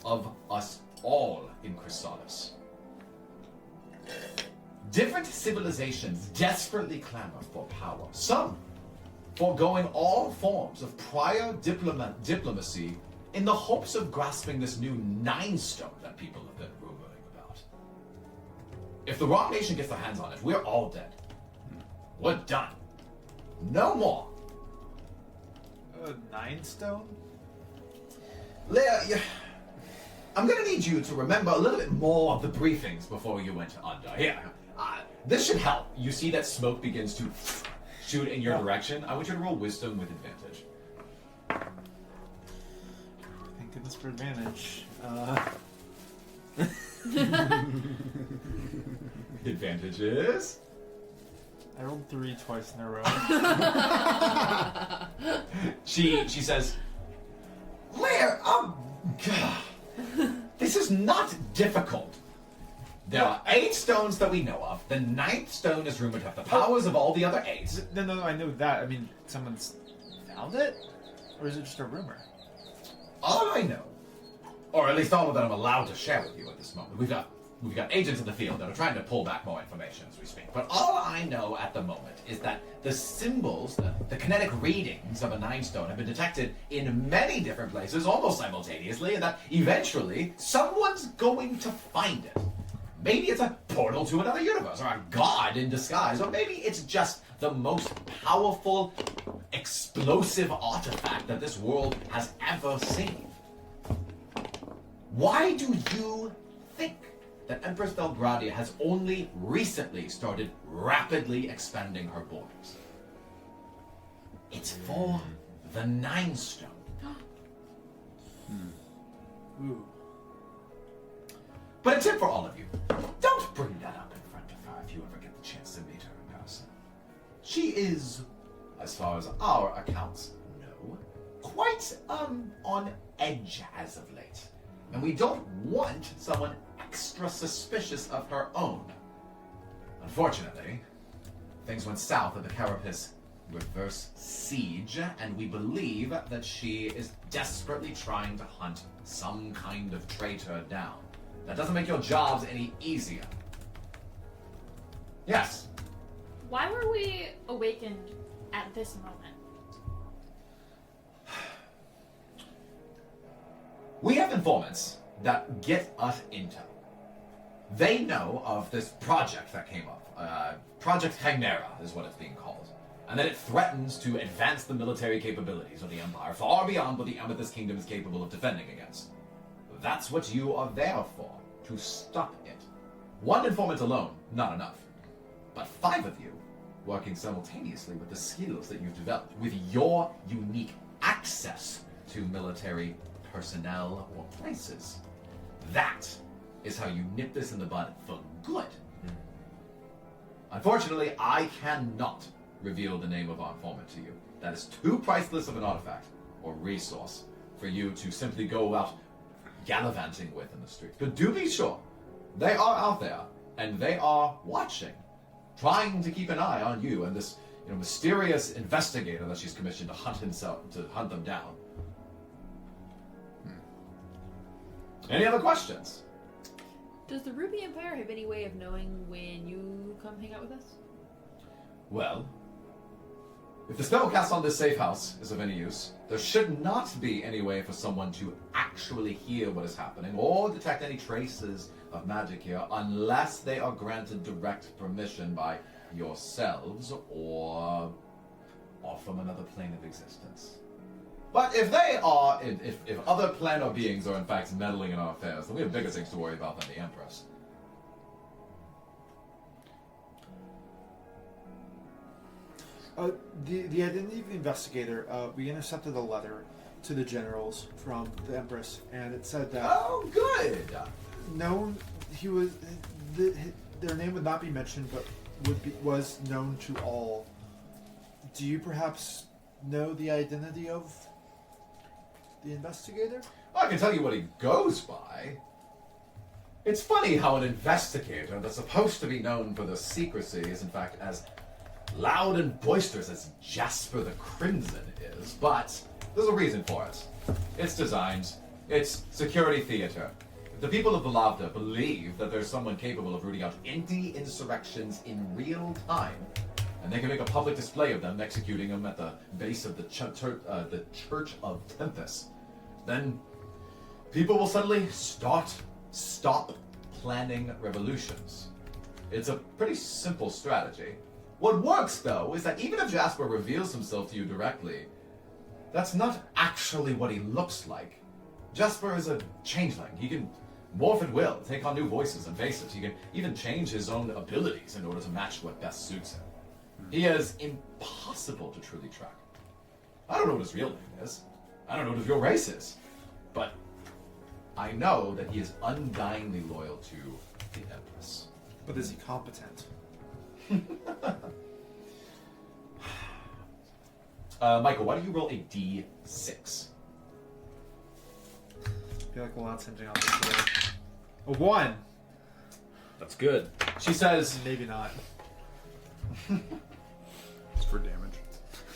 of us all in Chrysalis. Different civilizations desperately clamor for power. Some foregoing all forms of prior diplomacy in the hopes of grasping this new 9 stone that people have been rumoring about. If the wrong nation gets their hands on it, we're all dead. We're done. No more. 9 stone? Leia, I'm gonna need you to remember a little bit more of the briefings before you went under. Here, this should help. You see that smoke begins to shoot in your direction. I want you to roll wisdom with advantage. Thank goodness for advantage. Advantage is... I rolled 3 twice in a row. She says, Leia, this is not difficult. There are 8 stones that we know of. The 9th stone is rumored to have the powers of all the other 8. No, I know that. I mean, someone's found it? Or is it just a rumor? All I know, or at least all that I'm allowed to share with you at this moment, we've got agents in the field that are trying to pull back more information as we speak. But all I know at the moment is that the symbols, the kinetic readings of a 9 stone have been detected in many different places almost simultaneously, and that eventually someone's going to find it. Maybe it's a portal to another universe, or a god in disguise, or maybe it's just the most powerful, explosive artifact that this world has ever seen. Why do you think that Empress Belgradia has only recently started rapidly expanding her borders? It's for the 9 stone. Ooh. But a tip for all of you, don't bring that up in front of her if you ever get the chance to meet her in person. She is, as far as our accounts know, quite on edge as of late. And we don't want someone extra suspicious of her own. Unfortunately, things went south at the Carapace reverse siege, and we believe that she is desperately trying to hunt some kind of traitor down. That doesn't make your jobs any easier. Yes. Why were we awakened at this moment? We have informants that get us intel. They know of this project that came up. Project Chimera is what it's being called. And that it threatens to advance the military capabilities of the Empire far beyond what the Amethyst Kingdom is capable of defending against. That's what you are there for, to stop it. One informant alone, not enough. But 5 of you, working simultaneously with the skills that you've developed, with your unique access to military personnel or places. That is how you nip this in the bud for good. Unfortunately, I cannot reveal the name of our informant to you. That is too priceless of an artifact or resource for you to simply go out gallivanting with in the streets. But do be sure, they are out there, and they are watching, trying to keep an eye on you and this mysterious investigator that she's commissioned to hunt them down. Any other questions? Does the Ruby Empire have any way of knowing when you come hang out with us? Well, if the spell cast on this safe house is of any use, there should not be any way for someone to actually hear what is happening or detect any traces of magic here unless they are granted direct permission by yourselves or from another plane of existence. But if they are, if other planar beings are in fact meddling in our affairs, then we have bigger things to worry about than the Empress. The identity of the investigator, we intercepted a letter to the generals from the Empress, and it said that Oh, good! their name would not be mentioned, but was known to all. Do you perhaps know the identity of the investigator? Well, I can tell you what he goes by. It's funny how an investigator that's supposed to be known for their secrecy is in fact as loud and boisterous as Jasper the Crimson is, but there's a reason for it. It's designed. It's security theater. The people of Balavda believe that there's someone capable of rooting out any insurrections in real time, and they can make a public display of them, executing them at the base of the Church of Tempest. Then people will suddenly stop planning revolutions. It's a pretty simple strategy. What works, though, is that even if Jasper reveals himself to you directly, that's not actually what he looks like. Jasper is a changeling. He can morph at will, take on new voices and faces. He can even change his own abilities in order to match what best suits him. He is impossible to truly track. I don't know what his real name is. I don't know what his real race is. But I know that he is undyingly loyal to the Empress. But is he competent? Michael, why don't you roll a d6? I feel like we'll not something on this today. A 1! That's good. She says, Maybe not. It's for damage.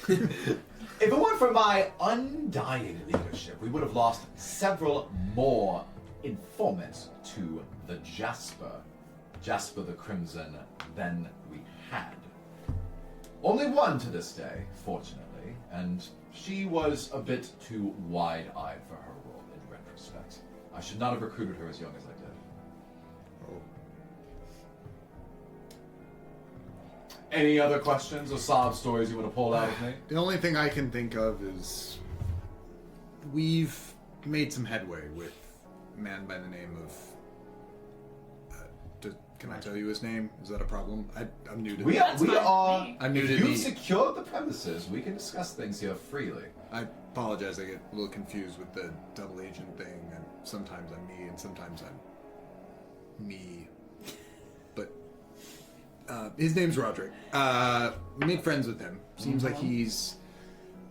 if it weren't for my undying leadership, we would have lost several more informants to the Jasper the Crimson, than we had. Only one to this day, fortunately, and she was a bit too wide-eyed for her role in retrospect. I should not have recruited her as young as I did. Oh. Any other questions or sob stories you want to pull out of me? The only thing I can think of is we've made some headway with a man by the name of. Can I tell you his name? Is that a problem? I'm new to We the. are. I'm new if to you've the. secured the premises, we can discuss things here freely. I apologize. I get a little confused with the double agent thing, and sometimes I'm me, and sometimes I'm me. But his name's Roderick. We made friends with him. Seems like he's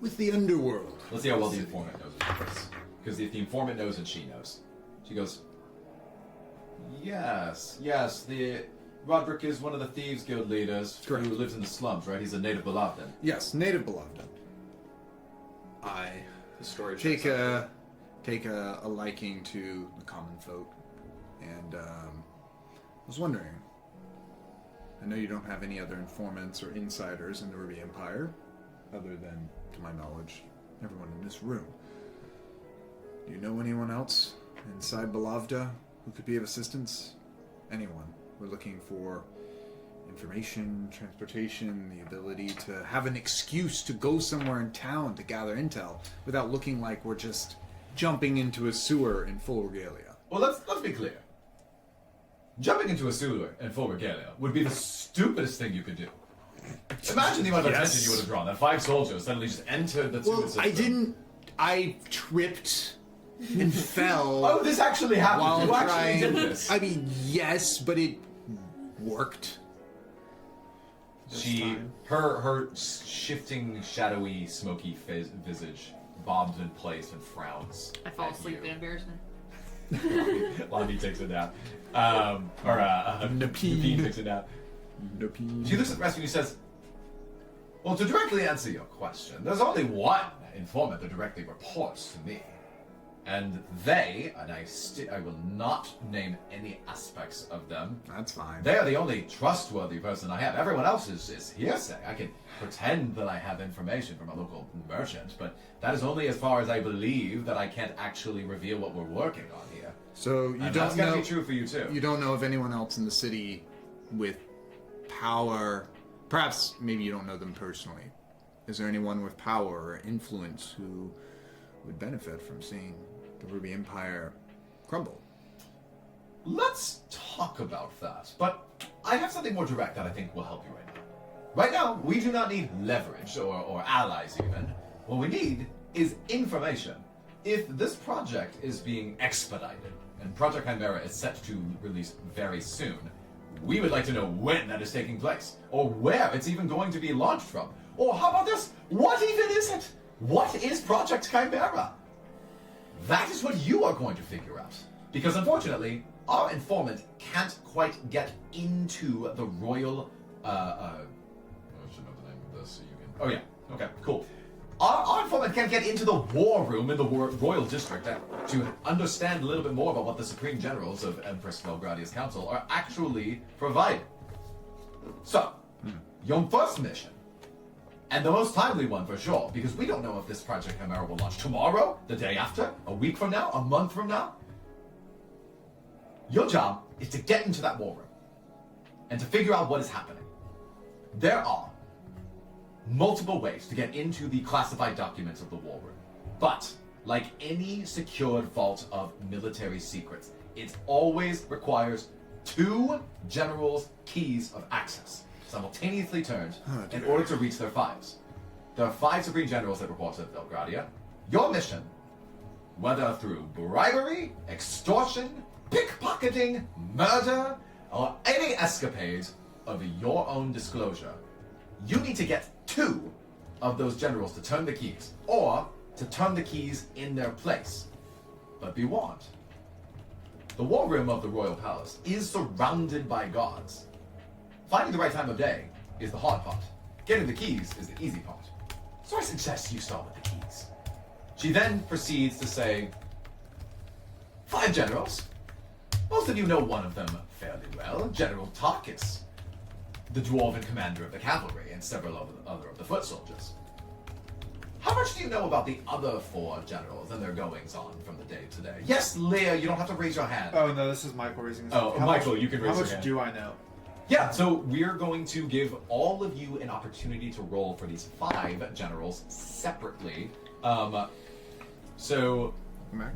with the underworld. Let's see how well the informant knows it. Because if the informant knows and she knows, she goes, Yes. The Roderick is one of the Thieves Guild leaders Correct. who lives in the slums, right? He's a native Balavdan. Yes, native Balavda. I The story take checks a liking to the common folk, and I was wondering. I know you don't have any other informants or insiders in the Ruby Empire, other than, to my knowledge, everyone in this room. Do you know anyone else inside Balavda who could be of assistance? Anyone. We're looking for information, transportation, the ability to have an excuse to go somewhere in town to gather intel without looking like we're just jumping into a sewer in full regalia. Well, let's be clear. Jumping into a sewer in full regalia would be the stupidest thing you could do. Imagine the amount of attention you would have drawn. That 5 soldiers suddenly just entered the sewer system. I tripped and fell. Oh, this actually happened. While You actually trying. did this. I mean, yes, but it worked. Her shifting, shadowy, smoky visage bobs in place and frowns. I fall at asleep you. in embarrassment. Lonnie takes a nap. Napine takes a nap. She looks at the rest of you and says, well, to directly answer your question, there's only one informant that directly reports to me. And they, and I will not name any aspects of them. That's fine. They are the only trustworthy person I have. Everyone else is hearsay. I can pretend that I have information from a local merchant, but that is only as far as I believe that I can't actually reveal what we're working on here. So you And don't that's gotta know. be true for you too. You don't know of anyone else in the city with power. Perhaps maybe you don't know them personally. Is there anyone with power or influence who would benefit from seeing the Ruby Empire crumble? Let's talk about that. But I have something more direct that I think will help you right now. Right now, we do not need leverage or allies even. What we need is information. If this project is being expedited, and Project Chimera is set to release very soon, we would like to know when that is taking place, or where it's even going to be launched from. Or how about this? What even is it? What is Project Chimera? That is what you are going to figure out. Because unfortunately, our informant can't quite get into the royal, I should know the name of this so you can... Oh yeah, okay, cool. Our informant can't get into the war room in the royal district to understand a little bit more about what the supreme generals of Empress Belgradia's council are actually providing. So, your first mission, and the most timely one for sure, because we don't know if this Project Chimera will launch tomorrow, the day after, a week from now, a month from now. Your job is to get into that war room and to figure out what is happening. There are multiple ways to get into the classified documents of the war room, but like any secured vault of military secrets, it always requires 2 generals' keys of access, simultaneously turned in order to reach their files. There are 5 supreme generals that report to Belgradia. Your mission, whether through bribery, extortion, pickpocketing, murder, or any escapade of your own disclosure, you need to get 2 of those generals to turn the keys, or to turn the keys in their place. But be warned, the war room of the royal palace is surrounded by guards. Finding the right time of day is the hard part. Getting the keys is the easy part. So I suggest you start with the keys. She then proceeds to say, 5 generals. Most of you know one of them fairly well, General Tarkus, the dwarven commander of the cavalry, and several other of the foot soldiers. How much do you know about the other 4 generals and their goings-on from the day to day? Yes, Leah, you don't have to raise your hand. Oh no, this is Michael raising his Oh, hand. Michael, you can raise How your much hand. do I know? Yeah, so we're going to give all of you an opportunity to roll for these 5 generals separately. So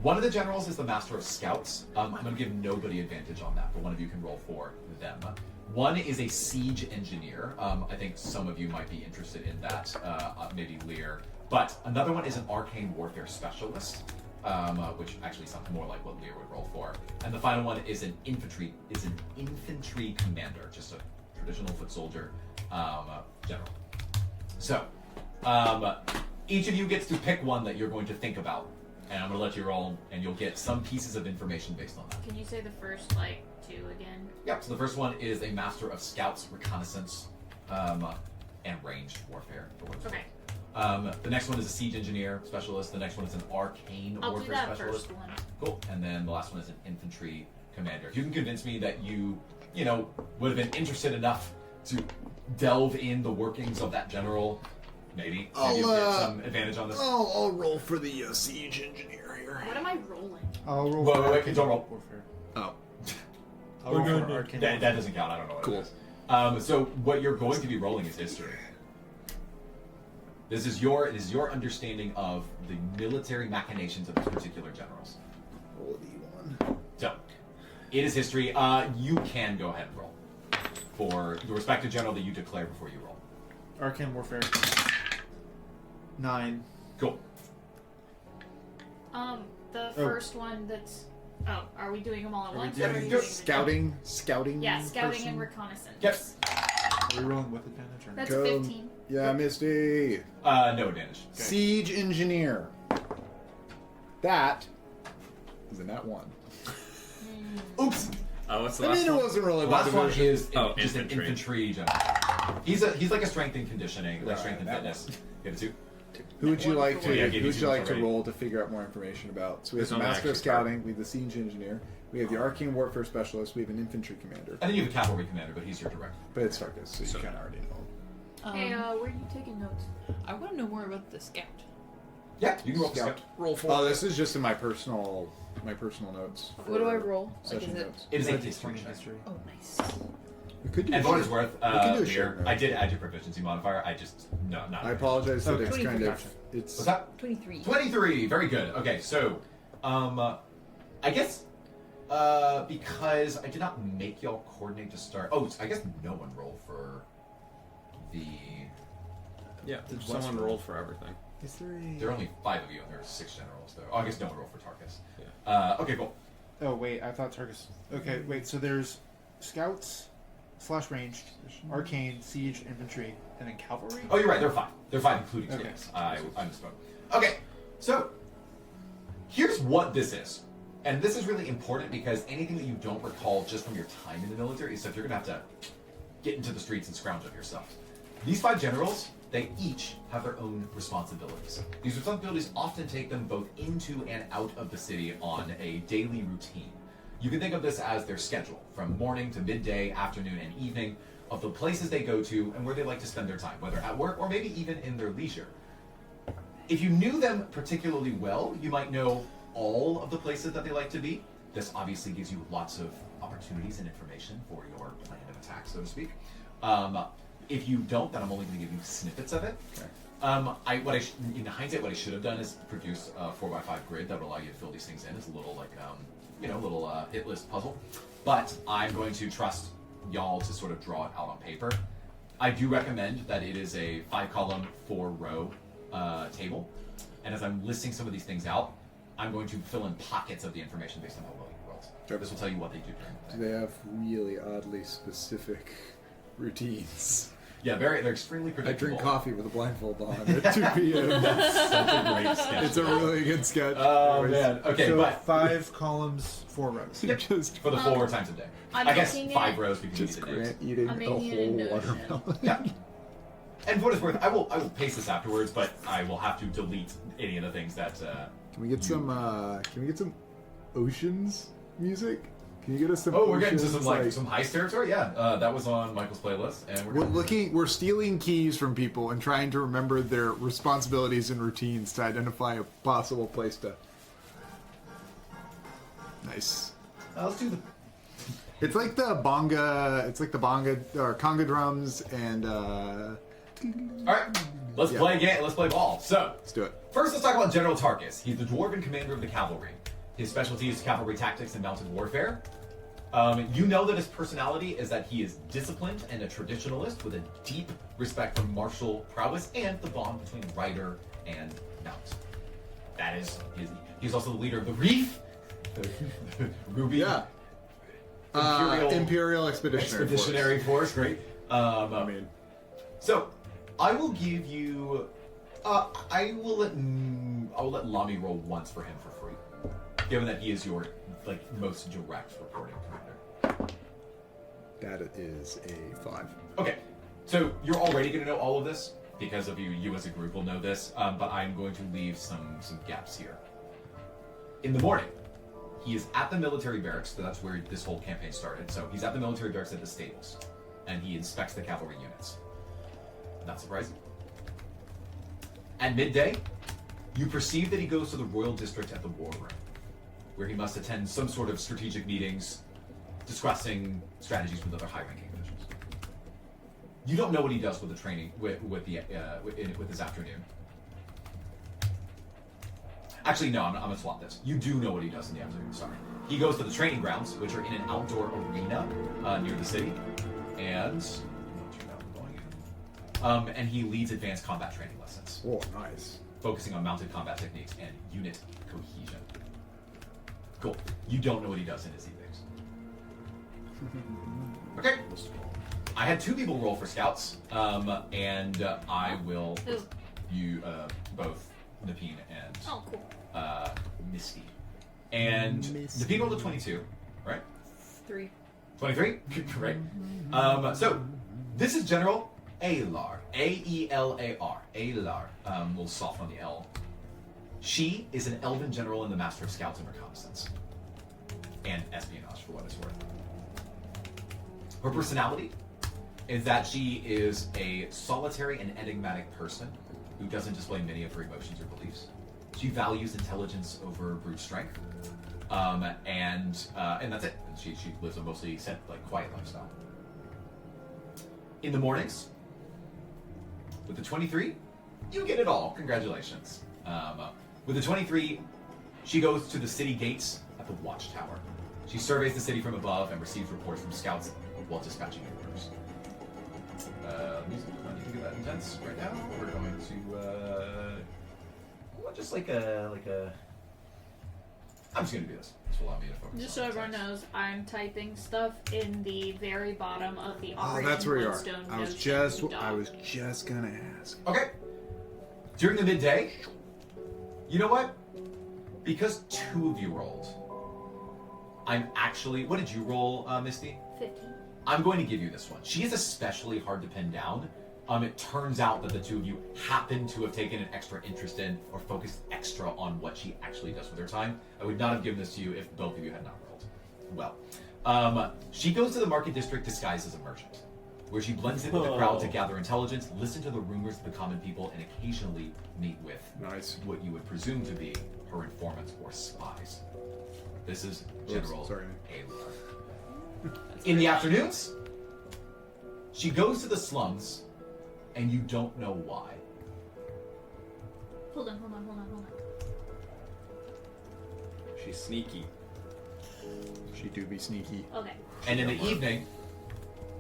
one of the generals is the Master of Scouts. I'm going to give nobody advantage on that, but one of you can roll for them. One is a siege engineer. I think some of you might be interested in that, maybe Lear. But another one is an arcane warfare specialist, which actually sounds more like what Lear would roll for. And the final one is an infantry commander, just a traditional foot soldier general. So each of you gets to pick one that you're going to think about, and I'm going to let you roll, and you'll get some pieces of information based on that. Can you say the first, 2 again? Yep, so the first one is a Master of Scouts, Reconnaissance, and Ranged Warfare. For what it's Okay. worth. The next one is a Siege Engineer Specialist. The next one is an Arcane I'll do Warfare that Specialist. first one. Cool. And then the last one is an Infantry Commander. If you can convince me that you would have been interested enough to delve in the workings of that general, maybe you'll get some advantage on this. I'll roll for the siege engineer here. What am I rolling? I'll roll Wait, for wait, Arcane don't roll. Warfare. Oh, I'll roll for Arcane That Warfare. doesn't count. I don't know what Cool. it is. So what you're going to be rolling is history. It is your understanding of the military machinations of these particular generals. roll a d1. So, it is history. You can go ahead and roll for the respective general that you declare before you roll. Arcane Warfare. 9. Cool. The first one that's... Oh, are we doing them all at Are we once? doing or are you just doing Scouting. Yeah, scouting person? and reconnaissance. Yes. Are we rolling with advantage or not? That's Go. 15. Yeah, Misty. No advantage. Siege engineer. That is a nat 1. Oops. What's the I last mean, it one? wasn't really The my last one division. is just infantry. an infantry general. He's like a strength and conditioning, like Right, strength and that fitness. Get a 2. Who would you like to? Yeah, I Who gave would you you some like to already. roll to figure out more information about? So we have There's the no Master of action card. Scouting, we have the Siege Engineer, we have the Arcane Warfare Specialist, we have an Infantry Commander. And then you have a cavalry commander, but he's your direct. But it's Tarkus, so you So- kind of already know. Hey, where are you taking notes? I want to know more about the scout. Yeah, you can roll for Scout. scout. Roll for Oh, this is just in my personal notes. What do I for roll? Like, Session is it- notes. It is a It's history 20 check. history. Oh, nice. We could do And a for what it's short- worth, we can do a Lear, short note. I did add your proficiency modifier. I just not. I apologize that Okay. it's kind 23. of Gotcha. it's. What's that? 23. 23. Very good. Okay, so, I guess, because I did not make y'all coordinate to start. Oh, I guess no one rolled for the. Yeah, Did someone West rolled for everything. History. There are only 5 of you, and there are 6 generals, though. Oh, I guess no one rolled for Tarkus. Yeah. Okay, cool. Oh wait, I thought Tarkus. Okay, wait. So there's scouts, / ranged, arcane, siege, infantry, and then cavalry. Oh, you're right. There are 5. There are 5, including Okay. students. I misspoke. Okay, so here's what this is, and this is really important because anything that you don't recall just from your time in the military is stuff you're gonna have to get into the streets and scrounge up yourself. These 5 generals, they each have their own responsibilities. These responsibilities often take them both into and out of the city on a daily routine. You can think of this as their schedule, from morning to midday, afternoon, and evening, of the places they go to and where they like to spend their time, whether at work or maybe even in their leisure. If you knew them particularly well, you might know all of the places that they like to be. This obviously gives you lots of opportunities and information for your plan of attack, so to speak. If you don't, then I'm only going to give you snippets of it. Okay. In hindsight, what I should have done is produce a 4x5 grid that would allow you to fill these things in. It's a little hit list puzzle. But I'm going to trust y'all to sort of draw it out on paper. I do recommend that it is a 5-column, 4-row table. And as I'm listing some of these things out, I'm going to fill in pockets of the information based on how well you rolled. Sure. This will tell you what they do during the Do day. they have really oddly specific routines? Yeah, they're extremely I predictable. drink coffee with a blindfold on at 2 p.m. Such a great sketch. It's a really good sketch. Oh Anyways, man. Okay, so but 5 columns, 4 rows. just for the 4 times a day. I'm I guess making 5 it- rows because you just need the names. Grant eating I'm the making it a whole notion. watermelon. Yeah. And for what it's worth, I will paste this afterwards, but I will have to delete any of the things that. Can we get some? Can we get some oceans music? Can you get us some? Oh, we're getting to Oceans, some heist territory. Yeah, that was on Michael's playlist, and We're stealing keys from people and trying to remember their responsibilities and routines to identify a possible place to. Nice. let's do the. It's like the bonga. It's like the bonga or conga drums and. All right, let's Yeah. play a game. Let's play ball. So Let's do it. first, let's talk about General Tarkus. He's the dwarven commander of the cavalry. His specialty is cavalry tactics and mounted warfare. You know that his personality is that he is disciplined and a traditionalist with a deep respect for martial prowess and the bond between rider and mount. That is his. He's also the leader of the Reef, the Ruby Yeah. Imperial Expeditionary Force. Great. I mean, So, I will give you. I will let Lami roll once for him for free, given that he is your most direct reporting commander. that is a 5. Okay, so you're already going to know all of this because of you. You as a group will know this, but I'm going to leave some gaps here. In the morning, he is at the military barracks. So that's where this whole campaign started. So he's at the military barracks at the stables, and he inspects the cavalry units. Not surprising. At midday, you perceive that he goes to the royal district at the war room, where he must attend some sort of strategic meetings, discussing strategies with other high-ranking officials. You don't know what he does with the training with his afternoon. Actually, no, I'm gonna swap this. You do know what he does in the afternoon. Sorry, he goes to the training grounds, which are in an outdoor arena near the city, and and he leads advanced combat training lessons, Oh, nice. focusing on mounted combat techniques and unit cohesion. Cool. You don't know what he does in his evenings. Okay. I had 2 people roll for scouts, and I will Who? you both Napine and Oh, cool. Misty. And Napine rolled a 22, right? 3. 23? Right. So, this is General Alar. A-E-L-A-R. Alar. We'll soften on the L. She is an elven general and the master of scouts and reconnaissance. And espionage, for what it's worth. Her personality is that she is a solitary and enigmatic person who doesn't display many of her emotions or beliefs. She values intelligence over brute strength. And that's it. She lives a mostly quiet lifestyle. In the mornings, with the 23, you get it all. Congratulations. With the 23, she goes to the city gates at the watchtower. She surveys the city from above and receives reports from scouts while dispatching orders. Music, do I need to get that intense right now? We're going to just like a. I'm just gonna do this. This will allow me to focus. Just so on everyone text. knows, I'm typing stuff in the very bottom of the Oh, Operation that's where you are. Bloodstone I was Notion doc. just gonna ask. Okay. During the midday, you know what? Because two of you rolled, I'm actually. What did you roll, Misty? 15. I'm going to give you this one. She is especially hard to pin down. It turns out that the two of you happen to have taken an extra interest in or focused extra on what she actually does with her time. I would not have given this to you if both of you had not rolled. Well, she goes to the market district disguised as a merchant, where she blends in with the crowd to gather intelligence, listen to the rumors of the common people, and occasionally meet with what you would presume to be her informants or spies. This is General Alar. In the afternoons, she goes to the slums, and you don't know why. Hold on. She's sneaky. She do be sneaky. Okay. And in the evening,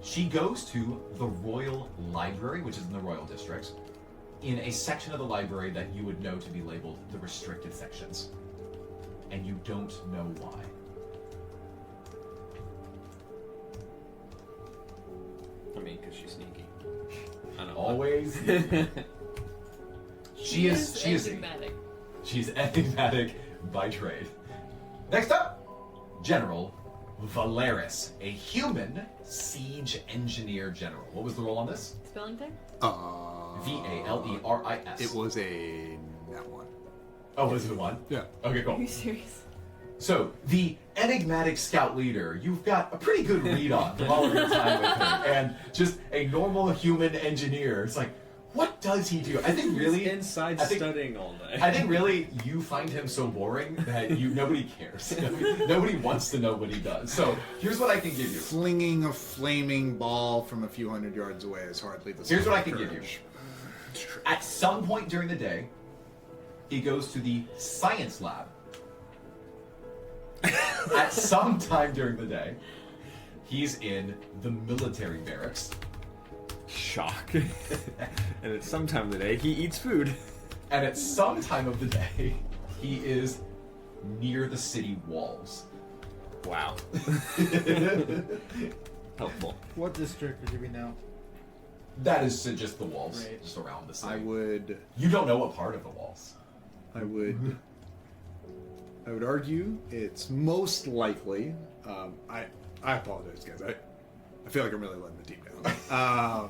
she goes to the Royal Library, which is in the Royal District, in a section of the library that you would know to be labeled the restricted sections. And you don't know why. I mean, because she's sneaky. I don't know. Always. She is enigmatic. She's enigmatic by trade. Next up, General Valeris, a human siege engineer general. What was the role on this? Spelling thing? Valeris. It was that one. Oh, was it one? Yeah. Okay, Are cool. you serious? So, the enigmatic scout leader, you've got a pretty good read on from all of your time with him. And just a normal human engineer. It's like, what does he do? I think really... He's inside studying all day. I think really you find him so boring that nobody cares. Nobody wants to know what he does. So, here's what I can give you. Flinging a flaming ball from a few hundred yards away is hardly the Here's sign what I of can give you. courage. At some point during the day, he goes to the science lab. At some time during the day, he's in the military barracks. Shock. And at some time of the day, he eats food. And at some time of the day, he is near the city walls. Wow. Helpful. What district would you be now? That is just the walls, Right. just around the city. I would You don't know what part of the walls. I would argue it's most likely. I apologize, guys. I feel like I'm really letting the team down. I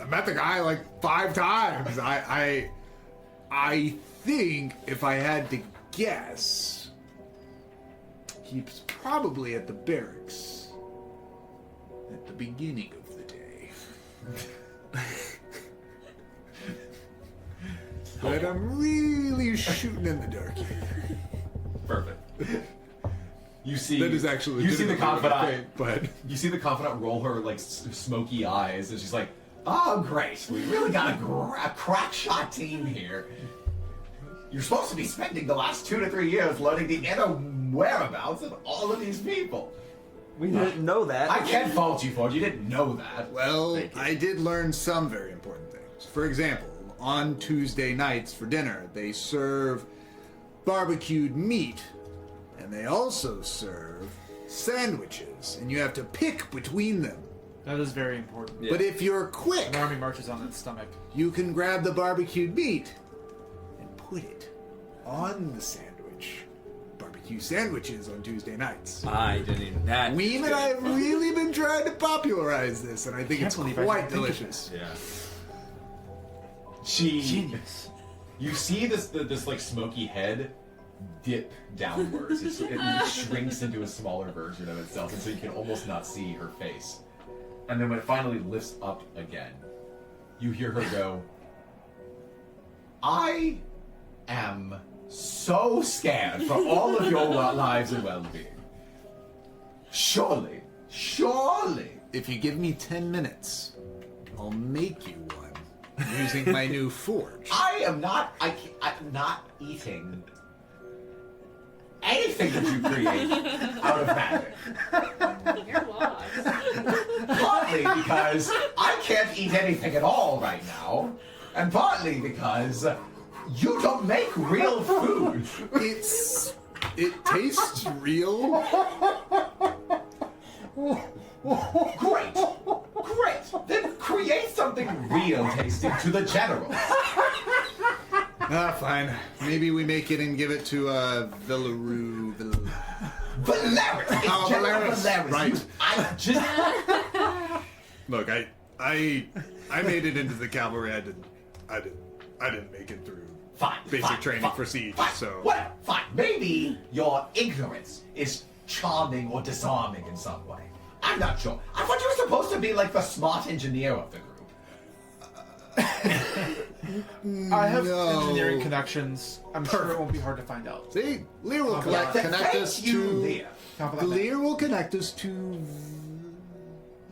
met the guy like 5 times. I think if I had to guess, he's probably at the barracks at the beginning of the day. But I'm really shooting in the dark here. Perfect. You see, That is actually you see the legitimately what I confidant, think, but you see the confidant roll her like smoky eyes, and she's like, "Oh, great, we really got a crack shot team here. You're supposed to be spending the last 2 to 3 years learning the inner whereabouts of all of these people. We didn't know that. I can't fault you for it. You didn't know that. well, Thank you. I did learn some very important things. For example, on Tuesday nights for dinner, they serve barbecued meat, and they also serve sandwiches, and you have to pick between them. That is very important. Yeah. But if you're quick, An army marches on its stomach. you can grab the barbecued meat and put it on the sandwich. Barbecue barbecue sandwiches on Tuesday nights. I didn't even that. Weem and I have really been trying to popularize this, and I think it's quite delicious. Yeah. Genius. You see this like smoky head dip downwards. It shrinks into a smaller version of itself, and so you can almost not see her face. And then when it finally lifts up again, you hear her go, I am so scared for all of your lives and well-being. Surely, If you give me 10 minutes, I'll make you one using my new forge. I'm not eating anything that you create out of magic. You're lost. Partly because I can't eat anything at all right now, and partly because you don't make real food. It tastes real. Great. Then create something real tasting to the general. Fine. Maybe we make it and give it to Villaru. Valeris. It's Oh, General Valeris. Valeris. Right. I just. Look, I made it into the cavalry. I didn't make it through Fine. basic training for siege. Fine. So Whatever. Fine. Maybe your ignorance is charming or disarming in some way. I'm not sure. I thought you were supposed to be like the smart engineer of the group. I have No. engineering connections. I'm sure it won't be hard to find out. see, Lear will Yeah, connect thank us you, to. Lear. Lear will connect us to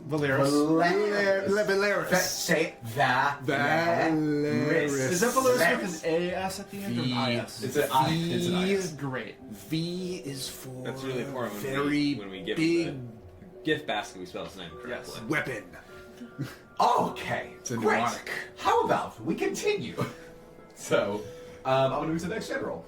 Valeris. Valeris. Say Valeris. Valeris. Is that Valeris with an AS at the end or an IS? It's an I. It's an I. Great. V is for That's really important very when we give big the gift basket. We spell his name correctly. Yes. weapon. Okay. It's a Great. mnemonic. How about we continue? So, I'm gonna move to the next general.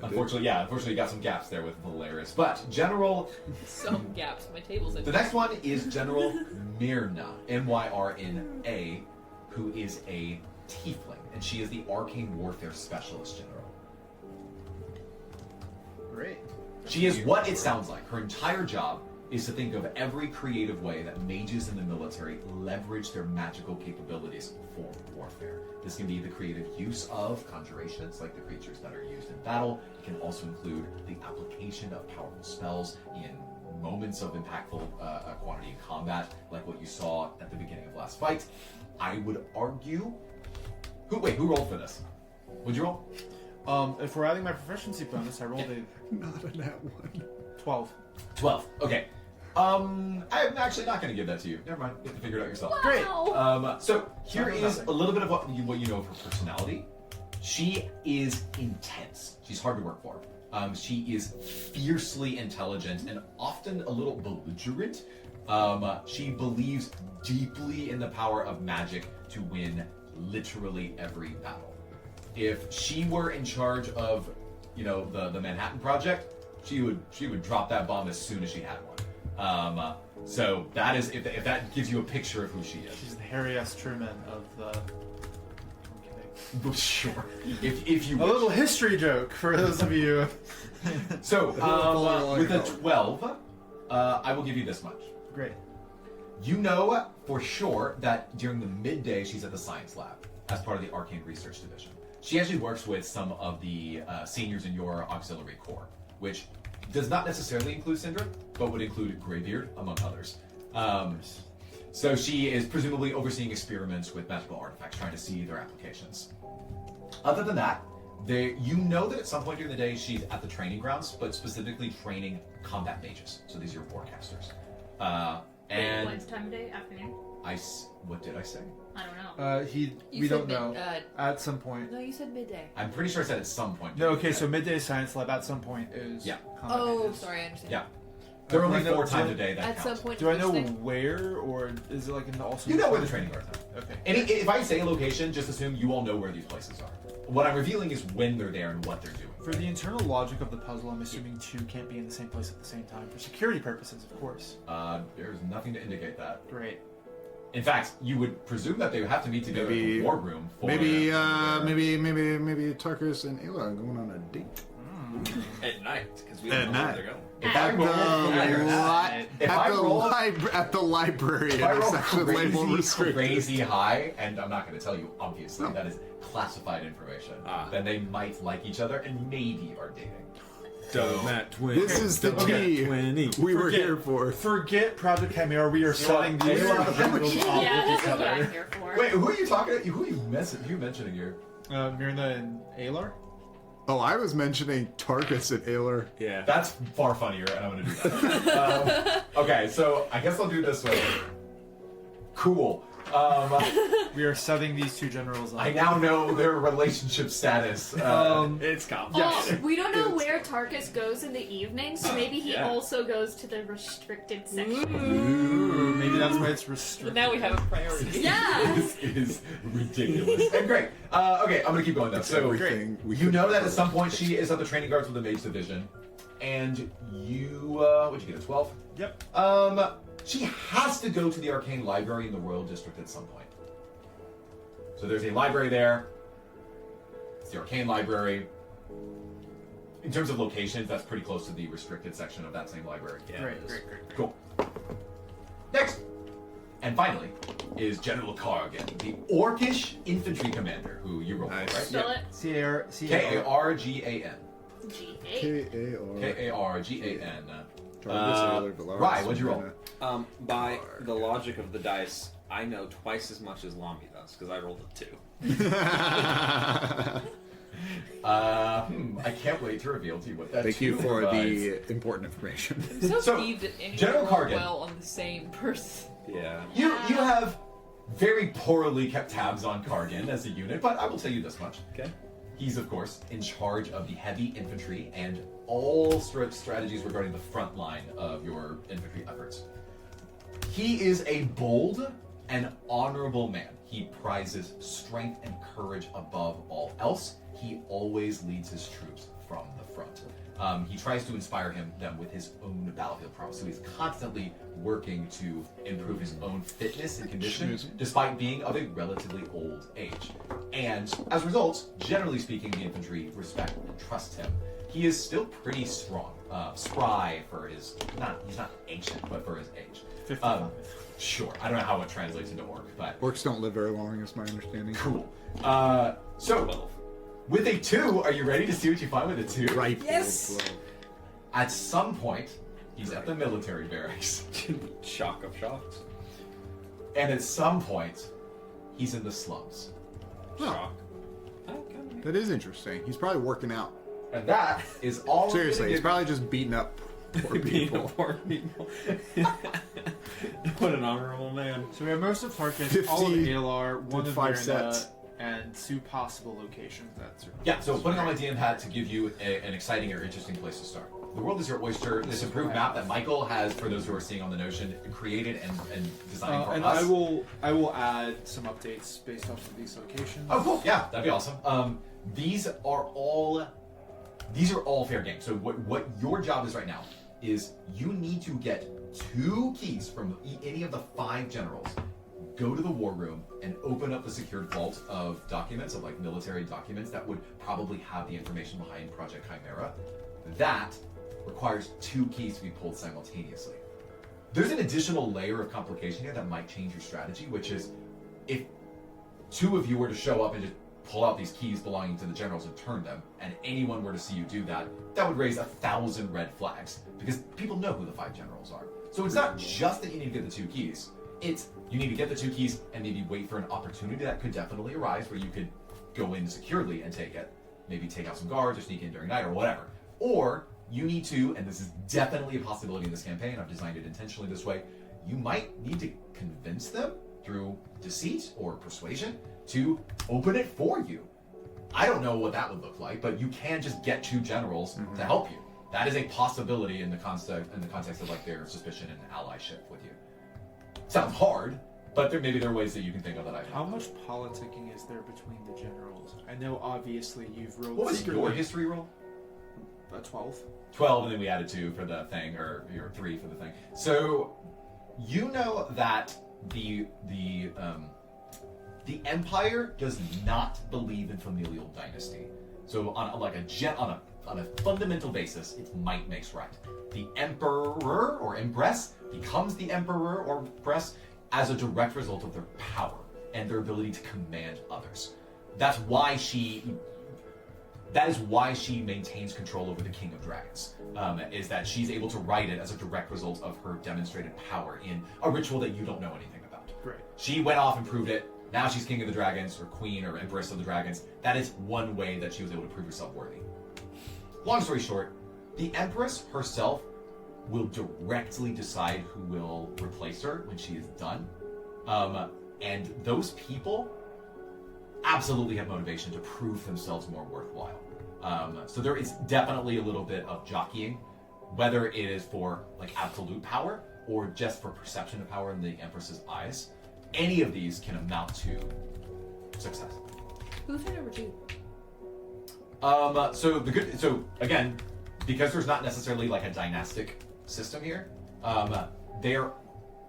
Unfortunately, you got some gaps there with Valeris. But General, Some gaps. My table's in. the next one is General Myrna, Myrna, who is a tiefling, and she is the arcane warfare specialist general. Great. She is what it sounds like. Her entire job is to think of every creative way that mages in the military leverage their magical capabilities for warfare. This can be the creative use of conjurations, like the creatures that are used in battle. It can also include the application of powerful spells in moments of impactful quantity in combat, like what you saw at the beginning of last fight. I would argue... Who rolled for this? Would you roll? If we're adding my proficiency bonus, I rolled a Not on that one. 12. 12. Okay. I'm actually not going to give that to you. Never mind. You have to figure it out yourself. Great. So here Sounds is nothing. a little bit of what you know of her personality. She is intense. She's hard to work for. She is fiercely intelligent and often a little belligerent. She believes deeply in the power of magic to win literally every battle. If she were in charge of, the Manhattan Project, she would drop that bomb as soon as she had one. So that is if that gives you a picture of who she is. She's the Harry S. Truman of the... I'm kidding. Sure. If you A little history joke for those of you. So Follow with a along. 12, I will give you this much. Great. You know for sure that during the midday she's at the science lab as part of the Arcane Research Division. She actually works with some of the seniors in your auxiliary corps, which does not necessarily include Syndra, but would include Greybeard, among others. So she is presumably overseeing experiments with magical artifacts, trying to see their applications. Other than that, you know that at some point during the day she's at the training grounds, but specifically training combat mages. So these are your warcasters. And What's time of day? Afternoon? what did I say? I don't know. You We said don't know. At some point. No, you said midday. I'm pretty sure I said at some point. No, during okay, the so day. midday science lab at some point is... Yeah. combat Oh, mages. sorry, I understand. Yeah. There are only Do I know- 4 times do I- a day that At count. some point. Do I know each day? where, or is it like in the also... You know where the training guards are. Okay. And if I say a location, just assume you all know where these places are. What I'm revealing is when they're there and what they're doing. For the internal logic of the puzzle, I'm assuming 2 can't be in the same place at the same time. For security purposes, of course. There's nothing to indicate that. Great. In fact, you would presume that they would have to meet together in the war room. For Maybe Tarkus and Ayla are going on a date. At night, because we At don't know where night. they're going. If I roll, At the library, if I and roll it's actually labeled restricted. crazy high, and I'm not going to tell you, obviously, that is classified information, then they might like each other and maybe are dating. This is the tea we were here for. Forget Project Chimera. We are setting these generals off Yeah, with that's each what I'm other. here for. Wait, who are you talking to? Who are you mentioning here? Myrna and Alar? Oh, I was mentioning Tarkus at Aylar. Yeah. That's far funnier, and I'm going to do that. Okay, so I guess I'll do this way. Cool. We are setting these two generals up. I now know their relationship status. It's complicated. Oh, we don't know where Tarkus goes in the evening, so maybe he Yeah. also goes to the restricted section. Ooh, maybe that's why it's restricted. Now we have a priority. Yeah! This is ridiculous. And great. Okay, I'm going to keep going, though. So, Everything we you could know that ever at some point want. she is at the training guards with the mage division, and you, what'd you get, a 12? Yep. She has to go to the arcane library in the royal district at some point. So there's a library there. It's the arcane library. In terms of locations, that's pretty close to the restricted section of that same library. Yeah, Great, it is. great. Cool. Next, and finally, is General Kargan, the Orcish infantry commander, who you rolled Nice. for, right? Spell it. K-A-R-G-A-N. G8. K-A-R. K-A-R-G-A-N. Tarkus, Aylar, Valaris, Rye, what'd you roll? By the logic of the dice, I know twice as much as Lami does, because I rolled a 2. I can't wait to reveal to you what that Thank you two for provides. the important information. So, So, peeved that anyone General rolled Kargan. well on the same person. Yeah. You have very poorly kept tabs on Kargan as a unit, but I will tell you this much. Okay. He's, of course, in charge of the heavy infantry and all strategies regarding the front line of your infantry efforts. He is a bold and honorable man. He prizes strength and courage above all else. He always leads his troops from the front. He tries to inspire them with his own battlefield prowess, so he's constantly working to improve his own fitness and condition, despite being of a relatively old age. And as a result, generally speaking, the infantry respect and trust him. He is still pretty strong, spry for his, he's not ancient, but for his age. 55. Sure, I don't know how it translates into orc, but Orcs don't live very long, is my understanding. cool. So, with a 2, are you ready to see what you find with a 2? Rifle Yes! blow. At some point, he's at the military barracks. Shock of shocks. And at some point, he's in the slums. Shock. That is interesting. He's probably working out. And that is all. Seriously, he's probably just beating up poor people. Poor people. What an honorable man. So we have most of Tarkin, 50 all of Alar, one of 5 Myrna, sets. and 2 possible locations. That's Yeah, so putting on my DM hat to give you an exciting or interesting place to start. The world is your oyster. This improved map that Michael has, for those who are seeing on the Notion, created and designed for and us. I will add some updates based off of these locations. Oh, cool. Yeah, that'd be awesome. These are all fair game. So what your job is right now is you need to get 2 keys from any of the 5 generals. Go to the war room and open up the secured vault of documents, of like military documents that would probably have the information behind Project Chimera. That requires 2 keys to be pulled simultaneously. There's an additional layer of complication here that might change your strategy, which is if 2 of you were to show up and just pull out these keys belonging to the generals and turn them, and anyone were to see you do that, that would raise 1,000 red flags, because people know who the 5 generals are. So it's not just that you need to get the 2 keys, it's you need to get the 2 keys and maybe wait for an opportunity that could definitely arise where you could go in securely and take it. Maybe take out some guards or sneak in during night or whatever. Or you need to, and this is definitely a possibility in this campaign, I've designed it intentionally this way, you might need to convince them through deceit or persuasion to open it for you. I don't know what that would look like, but you can just get 2 generals to help you. That is a possibility in the context of like their suspicion and allyship with you. Sounds hard, but maybe there are ways that you can think of that. How much politicking is there between the generals? I know obviously you've rolled What was secretly your history roll? a 12. 12, and then we added 2 for the thing, or 3 for the thing. So you know that the Empire does not believe in familial dynasty. So on on a fundamental basis, it's might makes right. The emperor or empress becomes the emperor or empress as a direct result of their power and their ability to command others. That is why she maintains control over the King of Dragons, is that she's able to write it as a direct result of her demonstrated power in a ritual that you don't know anything about. Great. She went off and proved it. Now she's King of the Dragons, or Queen, or Empress of the Dragons. That is one way that she was able to prove herself worthy. Long story short, the Empress herself will directly decide who will replace her when she is done. And those people absolutely have motivation to prove themselves more worthwhile. So there is definitely a little bit of jockeying, whether it is for like absolute power or just for perception of power in the Empress's eyes. Any of these can amount to success. Who's her number 2? So again, because there's not necessarily like a dynastic system here, they're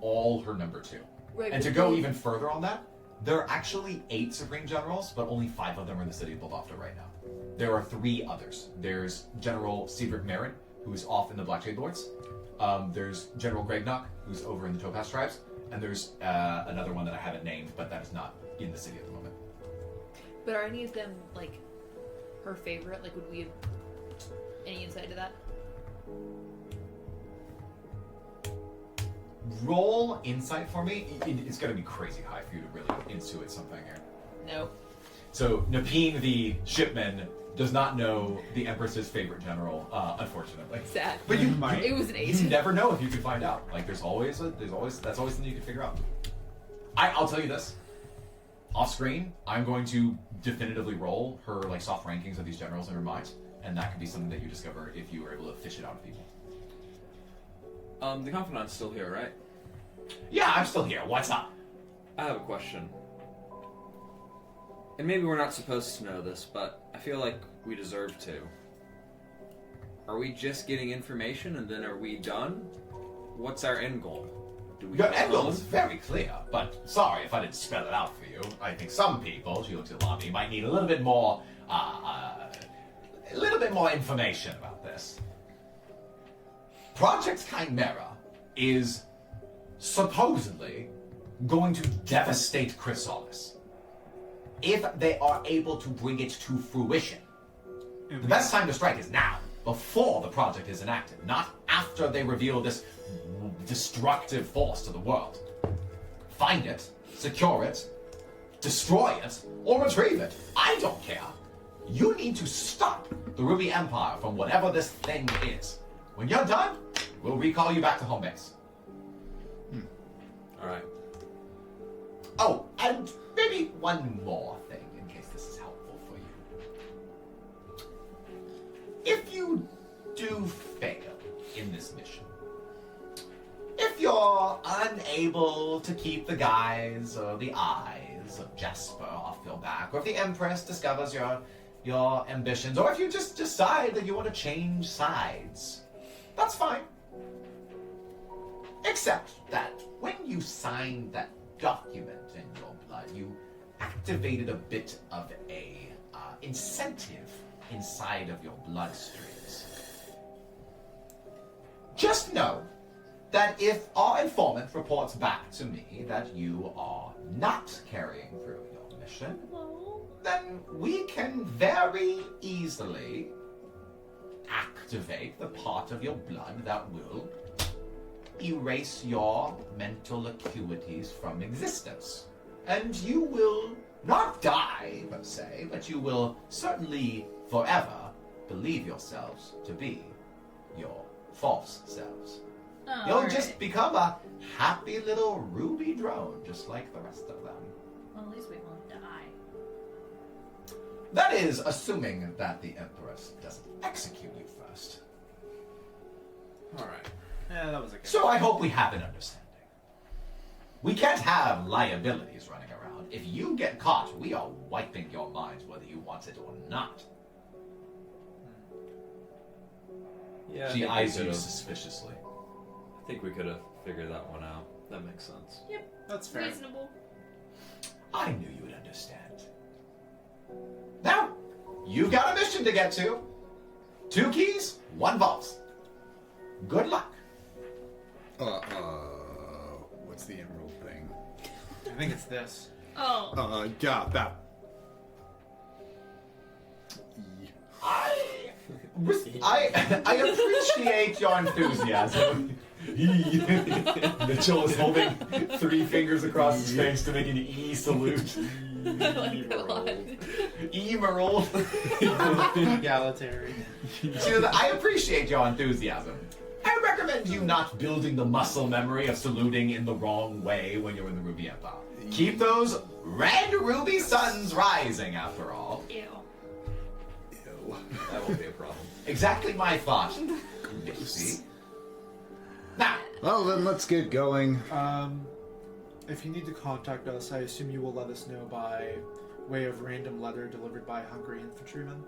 all her number 2. Right, And to but go they- even further on that, there are actually 8 Supreme Generals, but only 5 of them are in the city of Balavda right now. There are 3 others. There's General Cedric Marin, who is off in the Blackshade Lords. There's General Gregnok, who's over in the Topaz Tribes. And there's another one that I haven't named, but that is not in the city at the moment. But are any of them, like, her favorite? Like, would we have any insight to that? Roll insight for me. It's going to be crazy high for you to really intuit something here. No. So Napine, the shipman, does not know the Empress's favorite general, unfortunately. Sad. But you It was an 8. You never know if you can find out. Like that's always something you can figure out. I'll tell you this. Off screen, I'm going to definitively roll her like soft rankings of these generals in her mind, and that could be something that you discover if you were able to fish it out of people. The Confidant's still here, right? Yeah, I'm still here. What's up? I have a question. And maybe we're not supposed to know this, but I feel like we deserve to. Are we just getting information and then are we done? What's our end goal? Do we Your go end goal home? is very clear, but sorry if I didn't spell it out for you. I think some people, she looks at Lami, might need a little bit more information about this. Project Chimera is supposedly going to devastate Chrysalis if they are able to bring it to fruition. The best time to strike is now, before the project is enacted, not after they reveal this destructive force to the world. Find it, secure it, destroy it, or retrieve it. I don't care. You need to stop the Ruby Empire from whatever this thing is. When you're done, we'll recall you back to home base. Alright. Oh, and maybe one more thing in case this is helpful for you. If you do fail in this mission, if you're unable to keep the guys or the eyes of Jasper off your back, or if the Empress discovers your ambitions, or if you just decide that you want to change sides, that's fine. Except that when you signed that document in your blood, you activated a bit of a incentive inside of your bloodstreams. Just know that if our informant reports back to me that you are not carrying through your mission, then we can very easily activate the part of your blood that will erase your mental acuities from existence. And you will not die, per se, but you will certainly forever believe yourselves to be your false selves. Oh, You'll alright. just become a happy little ruby drone, just like the rest of them. Well, at least we won't die. That is assuming that the Empress doesn't execute you first. Alright. Yeah, that was a good. So I hope we have an understanding. We can't have liabilities running around. If you get caught, we are wiping your minds whether you want it or not. Yeah, I She think we eyes you could've- suspiciously. I think we could have figured that one out. That makes sense. That's fair. Reasonable. I knew you would understand. Now, you've got a mission to get to. 2 keys, 1 vault. Good luck. What's the emerald thing? I think it's this. Oh. Yeah, that. I appreciate your enthusiasm. Mitchell is holding 3 fingers across his face to make an E salute. I like it a lot. Emerald. Egalitarian. I appreciate your enthusiasm. I recommend you not building the muscle memory of saluting in the wrong way when you're in the Ruby Empire. Keep those red ruby suns rising, after all. Ew. That won't be a problem. Exactly my thought. See? Now, Well, then let's get going. If you need to contact us, I assume you will let us know by way of random letter delivered by hungry infantrymen.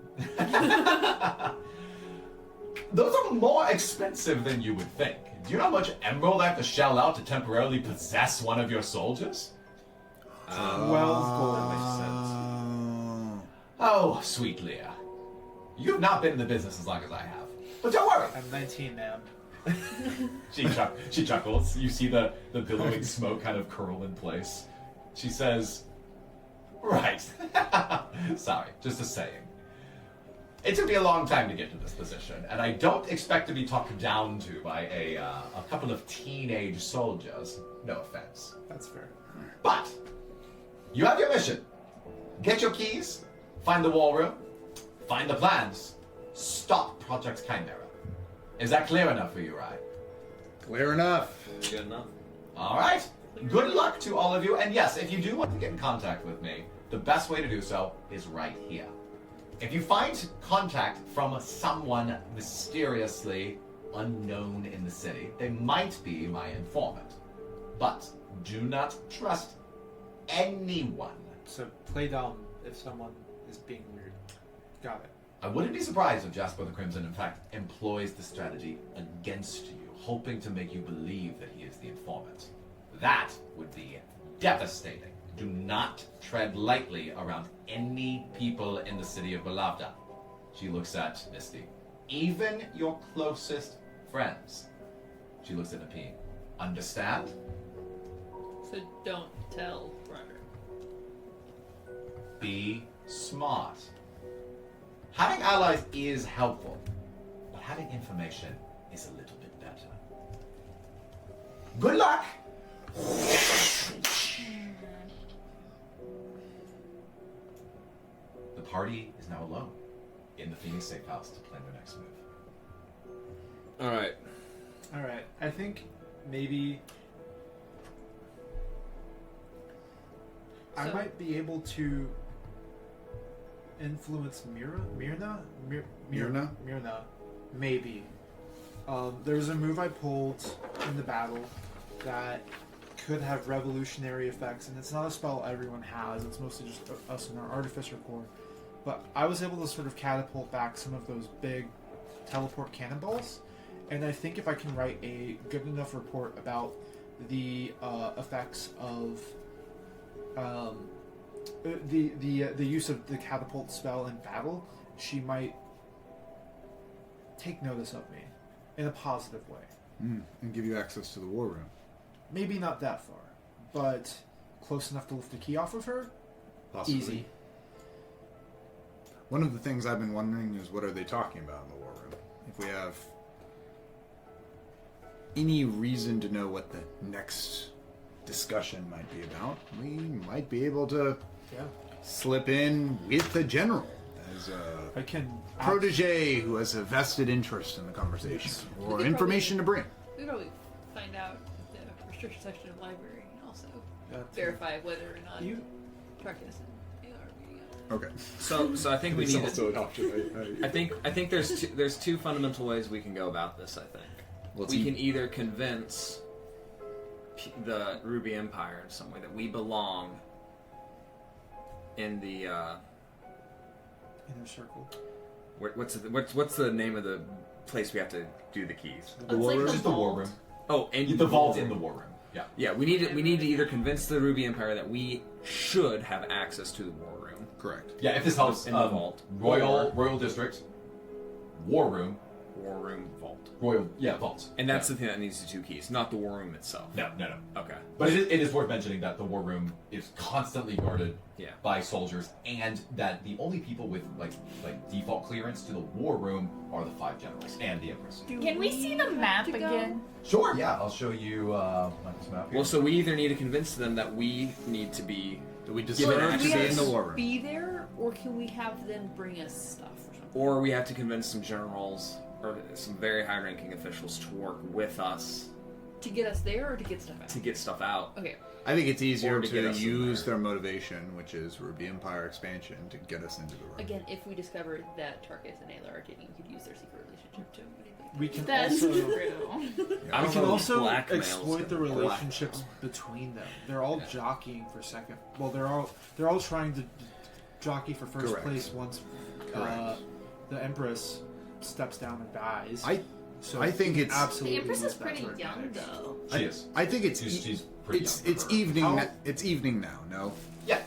those are more expensive than you would think. Do you know how much emerald I have to shell out to temporarily possess one of your soldiers? 12 gold. Oh, sweet Leah. You've not been in the business as long as I have. But don't worry. I'm 19, ma'am. She chuckles. You see the billowing smoke kind of curl in place. She says, right. Sorry, just a saying. It took me a long time to get to this position, and I don't expect to be talked down to by a couple of teenage soldiers. No offense. That's fair. But you have your mission. Get your keys, find the war room, find the plans, stop Project Chimera. Is that clear enough for you, Rye? Clear enough. Good enough. All right. Good luck to all of you. And yes, if you do want to get in contact with me, the best way to do so is right here. If you find contact from someone mysteriously unknown in the city, they might be my informant. But do not trust anyone. So play dumb if someone is being weird. Got it. I wouldn't be surprised if Jasper the Crimson, in fact, employs the strategy against you, hoping to make you believe that he is the informant. That would be devastating. Do not tread lightly around any people in the city of Balavda. She looks at Misty. Even your closest friends. She looks at Napine. Understand? So don't tell Roger. Be smart. Having allies is helpful, but having information is a little bit better. Good luck! The party is now alone in the Phoenix Safe House to plan their next move. Alright. Alright, I think maybe I So- might be able to influence Myrna? Maybe. There's a move I pulled in the battle that could have revolutionary effects, and it's not a spell everyone has, it's mostly just us in our Artificer Corps. But I was able to sort of catapult back some of those big teleport cannonballs, and I think if I can write a good enough report about the effects of the use of the catapult spell in battle, she might take notice of me in a positive way. And give you access to the war room. Maybe not that far, but close enough to lift the key off of her. Possibly. Easy. One of the things I've been wondering is what are they talking about in the war room? If we have any reason to know what the next discussion might be about, we might be able to Yeah. slip in with the general as a I can protege who has a vested interest in the conversation We or could information to bring. We probably find out the restriction section of library and also That's- verify whether or not You- Tarkus and Ayla are meeting up. Okay. So I think we It's need also an option. I think there's two fundamental ways we can go about this. I think Let's we eat. can either convince the Ruby Empire in some way that we belong in the inner circle. what's the name of the place we have to do the keys? The It's war like room? the Just the war vault. room. Oh, and The vault in the war room. Yeah. Yeah, we need to either convince the Ruby Empire that we should have access to the war room. Correct. Yeah, if this helps, In the vault. Royal District, war room, War room vault. vault. And that's the thing that needs the 2 keys, not the war room itself. No. Okay. But it is worth mentioning that the war room is constantly guarded Yeah. by soldiers, and that the only people with like default clearance to the war room are the 5 generals and the empress. Can we see the map again? Sure, yeah, I'll show you Michael's map here. Well, so we either need to convince them that we need to be. We Given deserve to access be to in the war room. Be there, or can we have them bring us stuff or something? Or we have to convince some generals or some very high-ranking officials to work with us To get us there, or to get stuff out? to get stuff out. Okay. I think it's easier Or to get to us in use there. their motivation, which is Ruby Empire expansion, to get us into the room. Again, if we discover that Tarkus and Ayla are dating, we could use their secret relationship to manipulate. We can That's also true. I we don't can know if also blackmail's exploit the gonna work. relationships between them. They're all jockeying for second. Well, they're all trying to jockey for first Correct. place once Correct. the Empress steps down and dies. I think we it's- can absolutely The Empress use is that pretty to our young, advantage. though. She is. I think it's She's pretty young. it's for her. evening. How- It's evening now. No. Yeah.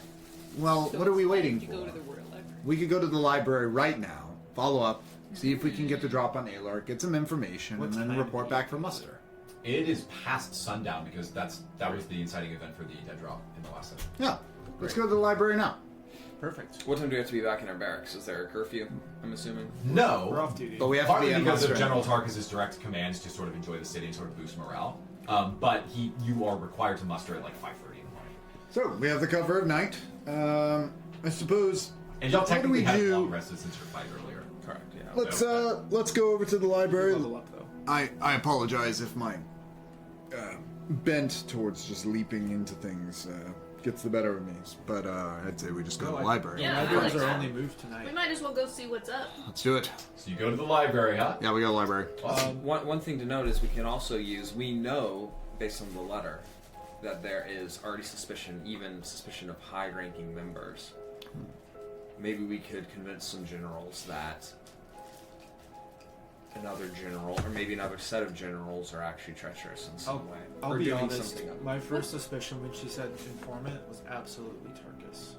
Well, So what are we it's waiting time for? to go to the Royal Library. We could go to the library right now, follow up, see if we can get the drop on Alar, get some information, What and then time report do back we for go muster. It is past sundown because that was the inciting event for the dead drop in the last session. Yeah. Let's go to the library now. Perfect. What time do we have to be back in our barracks? Is there a curfew? I'm assuming. No. We're off duty. But we have to Partly be at because of muster. General Tarkus' direct commands to sort of enjoy the city and sort of boost morale. But you are required to muster at like 5:30 in the morning. So we have the cover of night. I suppose. And y'all what do technically we had do? long rested since your fight earlier. Correct. Yeah. Let's go over to the library. Level up though. I apologize if my bent towards just leaping into things gets the better of me, but I'd say we just go to the library. Yeah, I Libraries like are that. only moved tonight. We might as well go see what's up. Let's do it. So you go to the library, huh? Yeah, we go to the library. Awesome. One thing to note is we can also use. We know based on the letter that there is already suspicion, even suspicion of high-ranking members. Maybe we could convince some generals that another general, or maybe another set of generals, are actually treacherous in some way. I'll or be doing honest. something of- My first suspicion when she said informant was absolutely Tarkus.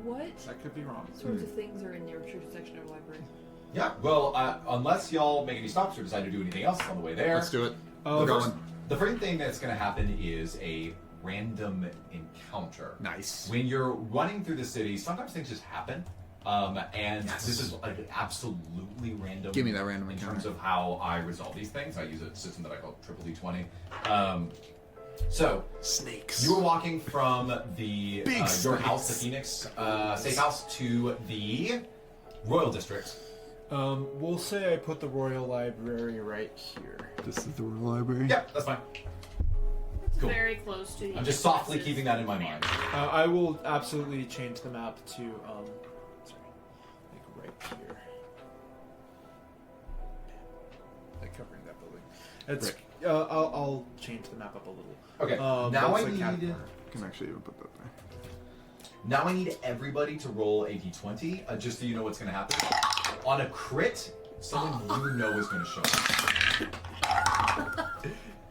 What That could be wrong. sorts of things are in the arbitration section of the library? Yeah. Well, unless y'all make any stops or decide to do anything else on the way there. Let's do it. Oh, We're first- going. The first thing that's going to happen is a random encounter. Nice. When you're running through the city, sometimes things just happen. And Yes. this is an absolutely random. Give me that random in encounter. terms of how I resolve these things. I use a system that I call triple D20. So Snakes. you were walking from the Big your snakes. house, the Phoenix safe house, to the Royal District. We'll say I put the Royal Library right here. This is the library. Yeah, that's fine. It's Cool. very close to the I'm just softly Empress's keeping that in my mind. I will absolutely change the map to like right here. Like covering that building. It's I'll change the map up a little. Okay. But now I it's like cat need. corner. Can actually even put that there. Now I need everybody to roll a d20, just so you know what's going to happen. On a crit, someone you know is going to show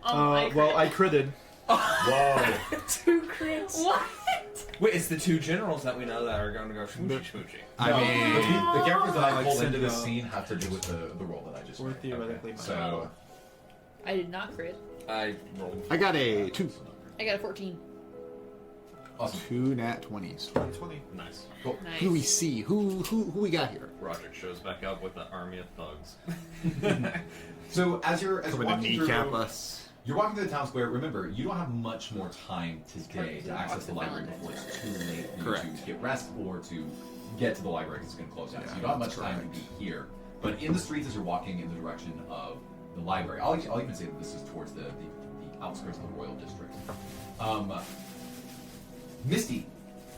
up. Well, I critted. Whoa. 2 crits. What? Wait, it's the 2 generals that we know that are going to go schmoochy schmoochy. I mean, the characters that I Like pulled into this Cinderella. scene have to do with the role that I just Or made. theoretically Okay. mine. So, I did not crit. I rolled. I got a 2. I got a 14. awesome. 2 nat 20s. 2020. Nice. Cool. Nice. Who do we see? Who we got here? Roderick shows back up with an army of thugs. So as you're Coming to walking kneecap through, us. you're walking through the town square. Remember, you don't have much more time today to access the library before it's too late for you Correct. to get rest or to get to the library because it's going to close down. So Yeah, you don't have much that's time to correct. be here. But in the streets as you're walking in the direction of the library, I'll even say that this is towards the outskirts of the Royal District. Misty,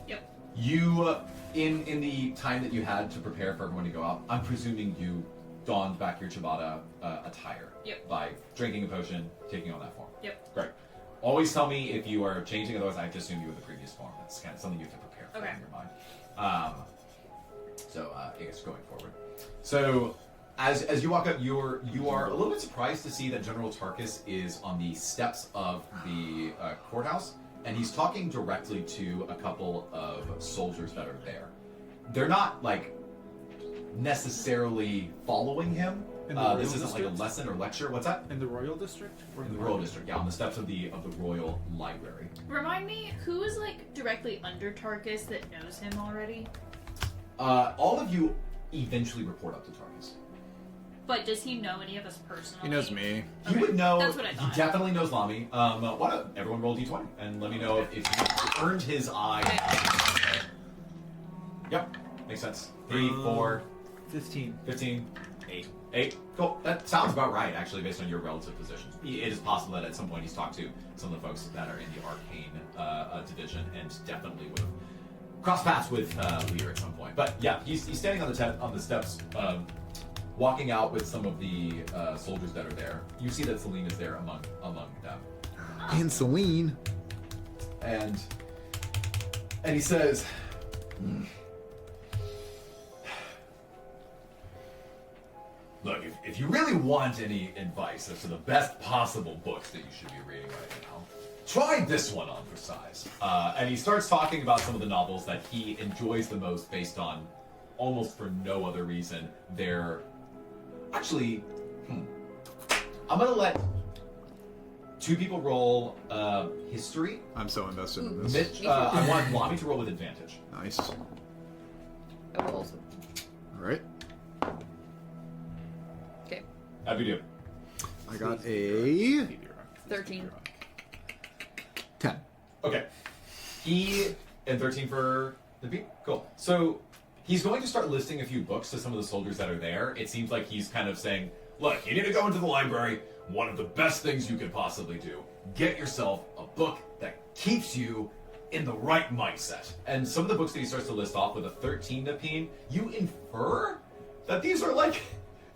Yep. you in the time that you had to prepare for everyone to go out, I'm presuming you donned back your Ciabatta attire. Yep. By drinking a potion, taking on that form. Yep. Great. Always tell me if you are changing, otherwise I have to assume you were the previous form. That's kind of something you have to prepare for Okay. in your mind. I guess going forward. So as you walk up, you are a little bit surprised to see that General Tarkus is on the steps of the courthouse, and he's talking directly to a couple of soldiers that are there. They're not like necessarily following him. In the Royal This isn't like a District? lesson or lecture. What's that? In the Royal District? Or In the Royal District, yeah, on the steps of the Royal Library. Remind me, who is like directly under Tarkus that knows him already? All of you eventually report up to Tarkus. But does he know any of us personally? He knows me. He would know. That's what I thought. He definitely knows Lamy. Why don't everyone roll d20 and let me know if you earned his eye. Yep, makes sense. 3, 4, 15. 15, 8. 8. Cool. That sounds about right, actually, based on your relative positions. It is possible that at some point he's talked to some of the folks that are in the arcane division and definitely would have crossed paths with Leader at some point. But yeah, he's standing on the steps, walking out with some of the soldiers that are there. You see that Celine is there among them. And Celine. And he says, look, if you really want any advice as to the best possible books that you should be reading right now, try this one on for size. And he starts talking about some of the novels that he enjoys the most based on almost for no other reason. They're actually, I'm going to let two people roll history. I'm so invested in this. Mitch, I want Lamy to roll with advantage. Nice. I will also. All right. Okay. How'd you do? I got a 13. 10. Okay. He and 13 for the beat. Cool. So he's going to start listing a few books to some of the soldiers that are there. It seems like he's kind of saying, look, you need to go into the library. One of the best things you could possibly do. Get yourself a book that keeps you in the right mindset. And some of the books that he starts to list off with a 13 Napine, you infer that these are like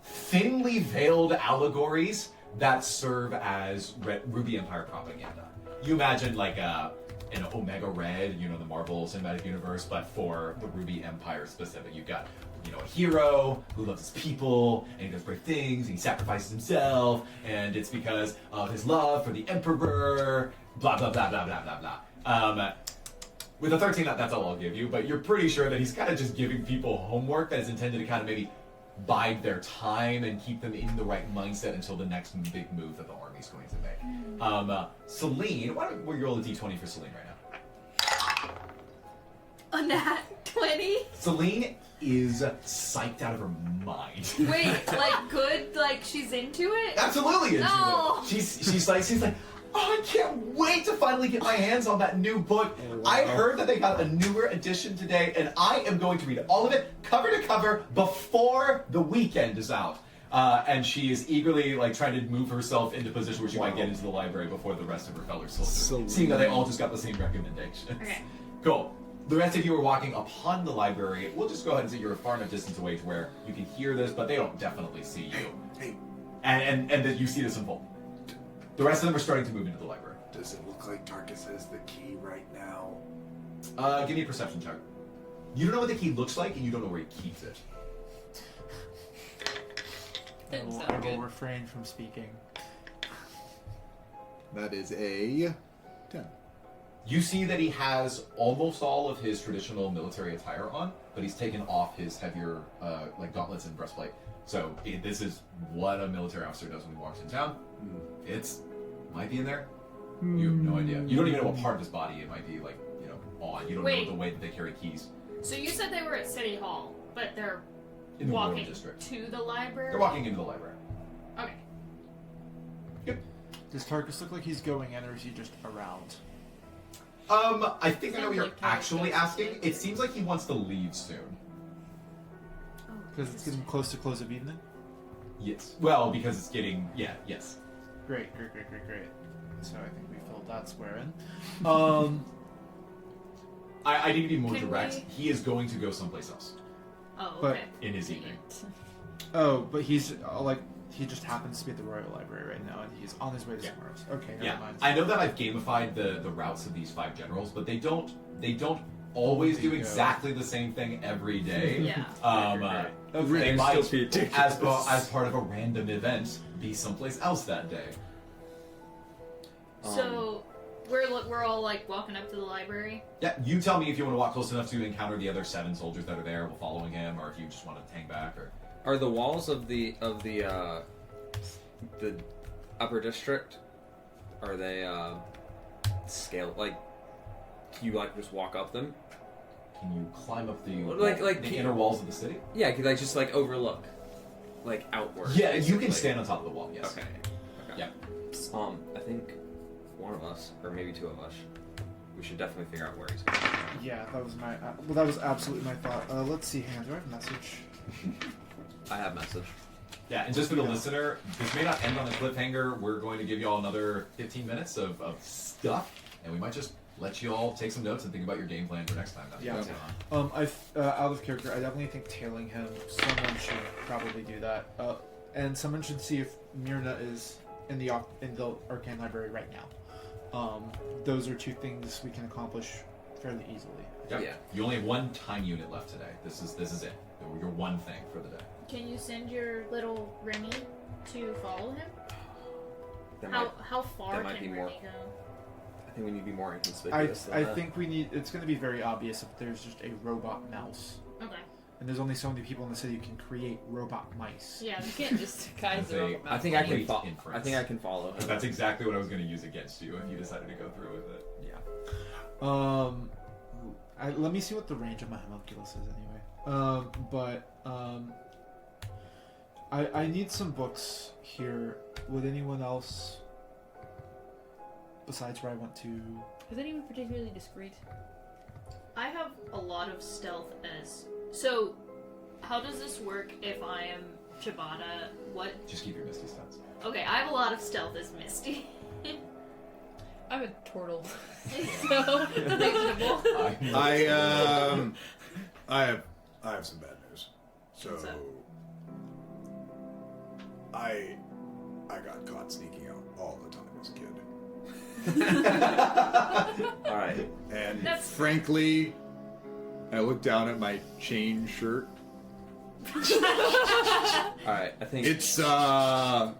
thinly veiled allegories that serve as Ruby Empire propaganda. You imagine like an Omega Red, the Marvel Cinematic Universe, but for the Ruby Empire specific. You've got, a hero who loves his people, and he does brave things, and he sacrifices himself, and it's because of his love for the Emperor, blah, blah, blah, blah, blah, blah, blah. With a 13, that's all I'll give you, but you're pretty sure that he's kind of just giving people homework that is intended to kind of maybe bide their time and keep them in the right mindset until the next big move that the army's going to make. Celine, why don't we roll a d20 for Celine right now? A nat 20? Celine is psyched out of her mind. Wait, like good? Like she's into it? Absolutely into No. it. She's like, oh, I can't wait to finally get my hands on that new book. wow. I heard that they got a newer edition today, and I am going to read all of it, cover to cover, before the weekend is out. And she is eagerly trying to move herself into a position where she might get into the library before the rest of her fellow soldiers, seeing that they all just got the same recommendations. Okay. Cool. The rest of you are walking upon the library. We'll just go ahead and say you're far enough distance away to where you can hear this, but they don't definitely see you. Hey, And that you see this unfold. The rest of them are starting to move into the library. does it look like Tarkus has the key right now? Give me a perception check. You don't know what the key looks like, and you don't know where he keeps it. Didn't I sound will good. refrain from speaking. that is a 10. You see that he has almost all of his traditional military attire on, but he's taken off his heavier gauntlets and breastplate. So this is what a military officer does when he walks in town. It's might be in there. You have no idea. You don't even know what part of his body it might be on. You don't Wait. know the way that they carry keys So you said they were at City Hall, but they're in the Royal walking District. to the library? They're walking into the library. Okay. Yep. Does Tarkus look like he's going in, or is he just around? I think I know what Sounds you're like Tarkus actually goes asking. to It seems like he wants to leave soon. Because it's getting close to close of evening? Yes. Well, because it's getting yes. Great. So I think we filled that square in. I need to be more Can direct. we- He is going to go someplace else Oh, But- okay. in his evening. Oh, but he's he just happens to be at the Royal Library right now, and he's on his way to somewhere else. Okay, never Yeah, mind. I know that I've gamified the routes of these 5 generals, but they don't always do Bingo. exactly the same thing every day. Yeah. They might, still be as part of a random event, be someplace else that day. So, We're all like walking up to the library. Yeah, you tell me if you want to walk close enough to encounter the other 7 soldiers that are there while following him, or if you just want to hang back. Or Are the walls of the upper district? Are they scale like? Can you like just walk up them? can you climb up the Like inner walls of the city? Yeah, could like just like overlook, like outward. Yeah, you can basically. stand on top of the wall. Yes. Okay. Yeah. I think one of us, or maybe 2 of us, we should definitely figure out where he's. Yeah, that was my. Well, that was absolutely my thought. Let's see. Hang on, do I have a message? I have message. Yeah, and just for the listener, this may not end on a cliffhanger. We're going to give you all another 15 minutes of stuff, and we might just let you all take some notes and think about your game plan for next time. That's Yeah. what's going on. Out of character, I definitely think tailing him. Someone should probably do that. And someone should see if Myrna is in the Arcane Library right now. Those are 2 things we can accomplish fairly easily. Yep. Yeah. You only have 1 time unit left today. This is it. Your one thing for the day. Can you send your little Remy to follow him? That might, How far that might can be more- Remy go? I think we need to be more inconspicuous. I think we need. It's going to be very obvious if there's just a robot mouse, Okay. and there's only so many people in the city who can create robot mice. Yeah. You can't just guys That's a- are I think I can. Great I inference. think I can follow him. That's exactly what I was going to use against you if you decided to go through with it. Yeah. Let me see what the range of my homunculus is anyway. I need some books here. Would anyone else, besides where I want to? Is anyone particularly discreet? I have a lot of stealth as. So, how does this work if I am Chibata? What? Just keep your Misty stats. Okay, I have a lot of stealth as Misty. I'm a turtle, so reasonable. I have some bad news. So What's that? I got caught sneaking out all the time as a kid. All right. And That's- frankly, I looked down at my chain shirt. All right. I think It's not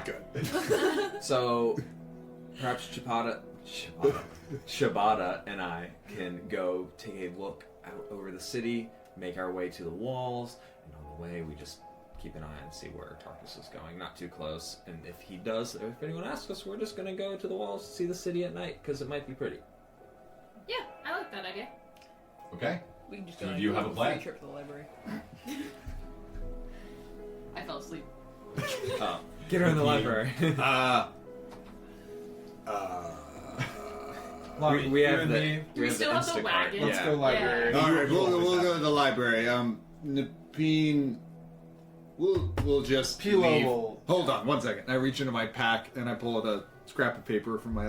good. so. Perhaps Shibata and I can go take a look out over the city, make our way to the walls, and on the way we just keep an eye and see where Tarkus is going. Not too close, and if he does, if anyone asks us, we're just gonna go to the walls to see the city at night because it might be pretty. Yeah, I like that idea. Okay. We can just Do go on you a have a plan? free trip to the library. I fell asleep. Get her in the library. we you have and the me. Do we still have the Instacart. wagon? Let's Yeah. go library. Yeah. All right, we'll always go have to the library. Napine, we'll just Pilo leave. will- Hold on, 1 second. I reach into my pack and I pull out a scrap of paper from my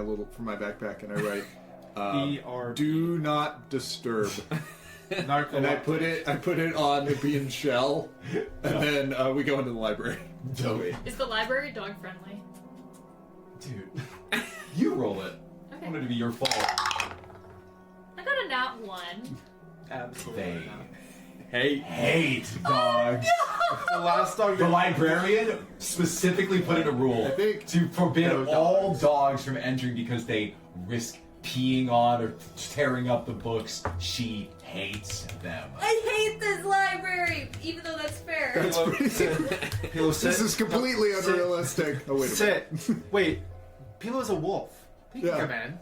backpack and I write, BR. "Do not disturb." Narco. And I put it on Napine's shell, and then we go into the library. Dope. Is the library dog friendly? Dude. You roll it. I Okay. want it to be your fault. I got a nat 1. Absolutely. They Hey, hate dogs. The last dog. The librarian specifically put in a rule I think- to forbid No all dogs. dogs from entering because they risk peeing on or tearing up the books. She hates them. I hate this library, even though that's fair. That's pretty. Pilo, sit. This is completely Sit. unrealistic. Oh wait a minute. Sit. Wait. Pilo's a wolf. He can Yeah. come in.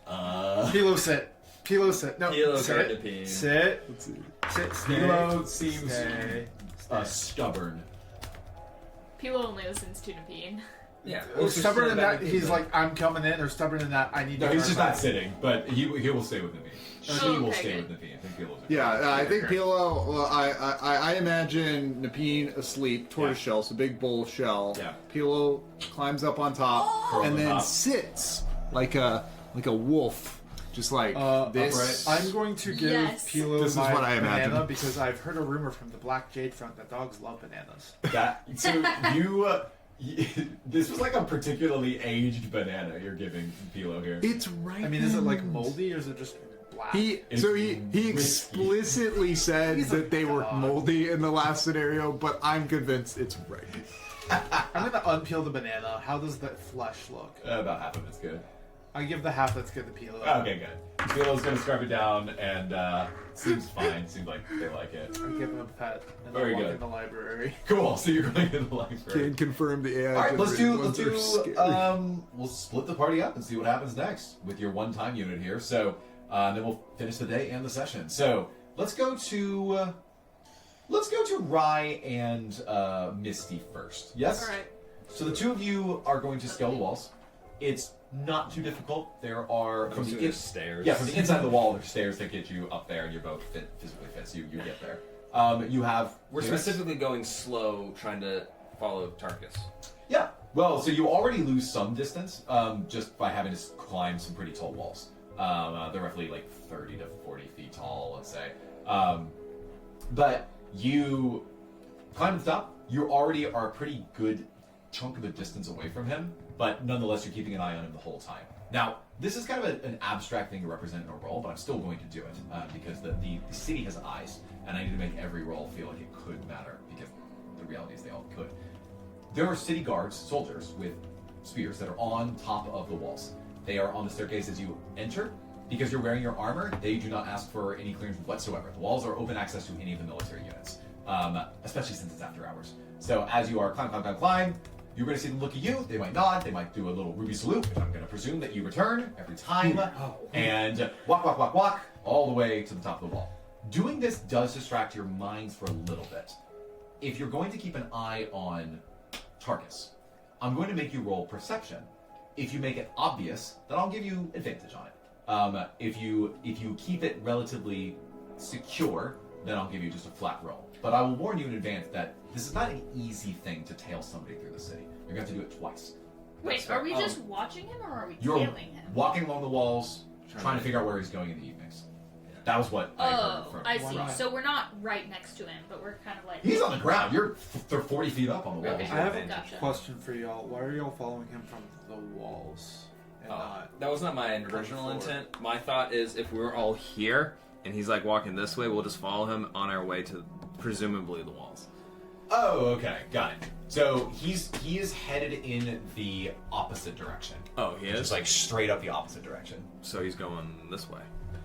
Pilo, sit. Pilo, sit. No, Pilo's sit. hard to pee. Sit. Let's see. Sit. Stay. Pilo seems Stay. stubborn. Pilo only listens to Napine. yeah. Stubborn in that he's like, I'm coming in, or stubborn in that I need to. No, he's learn just my- not sitting, but he will stay with Naveen. She Oh, will okay, stay good. with Naveen. I think Pilo's a Yeah, I think Okay. Pilo. Well, I imagine Napine asleep, tortoise Yeah. shell, so big bowl shell. Yeah. Pilo climbs up on top Curl and on then top. sits like a wolf, just like this. upright. I'm going to give Yes. Pilo This is my what I banana imagine. because I've heard a rumor from the Black Jade front that dogs love bananas. That so you. This was like a particularly aged banana you're giving Pilo here. It's right. I mean, is it like moldy or is it just black? He Risky. explicitly said He's a that they were dog. moldy in the last scenario, but I'm convinced it's right. I'm gonna unpeel the banana. How does that flesh look? About half of it's good. I give the half that's good to Pilo. Okay, good. Pilo's gonna scarf it down, and seems fine. Seems like they like it. I give him a pet, and Very I walk good. in the library. Cool. So you're going to the library. Can confirm the AI. All right, let's generated do. ones are scary. We'll split the party up and see what happens next with your one-time unit here. So then we'll finish the day and the session. So let's go to Rye and Misty first. Yes. All right. So the two of you are going to scale the walls. It's not too difficult. There are from the stairs. Yeah, from the inside of the wall, there's stairs that get you up there, and your boat physically fits. You get there. You have. We're clearance. specifically going slow, trying to follow Tarkus. Yeah. Well, so you already lose some distance just by having to climb some pretty tall walls. They're roughly like 30 to 40 feet tall, let's say. But you climb to the top. You already are a pretty good chunk of the distance away from him, but nonetheless, you're keeping an eye on him the whole time. Now, this is kind of an abstract thing to represent in a roll, but I'm still going to do it because the city has eyes, and I need to make every roll feel like it could matter because the reality is they all could. There are city guards, soldiers, with spears that are on top of the walls. They are on the staircase as you enter. Because you're wearing your armor, they do not ask for any clearance whatsoever. The walls are open access to any of the military units, especially since it's after hours. So as you are climb, you're going to see them look at you. They might nod. They might do a little ruby salute, which I'm going to presume that you return every time. And walk, all the way to the top of the wall. Doing this does distract your minds for a little bit. If you're going to keep an eye on Tarkus, I'm going to make you roll perception. If you make it obvious, then I'll give you advantage on it. If you keep it relatively secure, then I'll give you just a flat roll. But I will warn you in advance that this is not an easy thing to tail somebody through the city. You're going to have to do it twice. Wait, are we just watching him or are we You're tailing him? walking along the walls, trying to figure out where he's going in the evenings. That was what I heard from I see. Ryan. So we're not right next to him, but we're kind of like... He's on the ground. They're 40 feet up on the walls. Okay. I have a Gotcha. question for y'all. Why are y'all following him from the walls and not? That was not my original forward? intent. My thought is if we're all here and he's like walking this way, we'll just follow him on our way to presumably the walls. Oh, okay, got it. So he is headed in the opposite direction. Oh, he is? Just like straight up the opposite direction. So he's going this way.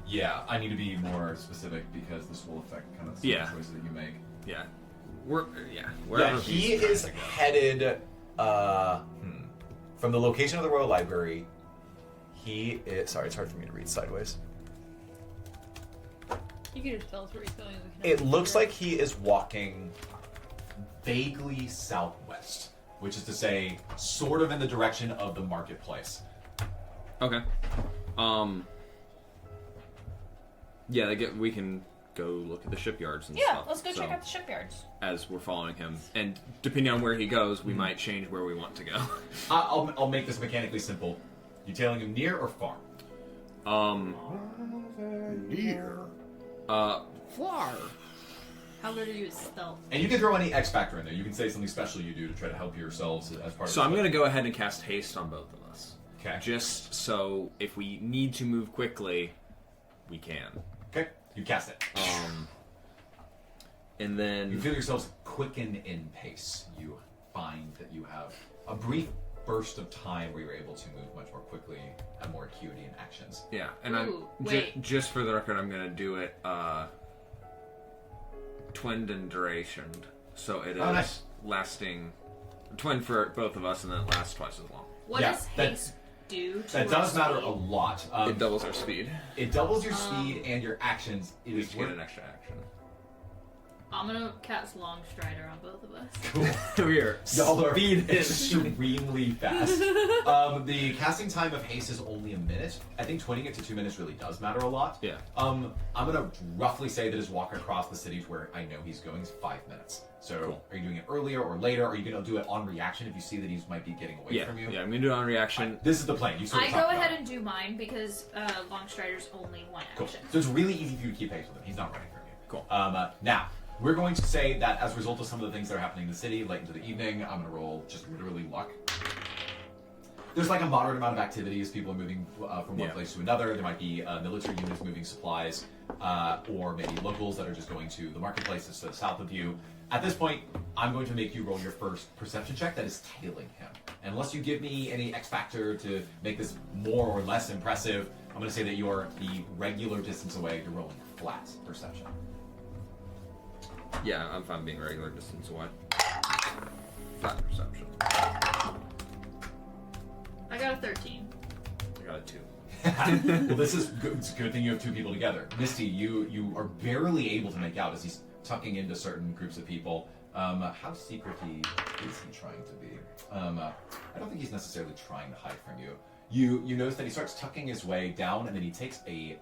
Yeah, I need to be more specific because this will affect kind of the choices that you make. Yeah. Yeah, Wherever he he's trying is to go. headed from the location of the Royal Library. He is. Sorry, it's hard for me to read sideways. You can just tell us where he's going. It looks like he is walking vaguely southwest, which is to say, sort of in the direction of the marketplace. Okay. Yeah, we can go look at the shipyards and Yeah, stuff. let's go check So, out the shipyards. as we're following him. And depending on where he goes, we might change where we want to go. I'll make this mechanically simple. You tailing him near or far? Near. Far. How good are you at stealth? And you can throw any X factor in there. You can say something special you do to try to help yourselves as part of So the I'm going to go ahead and cast haste on both of us. Okay. Just so if we need to move quickly, we can. Okay. You cast it. And then You feel yourselves quicken in pace. You find that you have a brief burst of time where you're able to move much more quickly, have more acuity in actions. yeah, and Ooh, I'm wait. just for the record, I'm going to do it twinned and duration, so it is Oh, nice. lasting twin for both of us, and then it lasts twice as long. What Yeah, does that- haste do to That our does matter speed? a lot. It doubles our speed. It doubles your speed and your actions. It We is each get an extra action. I'm gonna cast Long Strider on both of us. We are Y'all are speed extremely fast. The casting time of haste is only a minute. I think twinning it to 2 minutes really does matter a lot. Yeah. I'm gonna roughly say that his walk across the city to where I know he's going is 5 minutes. So Cool. are you doing it earlier or later? Are you gonna do it on reaction if you see that he might be getting away Yeah, from you? yeah, I'm gonna do it on reaction. This is the plan. You sort I of go talked about ahead it. and do mine because Long Strider's only one Cool. action. So it's really easy for you to keep pace with him. He's not running from you. Cool. Now, we're going to say that as a result of some of the things that are happening in the city, late into the evening, I'm going to roll just literally luck. There's like a moderate amount of activities. People are moving from one Yeah. place to another. There might be military units moving supplies, or maybe locals that are just going to the marketplaces to the south of you. At this point, I'm going to make you roll your first perception check that is tailing him. And unless you give me any X factor to make this more or less impressive, I'm going to say that you're the regular distance away. You're rolling flat perception. Yeah, I'm fine being regular distance away. Flat perception. I got a 13. I got a 2. Well, this is good. It's a good thing you have two people together. Misty, you are barely able to make out as he's tucking into certain groups of people. How secret-y is he trying to be? I don't think he's necessarily trying to hide from you. You notice that he starts tucking his way down, and then he takes a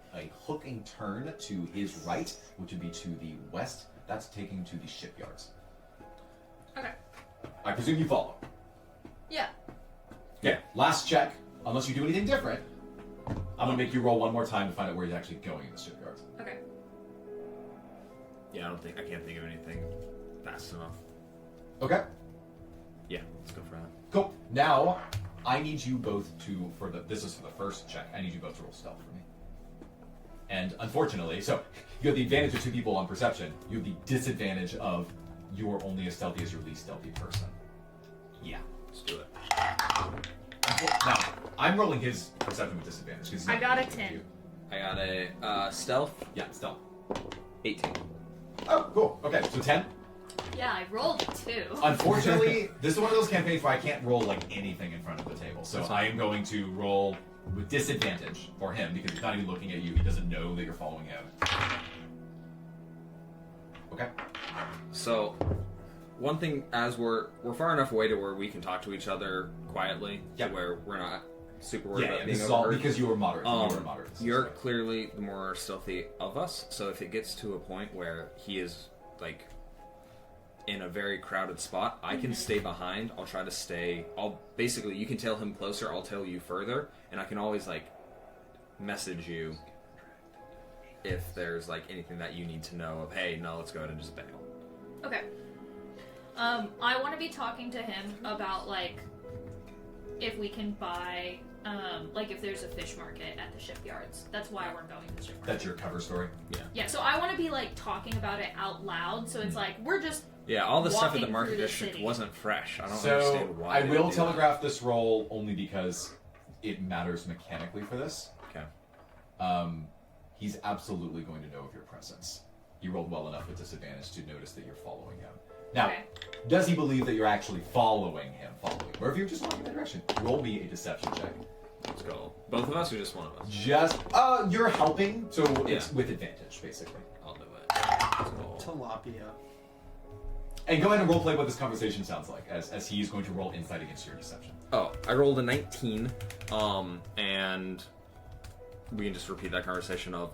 hooking turn to his right, which would be to the west. That's taking to the shipyards. Okay. I presume you follow. Yeah. Okay, last check. Unless you do anything different, I'm gonna make you roll one more time to find out where he's actually going in the shipyards. Okay. Yeah, I can't think of anything fast enough. Okay. Yeah, let's go for that. Cool. Now, I need you both to, this is for the first check, I need you both to roll stealth for me. And unfortunately, so you have the advantage of two people on perception. You have the disadvantage of you are only as stealthy as your least stealthy person. Yeah. Let's do it. Now, I'm rolling his perception with disadvantage. 'Cause he's I not got a looking at 10. you. I got a stealth Yeah, stealth. 18. Oh, cool. Okay, so 10. Yeah, I rolled a 2. Unfortunately, this is one of those campaigns where I can't roll like anything in front of the table. So That's I fine. am going to roll with disadvantage for him because he's not even looking at you. He doesn't know that you're following him. Okay. So, one thing, as we're far enough away to where we can talk to each other quietly, Yep. to where we're not super worried Yeah, about yeah, being this is all overheard. because you were moderate. You were moderate. You're clearly the more stealthy of us, so if it gets to a point where he is, like, in a very crowded spot, I can stay behind. I'll try to stay... Basically, you can tail him closer, I'll tail you further, and I can always, like, message you if there's, like, anything that you need to know of, hey, no, let's go ahead and just bail. Okay. I want to be talking to him about, like, if we can buy, like, if there's a fish market at the shipyards. That's why we're going to the shipyards. That's your cover story. Yeah, so I want to be, like, talking about it out loud, so it's like, we're just... Yeah, all the stuff at Walking the market through the district city. wasn't fresh. I don't So understand why. I they will would do telegraph this roll only because it matters mechanically for this. that. Okay. He's absolutely going to know of your presence. He rolled well enough with disadvantage to notice that you're following him. Now, Okay. does he believe that you're actually following him? Or if you're just walking in that direction, roll me a deception check. Let's go. Both of us or just one of us? Just, you're helping, so it's Yeah. with advantage, basically. I'll do it. Let's go. Tilapia. And go ahead and roleplay what this conversation sounds like, as he is going to roll insight against your deception. Oh, I rolled a 19, and we can just repeat that conversation of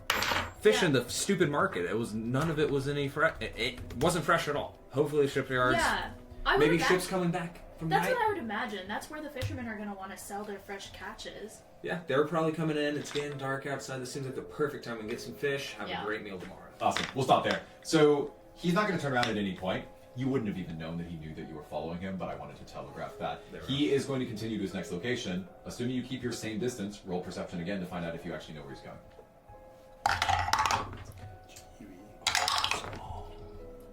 fish in the stupid market. It was none of it was any fresh. It wasn't fresh at all. Hopefully, shipyards. Yeah. I would Maybe imagine- ships coming back from That's night. what I would imagine. That's where the fishermen are going to want to sell their fresh catches. Yeah, they were probably coming in. It's getting dark outside. This seems like the perfect time to get some fish. Have Yeah. a great meal tomorrow. Awesome. We'll stop there. So he's not going to turn around at any point. You wouldn't have even known that he knew that you were following him, but I wanted to telegraph that. There we He is going to continue to his next location. Assuming you keep your same distance, roll perception again to find out if you actually know where he's going.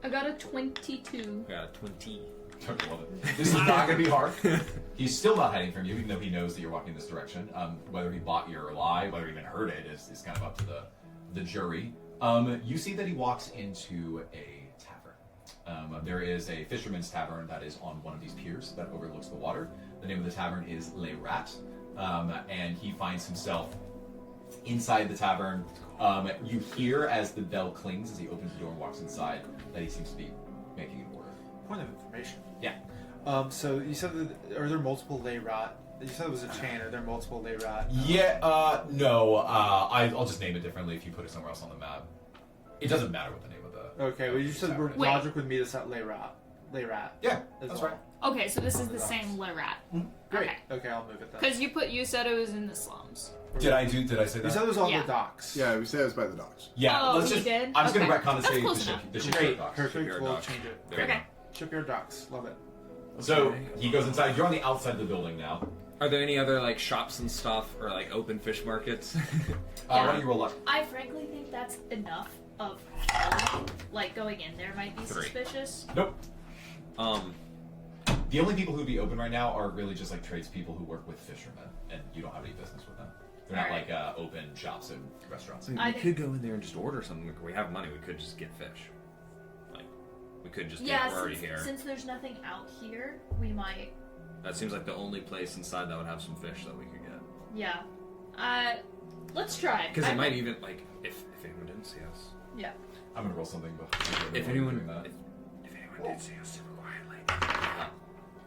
I got a 22. I got a 20. Don't love it. This is not going to be hard. He's still not hiding from you, even though he knows that you're walking this direction. Whether he bought your lie, whether he even heard it, is kind of up to the jury. You see that he walks into a tavern. There is a fisherman's tavern that is on one of these piers that overlooks the water. The name of the tavern is Le Rat, and he finds himself inside the tavern. You hear as the bell clings as he opens the door and walks inside that he seems to be making an order. Point of information. Yeah. So you said that, are there multiple lay rot? You said it was a chain. Are there multiple lay rot? Yeah, no. I'll just name it differently if you put it somewhere else on the map. It doesn't matter what the name of the. Okay, well you said tavern is. Wait. logic would meet us at lay rat. Yeah, as that's well. right. Okay, so this is the same Lerat. Great. Okay. Okay, I'll move it then. Because you said it was in the slums. Did I say You that? said it was on Yeah. the docks. Yeah, we said it was by the docks. Yeah. Oh, let's you just. did? I'm just gonna Okay. retcon and That's say close the enough. shipyard Great. docks. Perfect. Shipyard We'll docks. change it. There you Okay. Shipyard docks. Love it. So he goes inside. You're on the outside of the building now. Are there any other like shops and stuff or like open fish markets? Why don't you roll luck? I frankly think that's enough of hell, like going in there might be 3. suspicious. Nope. The The only people who'd be open right now are really just like tradespeople who work with fishermen, and you don't have any business with them. They're not Alright. like open shops and restaurants. I mean, I we think- could go in there and just order something. Like, we have money. We could just get fish. Like, we could just Yeah, get we're already here. since there's nothing out here, we might. That seems like the only place inside that would have some fish that we could get. Yeah. Let's try. Because it might even like if anyone didn't see us. Yeah. I'm gonna roll something, but If anyone if anyone did see us super quietly,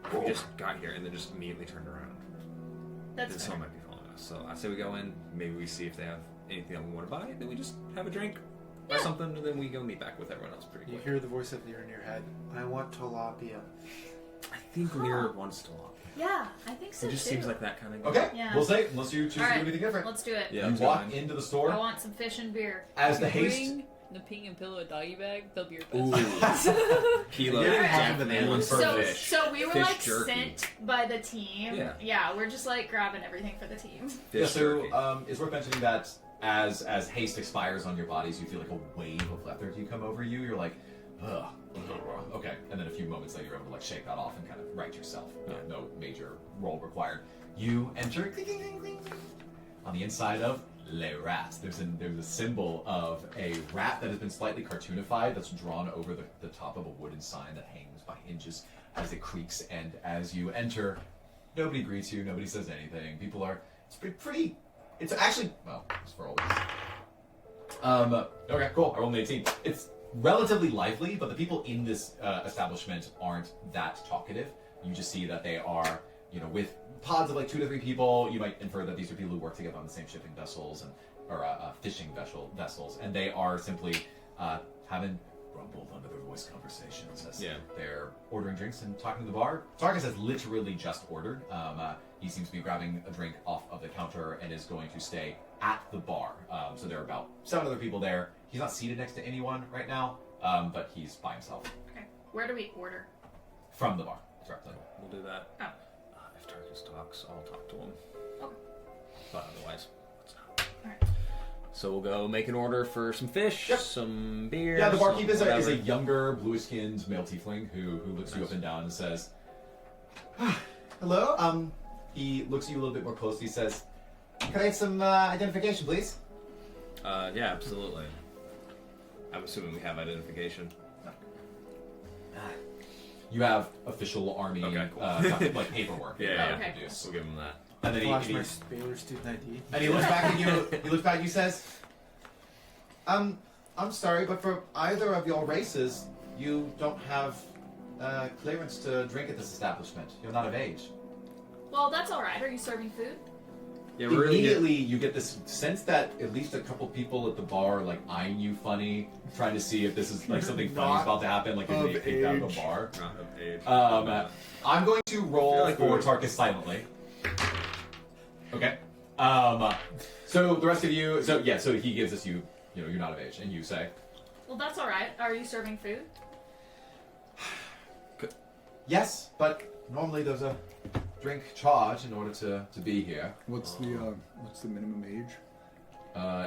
if we just got here and then just immediately turned around, then That's someone fair. might be following us. So I say we go in. Maybe we see if they have anything that we want to buy. Then we just have a drink or Yeah. something, and then we go meet back with everyone else pretty You quick. hear the voice of Lear in your head. I want tilapia. I think Lear wants to walk. Yeah, I think so It just too. seems like that kind of guy. okay, Yeah. we'll say unless you choose to Alright, do anything different. Let's do it. Yeah, you let's walk go in. into the I store want some fish and beer. as the You haste. bring the ping and pillow a doggy bag, they'll be your Ooh. best. Kilo, You're getting half definitely an animal wants for So, fish. so we were Fish like jerky. sent by the team. Yeah. we're just like grabbing everything for the team. Yeah, Fish jerky. so it's worth mentioning that as haste expires on your bodies, you feel like a wave of lethargy come over you. You're like, ugh, okay. And then a few moments later, you're able to like shake that off and kind of right yourself. No major roll required. You enter cling, cling, cling, cling, cling, on the inside of Le Rat. There's a symbol of a rat that has been slightly cartoonified that's drawn over the top of a wooden sign that hangs by hinges as it creaks. And as you enter, nobody greets you. Nobody says anything. People are. It's pretty. It's actually, well, it's for always. Okay, cool. I rolled an 18. It's relatively lively, but the people in this establishment aren't that talkative. You just see that they are, with pods of like 2 to 3 people. You might infer that these are people who work together on the same shipping vessels or fishing vessels, and they are simply having rumbled under their voice conversations as they're ordering drinks and talking to the bar. Tarkus has literally just ordered. He seems to be grabbing a drink off of the counter and is going to stay at the bar. So there are about 7 other people there. He's not seated next to anyone right now, but he's by himself Okay. Where do we order? from the bar directly. We'll do that. Oh. If Tarkus talks, I'll talk to him. Okay. But otherwise, let's not. Alright. So we'll go make an order for some fish, Yep. some beer. Yeah, the barkeep is some a whatever. younger, bluish-skinned male tiefling who looks you Nice. up and down and says, "Hello." He looks at you a little bit more closely. He says, "Can I get some identification, please?" Yeah, absolutely. I'm assuming we have identification. You have official army Okay, cool. like paperwork. that you Yeah, have yeah. to produce. We'll give him that. And then Flash he my Baylor student ID. and he looks back at you. He looks back at you. Says, I'm sorry, but for either of your races, you don't have clearance to drink at this establishment. You're not of age." Well, that's all right. Are you serving food? Yeah, we're really good. Immediately, you get this sense that at least a couple people at the bar are like eyeing you funny, trying to see if this is like something funny is Not about to happen, like if of they kicked out of the age. bar. Not of age. I'm going to roll I feel like for we- Tarkus silently. Okay. So the rest of you, so he gives us you're not of age, and you say, Well, that's all right. Are you serving food? yes, but normally there's a drink charge in order to be here. What's the minimum age?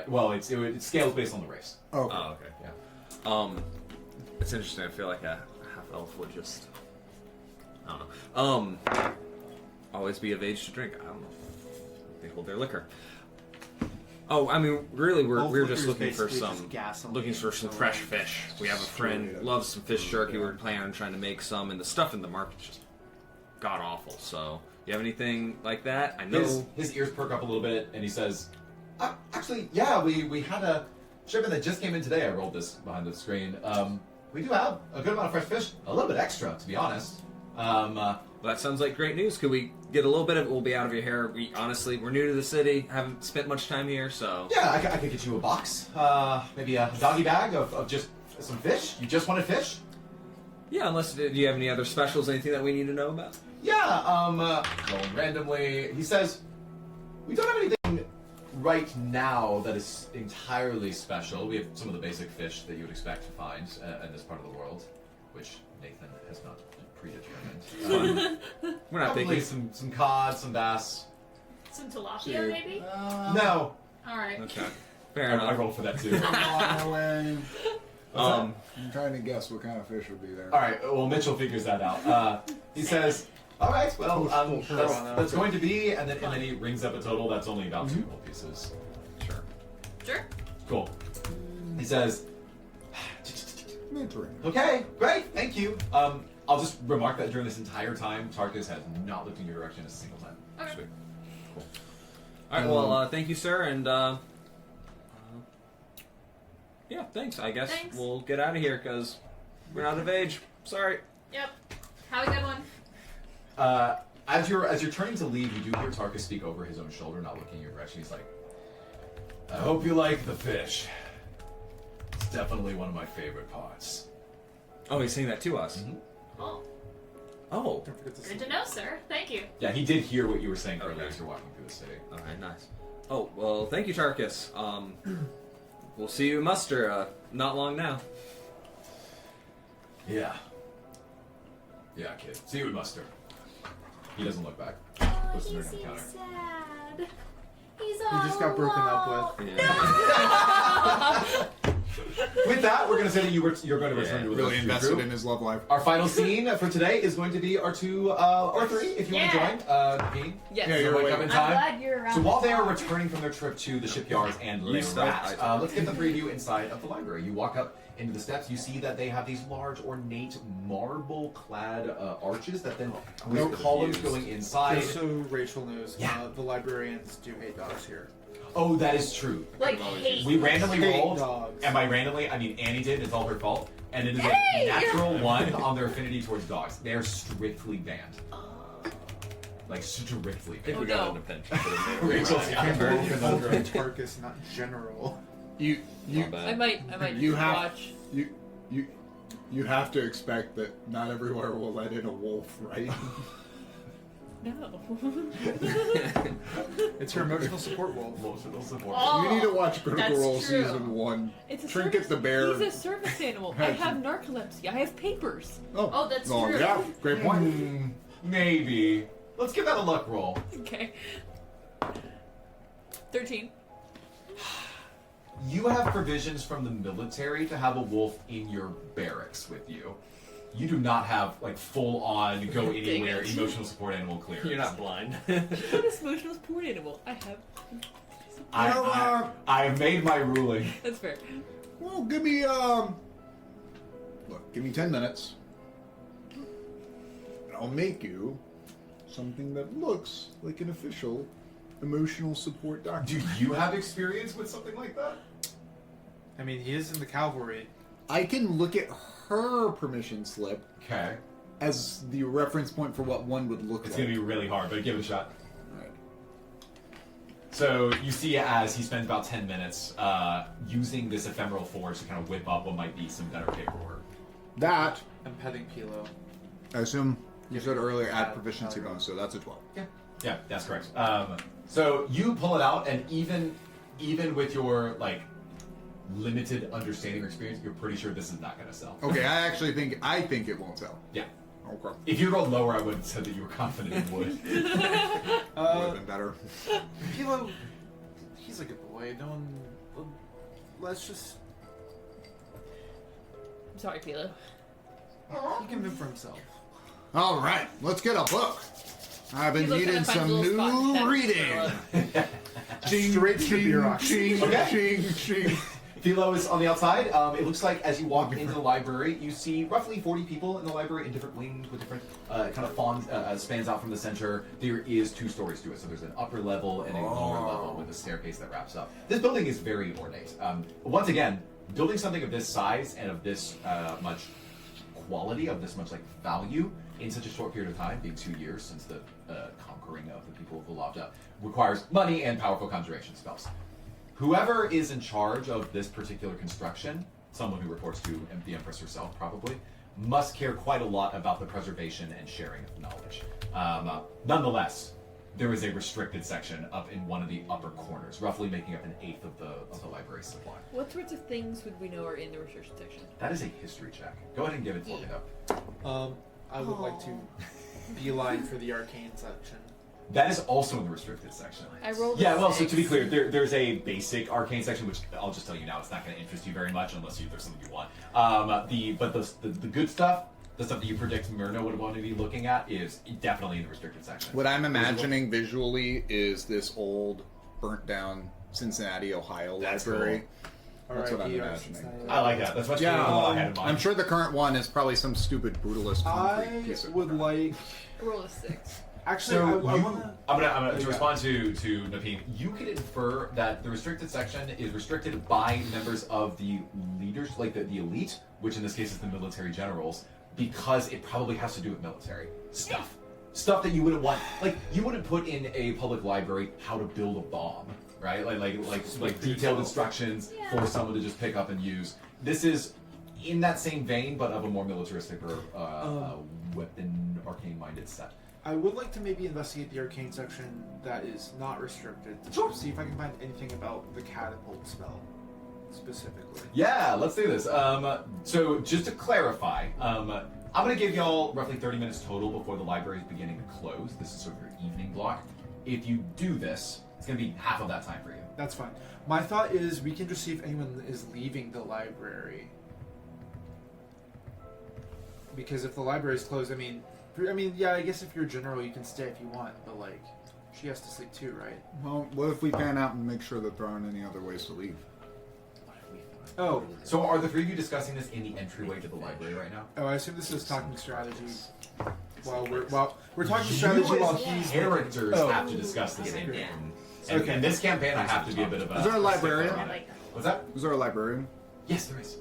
Well, it scales based on the race. Oh, Oh, okay. Yeah. It's interesting. I feel like a half elf would just, I don't know. Always be of age to drink. I don't know. They hold their liquor. Oh, I mean, really, we're Both just liquors looking for basically some, just gasoline, looking for some so, fresh like, fish. We have a friend straight up. loves some fish jerky. We're planning on trying to make some, and the stuff in the market's just god awful. So, you have anything like that? I know. His ears perk up a little bit, and he says, "Actually, yeah, we had a shipment that just came in today. I rolled this behind the screen. We do have a good amount of fresh fish, a little bit extra, to be honest. Well, that sounds like great news. Could we get a little bit of it? We'll be out of your hair. We're new to the city, haven't spent much time here, so... Yeah, I could get you a box, maybe a doggy bag of just some fish. You just wanted fish? Yeah, unless, do you have any other specials, anything that we need to know about? Yeah, rolling randomly. He says, we don't have anything right now that is entirely special. We have some of the basic fish that you would expect to find in this part of the world, which Nathan has not predetermined. We're not Probably thinking... some cod, some bass. Some tilapia, maybe? No. All right. Okay. Fair I enough. rolled for that too. I'm trying to guess what kind of fish would be there. All right. Well, Mitchell figures that out. He says, "All right. Well, that's going to be," and then he rings up a total that's only about 2 gold pieces. Sure. Sure. Cool. He says, Mentoring. "Okay, great, thank you." I'll just remark that during this entire time, Tarkus has not looked in your direction a single time. Okay. Sweet. Cool. All right. Well, thank you, sir, and yeah, thanks. I guess Thanks. we'll get out of here because we're out of age. Sorry. Yep. Have a good one. As you're turning to leave, you do hear Tarkus speak over his own shoulder, not looking in your direction. He's like, "I hope you like the fish. It's definitely one of my favorite parts." Oh, he's saying that to us. Mhm. Oh, Oh. good to know, sir. Thank you. Yeah, he did hear what you were saying Okay. earlier as you're walking through the city. All right. Nice. Oh well, thank you, Tarkus. We'll see you muster. Not long now. Yeah. Yeah, kid. See you at muster. He doesn't look back. Oh, Puts the he nerd on the seems counter. sad. He's all He just got broken up with. Yeah. With that, we're going to say that you're going to return to the Really rest of your invested crew. in his love life. Our final scene for today is going to be our 2 or 3, if you want to Yeah. join. Dean, Yes. Yeah, you're someone waiting. come in I'm time. glad you're around. So while they are returning from their trip to the shipyards and You Le start, Rat, I let's get the 3 of you inside of the library. You walk up into the steps. You see that they have these large, ornate, marble-clad arches that then with columns Used. going inside. Just so Rachel knows, Yeah. the librarians do hate dogs here. Oh, that is true. Like always hate. We randomly Hate rolled, dogs. and by randomly, I mean Annie did. It's all her fault. And it is Hey! a natural 1 on their affinity towards dogs. They are strictly banned. Like, strictly I think we banned. got no. an opinion. Rachel's Can't very believe conundrum. it's Tarkus, not general. You Not bad. I might You have- watch. you have to expect that not everywhere will let in a wolf, right? No. It's her emotional support wolf. Emotional support. Oh, You need to watch Critical that's Role true. season 1. It's a Trinket service, the bear. He's a service animal. I have narcolepsy. I have papers. Oh, that's oh, true. Yeah, great point. Maybe. Let's give that a luck roll. Okay. 13. You have provisions from the military to have a wolf in your barracks with you. You do not have, like, full-on, go anywhere, it. emotional support animal clearance. You're not blind. What is emotional support animal? I have. I have made my ruling. That's fair. Well, give me look, give me 10 minutes. And I'll make you something that looks like an official emotional support doctor. Do you have experience with something like that? I mean, he is in the cavalry. I can look at her permission slip Okay. as the reference point for what one would look It's like. gonna be really hard, but give it a shot. Alright. So you see as he spends about 10 minutes using this ephemeral force to kind of whip up what might be some better paperwork. That, I'm petting Pilo. I assume you said earlier, add proficiency bonus, so that's a 12. Yeah, that's correct. So you pull it out, and even with your like limited understanding or experience, you're pretty sure this is not gonna sell. Okay, I think it won't sell. Yeah. Okay. If you rolled lower, I would have said that you were confident it would. Would have been better. Pilo, he's a good boy. No one. Let's just. I'm sorry, Pilo. He can move for himself. Alright, let's get a book. I've been He's looking needing to find some a little spot new to reading. Ching, Straight to the ching, bureaucracy. ching, Okay. ching, ching. Philo is on the outside. It looks like as you walk into the library, you see roughly 40 people in the library in different wings with different kind of fawns, spans out from the center. There is 2 stories to it, so there's an upper level and a lower level with a staircase that wraps up. This building is very ornate. Once again, building something of this size and of this much quality, of this much like value in such a short period of time, being 2 years since the conquering of the people of Balavda, requires money and powerful conjuration spells. Whoever is in charge of this particular construction, someone who reports to the Empress herself probably, must care quite a lot about the preservation and sharing of knowledge. Nonetheless, there is a restricted section up in one of the upper corners, roughly making up 1/8 of the library supply. What sorts of things would we know are in the restriction section? That is a history check. Go ahead and give it for me though. I would like to beeline for the arcane section. That is also in the restricted section. I rolled. Yeah, a well, so to be 6. clear, there's a basic arcane section, which I'll just tell you now, it's not going to interest you very much unless there's something you want. But the good stuff, the stuff that you predict Myrna would want to be looking at, is definitely in the restricted section. What I'm imagining visually is this old, burnt down Cincinnati, Ohio That's library. That's what I'm R.I.P. imagining. Cincinnati. I like that. That's much cooler than what I had in mind. I'm sure the current one is probably some stupid brutalist concrete I piece of would like. I rolled a 6. Actually, So I you, wanna. I'm gonna Yeah. to respond to Napim. You could infer that the restricted section is restricted by members of the leaders, like the elite, which in this case is the military generals, because it probably has to do with military stuff. Stuff that you wouldn't want, like you wouldn't put in a public library how to build a bomb, right? Like detailed instructions for someone to just pick up and use. This is in that same vein, but of a more militaristic or weapon arcane-minded set. I would like to maybe investigate the arcane section that is not restricted. Sure. See if I can find anything about the catapult spell specifically. Yeah, let's do this. So just to clarify, I'm going to give y'all roughly 30 minutes total before the library is beginning to close. This is sort of your evening block. If you do this, it's going to be half of that time for you. That's fine. My thought is we can just see if anyone is leaving the library. Because if the library is closed, I mean, yeah, I guess if you're a general, you can stay if you want, but like, she has to sleep too, right? Well, what if we pan out and make sure that there aren't any other ways to leave? Oh, So are the three of you discussing this in the entryway to the library right now? I assume this is talking strategy. While we're talking strategy while he's characters Oh. have to discuss this in. Yeah. And Okay. in this campaign, I have to be a bit of a. Is there a librarian? I like that. What's that? Is there a librarian? Yes, there is.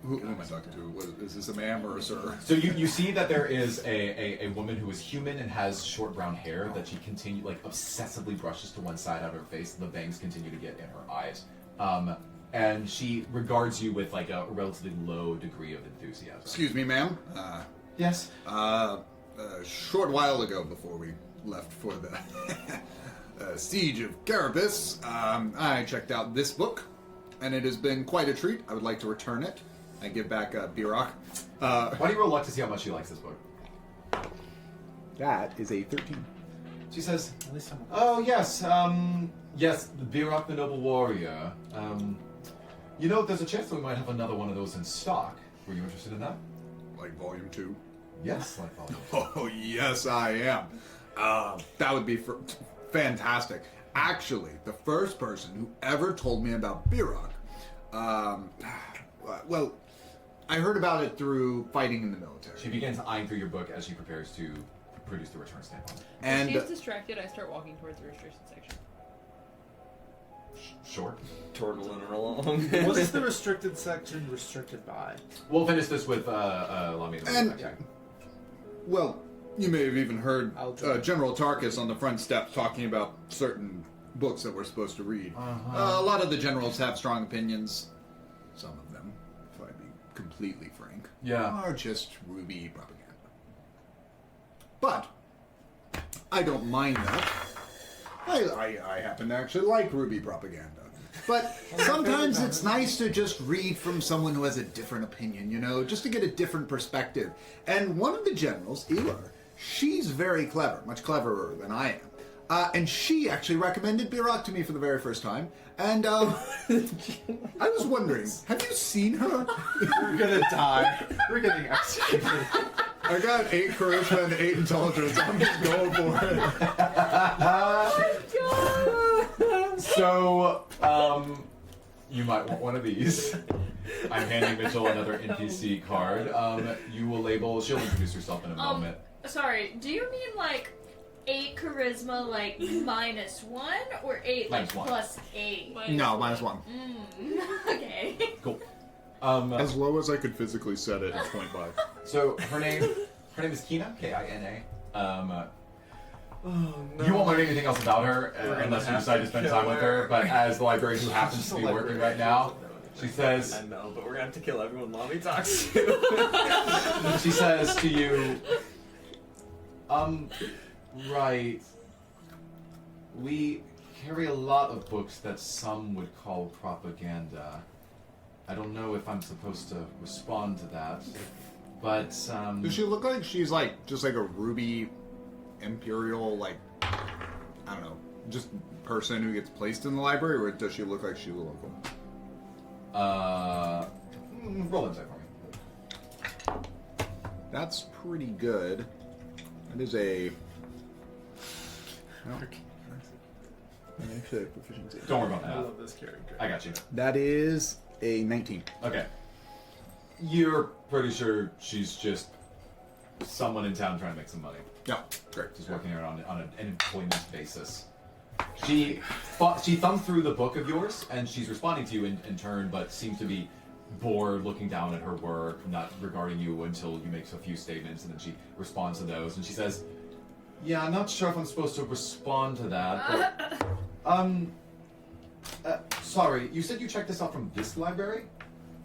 Who am I talking to? Is this a ma'am or a sir? So you see that there is a woman who is human and has short brown hair that she obsessively brushes to one side out of her face. The bangs continue to get in her eyes. And she regards you with like a relatively low degree of enthusiasm. Excuse me, ma'am. Yes. A short while ago, before we left for the siege of Carapace, I checked out this book, and it has been quite a treat. I would like to return it. I give back Birok. Why do you roll luck to see how much she likes this book? That is a 13. She says, At least someone. "Oh yes, yes, the Birok the Noble Warrior. There's a chance that we might have another one of those in stock. Were you interested in that?" Like volume 2? Yes, like that. Oh, yes, I am. That would be fantastic. Actually, the first person who ever told me about Birok, well, I heard about it through fighting in the military. She begins eyeing through your book as she prepares to produce the return stamp. And She's distracted. I start walking towards the restricted section. Sure. Turtling her along. What is the restricted section restricted by? We'll finish this with Lamia. And- well, you may have even heard I'll join. General Tarkus on the front steps talking about certain books that we're supposed to read. A lot of the generals have strong opinions. Some of them, if I be completely frank, Yeah. are just ruby propaganda. But I don't mind that. I happen to actually like ruby propaganda. But sometimes it's nice to just read from someone who has a different opinion, just to get a different perspective. And one of the generals, Elar, she's very clever, much cleverer than I am. And she actually recommended Birok to me for the very first time. And I was wondering, have you seen her? We're gonna die. We're getting executed. I got 8 charisma and 8 intelligence. I'm just going for it. So, you might want one of these. I'm handing Mitchell another NPC card. You will label. She'll introduce herself in a moment. Sorry, do you mean like 8 charisma, like -1, or 8 like -1. +8? No, -1. Okay. Cool. As low as I could physically set it, it's 0.5. So her name is Kina, Kina. You won't learn anything else about her unless you decide to spend time with her. But as the librarian who happens to be working right now, she says, I know, but we're gonna have to kill everyone Mommy talks to. she says to you, right. We carry a lot of books that some would call propaganda. I don't know if I'm supposed to respond to that. But Does she look like she's like just like a ruby imperial, like, I don't know, just person who gets placed in the library, or does she look like she's a local? roll insight for me. That's pretty good. That is a. Well, I actually have proficiency. Don't worry about I that. love this character. I got you. That is a 19. Okay. You're pretty sure she's just someone in town trying to make some money. Yeah, great. Just working here on an employment basis. She thumbed through the book of yours, and she's responding to you in turn, but seems to be bored, looking down at her work, not regarding you until you make a few statements, and then she responds to those, and she says, "Yeah, I'm not sure if I'm supposed to respond to that, but sorry, you said you checked this out from this library?"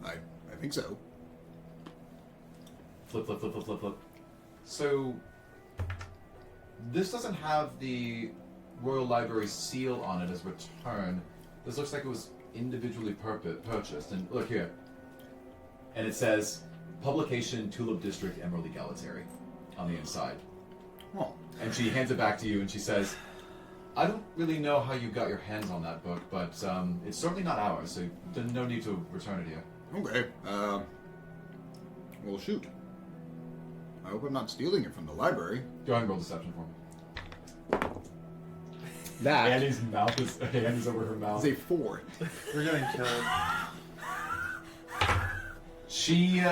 I think so. Flip, flip, flip, flip, flip, flip. So, this doesn't have the Royal Library seal on it as return. This looks like it was individually purchased. And look here. And it says, Publication Tulip District Emerald Egalitary on the inside. Oh. And she hands it back to you and she says, I don't really know how you got your hands on that book, but it's certainly not ours, so there's no need to return it here. Okay. Well, shoot. I hope I'm not stealing it from the library. Go ahead and roll deception for me. That Annie's mouth is hand is over her mouth. is a 4. We're getting killed. She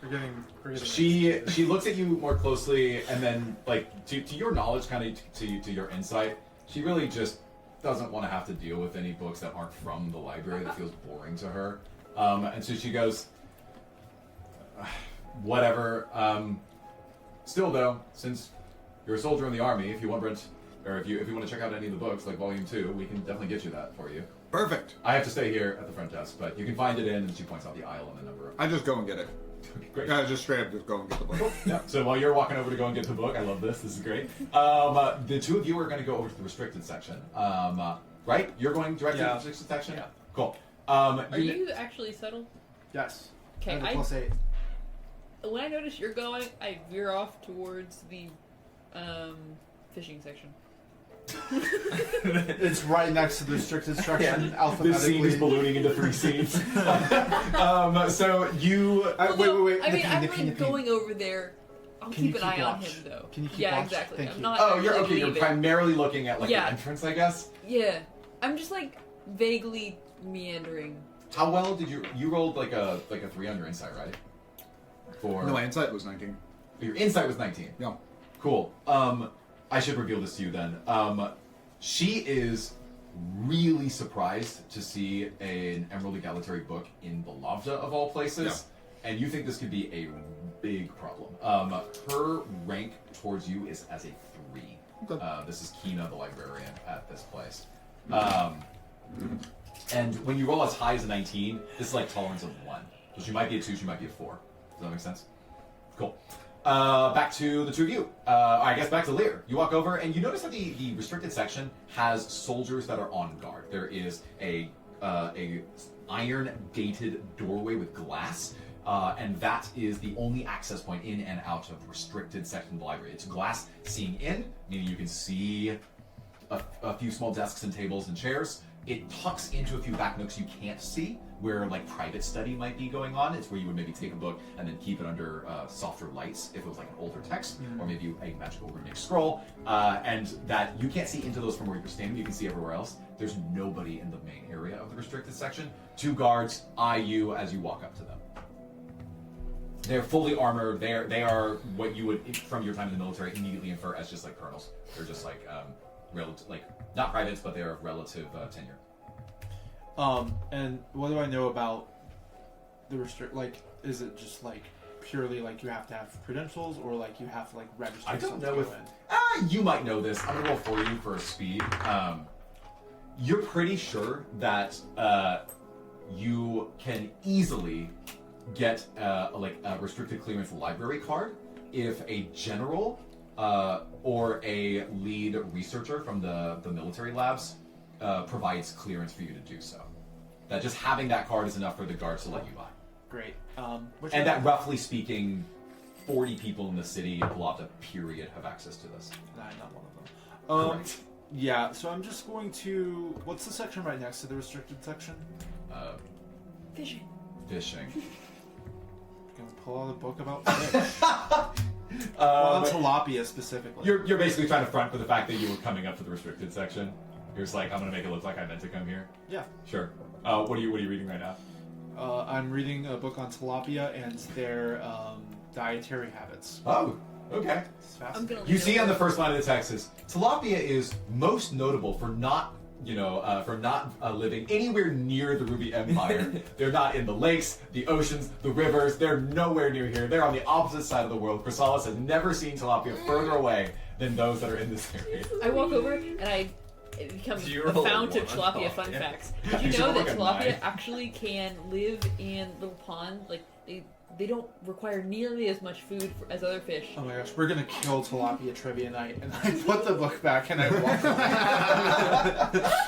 We're getting she looks at you more closely, and then like to your knowledge, kind of to your insight, she really just doesn't want to have to deal with any books that aren't from the library. That feels boring to her, and so she goes, whatever. Still though, since you're a soldier in the army, if you want if you want to check out any of the books, like Volume 2, we can definitely get you that for you. Perfect. I have to stay here at the front desk, but you can find it in, and she points out the aisle and the number. I just go and get it. Great. I just straight up just go and get the book. Yeah. So while you're walking over to go and get the book, I love this. This is great. The two of you are going to go over to the restricted section. Right? You're going directly to the restricted section? Yeah. Cool. Are you actually settled? Yes. Okay, I have a +8. when I notice you're going, I veer off towards the fishing section. It's right next to the restricted section, alphabetically. This scene is ballooning into 3 scenes. So you... wait. I mean, I'm Nippy. like going over there. I'll Can you keep an keep eye on watch? him though. Can you keep yeah, watch? exactly. Thank I'm you. not. Oh, you're actually okay. You're leaving. primarily looking at like Yeah. the entrance, I guess. Yeah, I'm just like vaguely meandering. How well did you rolled like a 3 on your insight, right? For No, my insight was 19. your insight was 19. Yeah. Cool. I should reveal this to you then. She is really surprised to see an Emerald Egalitary book in Balavda of all places, and you think this could be a big problem. Her rank towards you is as a 3. Okay. This is Kina, the librarian at this place. And when you roll as high as a 19, this is like tolerance of 1. So she might be a 2, she might be a 4. Does that make sense? Cool. Back to the two of you. I guess back to Lear. You walk over and you notice that the restricted section has soldiers that are on guard. There is a iron gated doorway with glass, and that is the only access point in and out of the restricted section of the library. It's glass seeing in, meaning you can see a few small desks and tables and chairs. It tucks into a few back nooks you can't see, where like private study might be going on. It's where you would maybe take a book and then keep it under softer lights if it was like an older text, or maybe a magical runic scroll, and that you can't see into those from where you're standing. You can see everywhere else. There's nobody in the main area of the restricted section. 2 guards eye you as you walk up to them. They're fully armored. They are what you would, from your time in the military, immediately infer as just like colonels. They're just like relative, like not privates, but they're of relative tenure. And what do I know about the Like, is it just like purely like you have to have credentials, or like you have to like register? I don't something know if you might know this. I'm gonna roll for you for a speed. You're pretty sure that you can easily get like a restricted clearance library card if a general or a lead researcher from the military labs provides clearance for you to do so. That just having that card is enough for the guards to let you by. Great. And that, roughly speaking, 40 people in the city of Balavda, period, have access to this. And I'm not one of them. Correct. Yeah, so I'm just going to... What's the section right next to the restricted section? Fishing. Fishing. I'm going to pull out a book about fish. Well, tilapia specifically. You're basically trying to front for the fact that you were coming up to the restricted section. You're just like, I'm gonna make it look like I meant to come here. Yeah. Sure. What are you reading right now? I'm reading a book on tilapia and their dietary habits. Oh, okay. It's I'm fascinating. gonna You lean see over. on the first line of the text is tilapia is most notable for not living anywhere near the Ruby Empire. They're not in the lakes, the oceans, the rivers. They're nowhere near here. They're on the opposite side of the world. Chrysalis has never seen tilapia further away than those that are in this area. I walk over and it becomes Do you a roll a fount of one? tilapia Oh, fun yeah. facts. You Did you should know roll that like a tilapia 9. actually can live in little ponds? Like they don't require nearly as much food as other fish. Oh my gosh, we're gonna kill tilapia trivia night, and I put the book back and I walk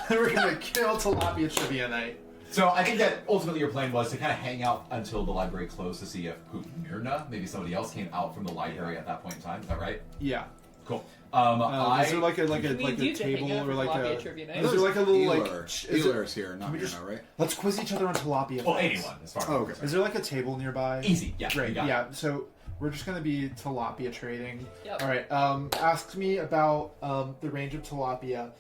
away. We're gonna kill tilapia trivia night. So I think that ultimately your plan was to kind of hang out until the library closed to see if Myrna, maybe somebody else, came out from the library at that point in time. Is that right? Yeah. Cool. Is there like a We like a used to hang table out or for like tilapia a? trivia night. Is there like a little like? Eeler's here, not we Myrna, just- right? Let's quiz each other on tilapia. Well, facts. anyone, as far as Oh, I'm okay. concerned. Is there like a table nearby? Easy. Yeah. Great. You got it. Yeah. So we're just gonna be tilapia trading. Yep. All right. Ask me about the range of tilapia.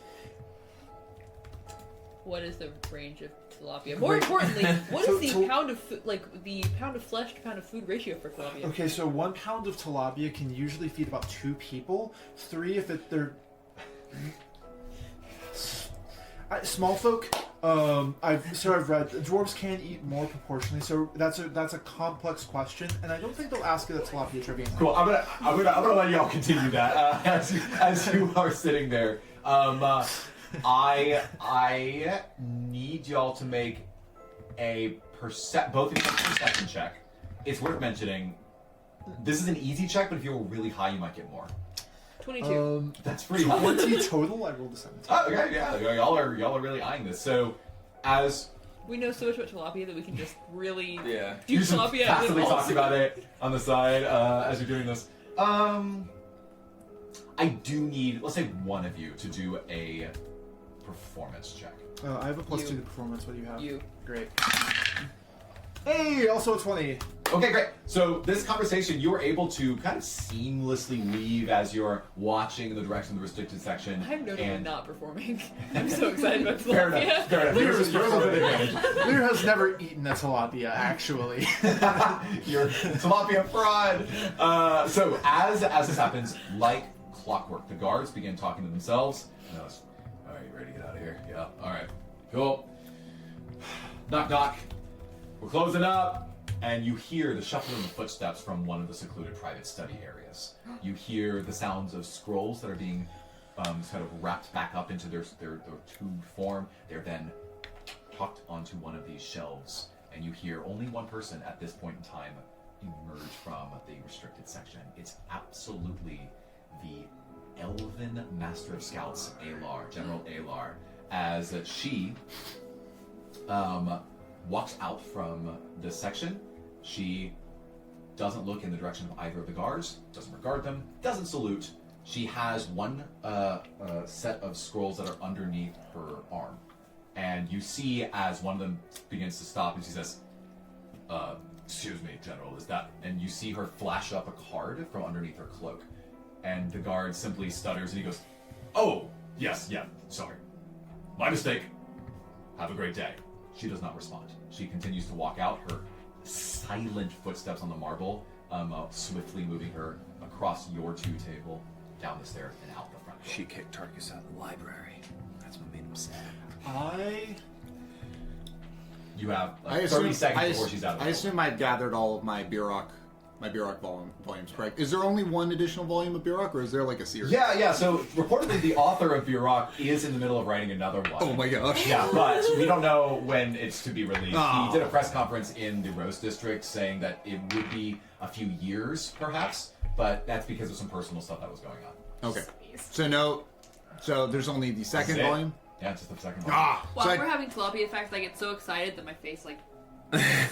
What is the range of tilapia? More Great. importantly, what So is the til- pound of food, like the pound of flesh to pound of food ratio for tilapia? Okay, so 1 pound of tilapia can usually feed about 2 people. 3 if they're small folk. I've read dwarves can eat more proportionally. So that's a complex question, and I don't think they'll ask it at tilapia trivia. Cool. I'm gonna let y'all continue that as you are sitting there. I need y'all to make a both of you make a perception check. It's worth mentioning. This is an easy check, but if you roll really high, you might get more. 22. That's pretty high. 20 total. I rolled a 17. Oh, okay, yeah, y'all are really eyeing this. So, as We know so much about tilapia that we can just really Yeah. do you're just tilapia and passively then talking about it on the side as you're doing this. I do need, let's say, one of you to do a performance check. I have a +2 You. to performance. What do you have? You. Great. Hey, also a 20. Okay, great. So this conversation, you were able to kind of seamlessly weave as you're watching in the direction of the restricted section. I'm notably and not performing. I'm so excited about Fair tilapia. enough. Fair enough. You're Yours is a little bit performing. advantage. Lear has never eaten a tilapia, actually. You're tilapia fraud. So as this happens, like clockwork, the guards begin talking to themselves. All right, you ready to get out of here? Yeah. All right. Cool. Knock, knock. We're closing up. And you hear the shuffling of footsteps from one of the secluded private study areas. You hear the sounds of scrolls that are being sort of wrapped back up into their tube form. They're then tucked onto one of these shelves. And you hear only one person at this point in time emerge from the restricted section. It's absolutely the Elven Master of Scouts, Alar, General Alar, as she walks out from this section. She doesn't look in the direction of either of the guards, doesn't regard them, doesn't salute. She has one set of scrolls that are underneath her arm. And you see as one of them begins to stop and she says, excuse me, General, is that... And you see her flash up a card from underneath her cloak. And the guard simply stutters and he goes, oh, yes, yeah, sorry. My mistake. Have a great day. She does not respond. She continues to walk out, her silent footsteps on the marble, swiftly moving her across your 2 table, down the stairs, and out the front door. She kicked Tarkus out of the library. That's what made him sad. You have I 30 assume, seconds before she's out of the I assume I've gathered all of my Bierok volumes, correct? Is there only one additional volume of Bierok, or is there like a series? Yeah, so reportedly the author of Bierok is in the middle of writing another one. Oh my gosh. Yeah, but we don't know when it's to be released. Oh. He did a press conference in the Rose District saying that it would be a few years, perhaps, but that's because of some personal stuff that was going on. Okay. So there's only the second That's it. volume? Yeah, just the second volume. While So we're having tilapia facts, I get so excited that my face like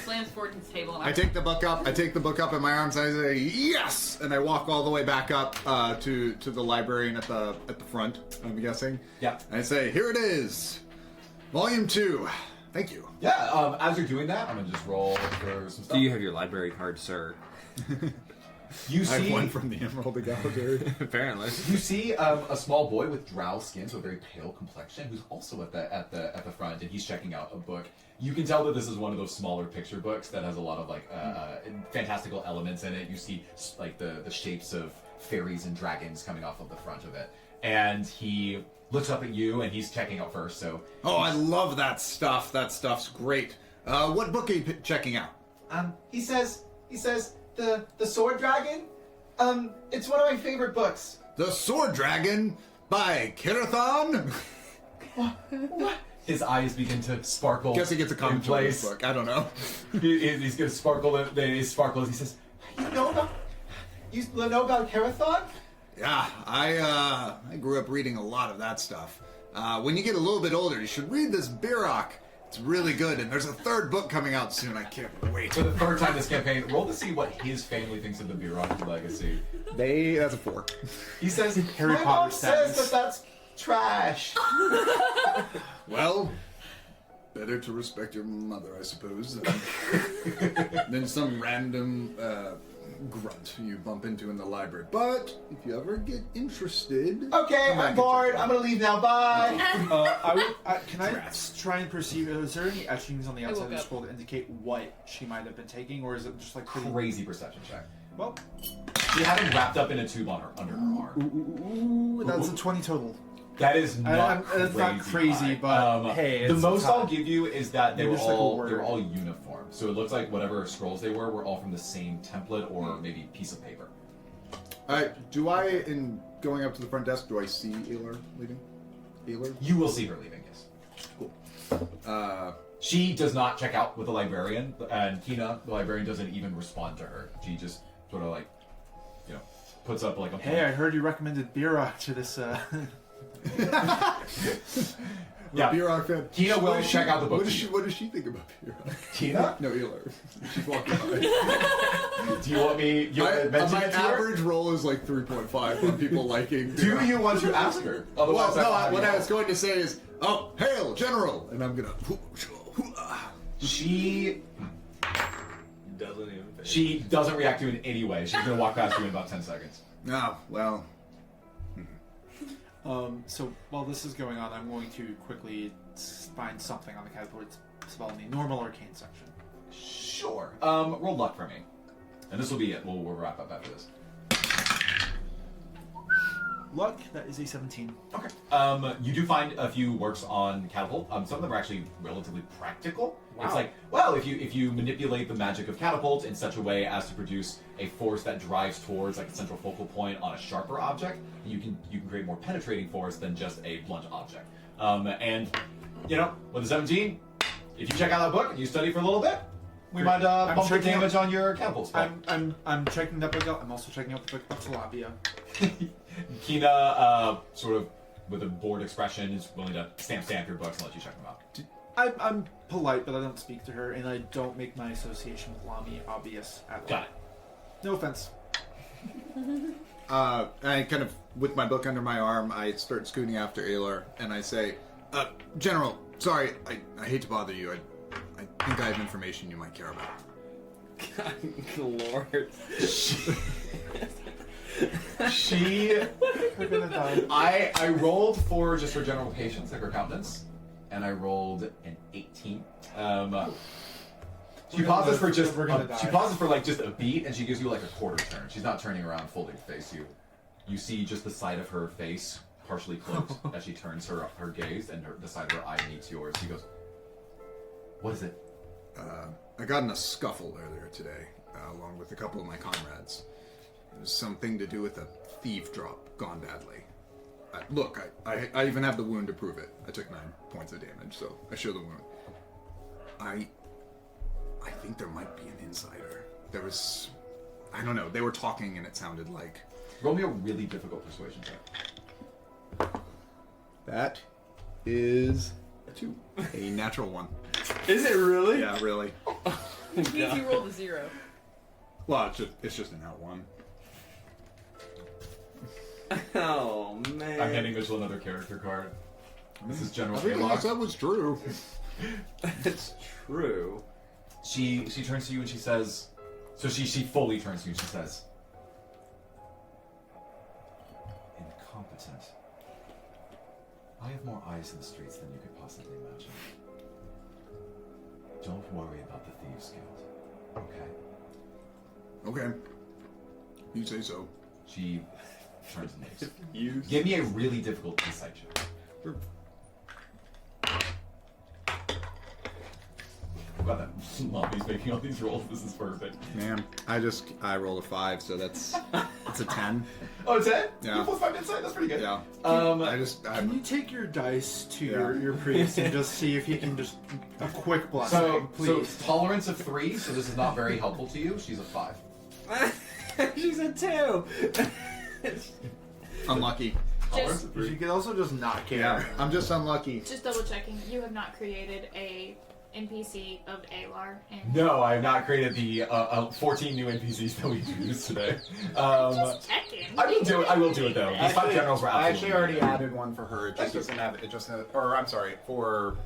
Slams forward to the table. And I take the book up. I take the book up in my arms. I say yes, and I walk all the way back up to the librarian at the front. I'm guessing. Yeah. And I say, here it is, Volume 2. Thank you. Yeah. As you're doing that, I'm gonna just roll for some stuff. Do you have your library card, sir? You I see, have one from the Emerald Egalitarian. Apparently. you see a small boy with drow skin, so a very pale complexion, who's also at the front, and he's checking out a book. You can tell that this is one of those smaller picture books that has a lot of like fantastical elements in it. You see like the shapes of fairies and dragons coming off of the front of it, and he looks up at you, and he's checking out first. So, Oh, I love that stuff. That stuff's great. What book are you checking out? he says the sword dragon. It's one of my favorite books. The Sword Dragon by Kirathon? What? His eyes begin to sparkle. Guess he gets a in comment on this place. book. I don't know. He's gonna sparkle. They sparkle as he says, "You know about Carathon?" Yeah, I grew up reading a lot of that stuff. When you get a little bit older, you should read this Birok. It's really good, and there's a third book coming out soon. I can't wait. For the third time this campaign, roll to see what his family thinks of the Birok legacy. That's a 4. He says, Harry "My Potter mom says status." that's trash." Well, better to respect your mother, I suppose, than some random grunt you bump into in the library. But if you ever get interested, Okay, come back I'm and bored. check I'm gonna leave now. Bye. Can I try and perceive? Is there any etchings on the outside of the woke up. scroll to indicate what she might have been taking, or is it just like pretty? Crazy perception check. Well, She had him wrapped up in a tube on her under her arm. ooh, that's a 20 total. That is not That's not crazy, high. but hey, the it's most high. I'll give you is that they Maybe were just like a all word. uniform. So it looks like whatever scrolls they were all from the same template or maybe piece of paper. do I, in going up to the front desk, do I see Aylar leaving? Aylar? You will see her leaving. Yes. Cool. She does not check out with the librarian, and Kina, the librarian, doesn't even respond to her. She just sort of like, puts up like a. Hey, I heard you recommended Birok to this. Yeah. Birok fan. Kina will What does check out the book. What does she think about Birok? Kina? No, Aylar. She's walking by. Do you want me? You want to mention My it to her? average roll is like 3.5 on people liking. Do Birok. you want to ask her? Well, Otherwise, no, what I was going to say is, oh, hail, General! And I'm gonna. She Doesn't even. she doesn't react to you in any way. She's gonna walk past you in about 10 seconds. No, well. So while this is going on, I'm going to quickly find something on the catapult spell in the normal arcane section. Sure. Roll luck for me, and this will be it. We'll wrap up after this. Luck, that is a 17. Okay. You do find a few works on catapult. Some of them are actually relatively practical. Wow. It's like, well, if you manipulate the magic of catapult in such a way as to produce a force that drives towards like a central focal point on a sharper object, you can create more penetrating force than just a blunt object. And with a 17, if you check out that book and you study for a little bit, we might I'm bump the checking damage on your catapult spell. I'm checking that book out. I'm also checking out the book of Balavda. Kina, sort of with a bored expression, is willing to stamp your books and let you check them out. I'm polite, but I don't speak to her, and I don't make my association with Lami obvious at all. Got it. No offense. I kind of, with my book under my arm, I start scooting after Aylar, and I say, General, sorry, I hate to bother you. I think I have information you might care about. Lord. She, We're gonna die. I rolled for just her general patience, like her countenance, and I rolled an 18. She pauses for just we're gonna die. she pauses for like just a beat, and she gives you like a quarter turn. She's not turning around fully to face you. You see just the side of her face partially cloaked as she turns her gaze, and the side of her eye meets yours. She goes, "What is it?" I got in a scuffle earlier today, along with a couple of my comrades. It was something to do with a thief drop gone badly. Look, I even have the wound to prove it. I took 9 points of damage, so I show the wound. I think there might be an insider. There was... I don't know, they were talking and it sounded like... Roll me a really difficult persuasion check. That is a 2. A natural 1. Is it really? Yeah, really. Which means you rolled a 0. Well, it's just an L1. Oh man. I'm handing Mitchell another character card. This is General I realized Haylock. that was true. It's true. She turns to you and she says, so she fully turns to you and she says, incompetent. I have more eyes in the streets than you could possibly imagine. Don't worry about the Thieves Guild, okay? Okay. You say so. She turns and leaves. You. Give me a really difficult insight check. Sure. Wow, that Lobby's making all these rolls. This is perfect. Man, I rolled a 5, so it's a 10. Oh, it's it? Yeah. You plus 5 insight? That's pretty good. Yeah. Can you take your dice to your priest and just see if he can just a quick blessing, So please? tolerance of 3, so this is not very helpful to you. She's a 5. She's a 2. unlucky. Tolerance Just, of 3. You can also just not care. Yeah, I'm just unlucky. just double checking. You have not created a NPC of Alar. And No, I have not created the 14 new NPCs that we introduced today. just checking. I will do it though. These 5 generals were I absolutely actually already amazing. added one for her. It just doesn't have it. It just has, or I'm sorry, for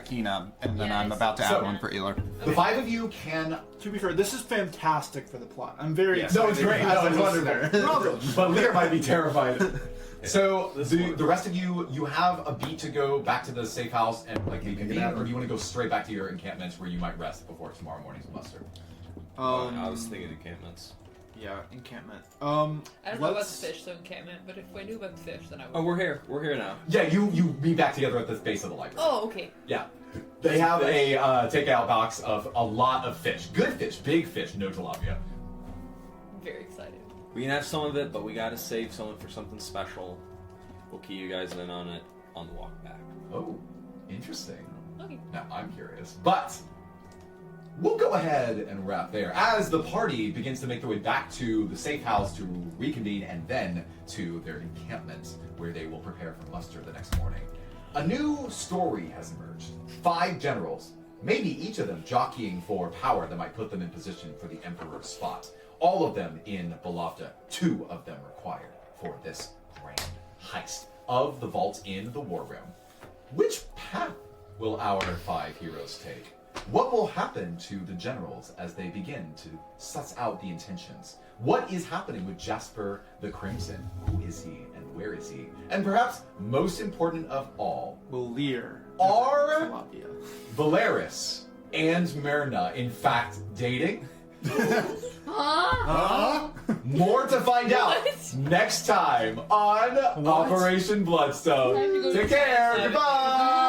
Kina, and then Yeah, I'm I about to see. add So- one for Elar. The 5 of you can. To be fair, this is fantastic for the plot. I'm very excited. No, it's great. as No, a it's listener. wonderful. But Lear might be terrified. So the rest of you have a beat to go back to the safe house and like reconvene, or do you want to go straight back to your encampments where you might rest before tomorrow morning's muster? I was thinking encampments. Yeah, encampment. I don't know about the let's- fish, so encampment, but if I knew about the fish, then I would. Oh, we're here. We're here now. Yeah, you meet back together at the base of the library. Oh, okay. Yeah. They have a takeout box of a lot of fish. Good fish, big fish, no tilapia. I'm very excited. We can have some of it, but we gotta save some for something special. We'll key you guys in on it on the walk back. Oh, interesting. Okay. Now I'm curious. But we'll go ahead and wrap there as the party begins to make their way back to the safe house to reconvene and then to their encampment where they will prepare for muster the next morning. A new story has emerged. 5 generals, maybe each of them jockeying for power that might put them in position for the Emperor's spot. All of them in Balavda, 2 of them required for this grand heist of the vault in the war room. Which path will our 5 heroes take? What will happen to the generals as they begin to suss out the intentions? What is happening with Jasper the Crimson? Who is he and where is he? And perhaps most important of all, Will Lear Are- tilapia. Valeris and Myrna in fact dating? More to find out next time on Operation Bloodstone. Time to go Take to care. bed. Goodbye.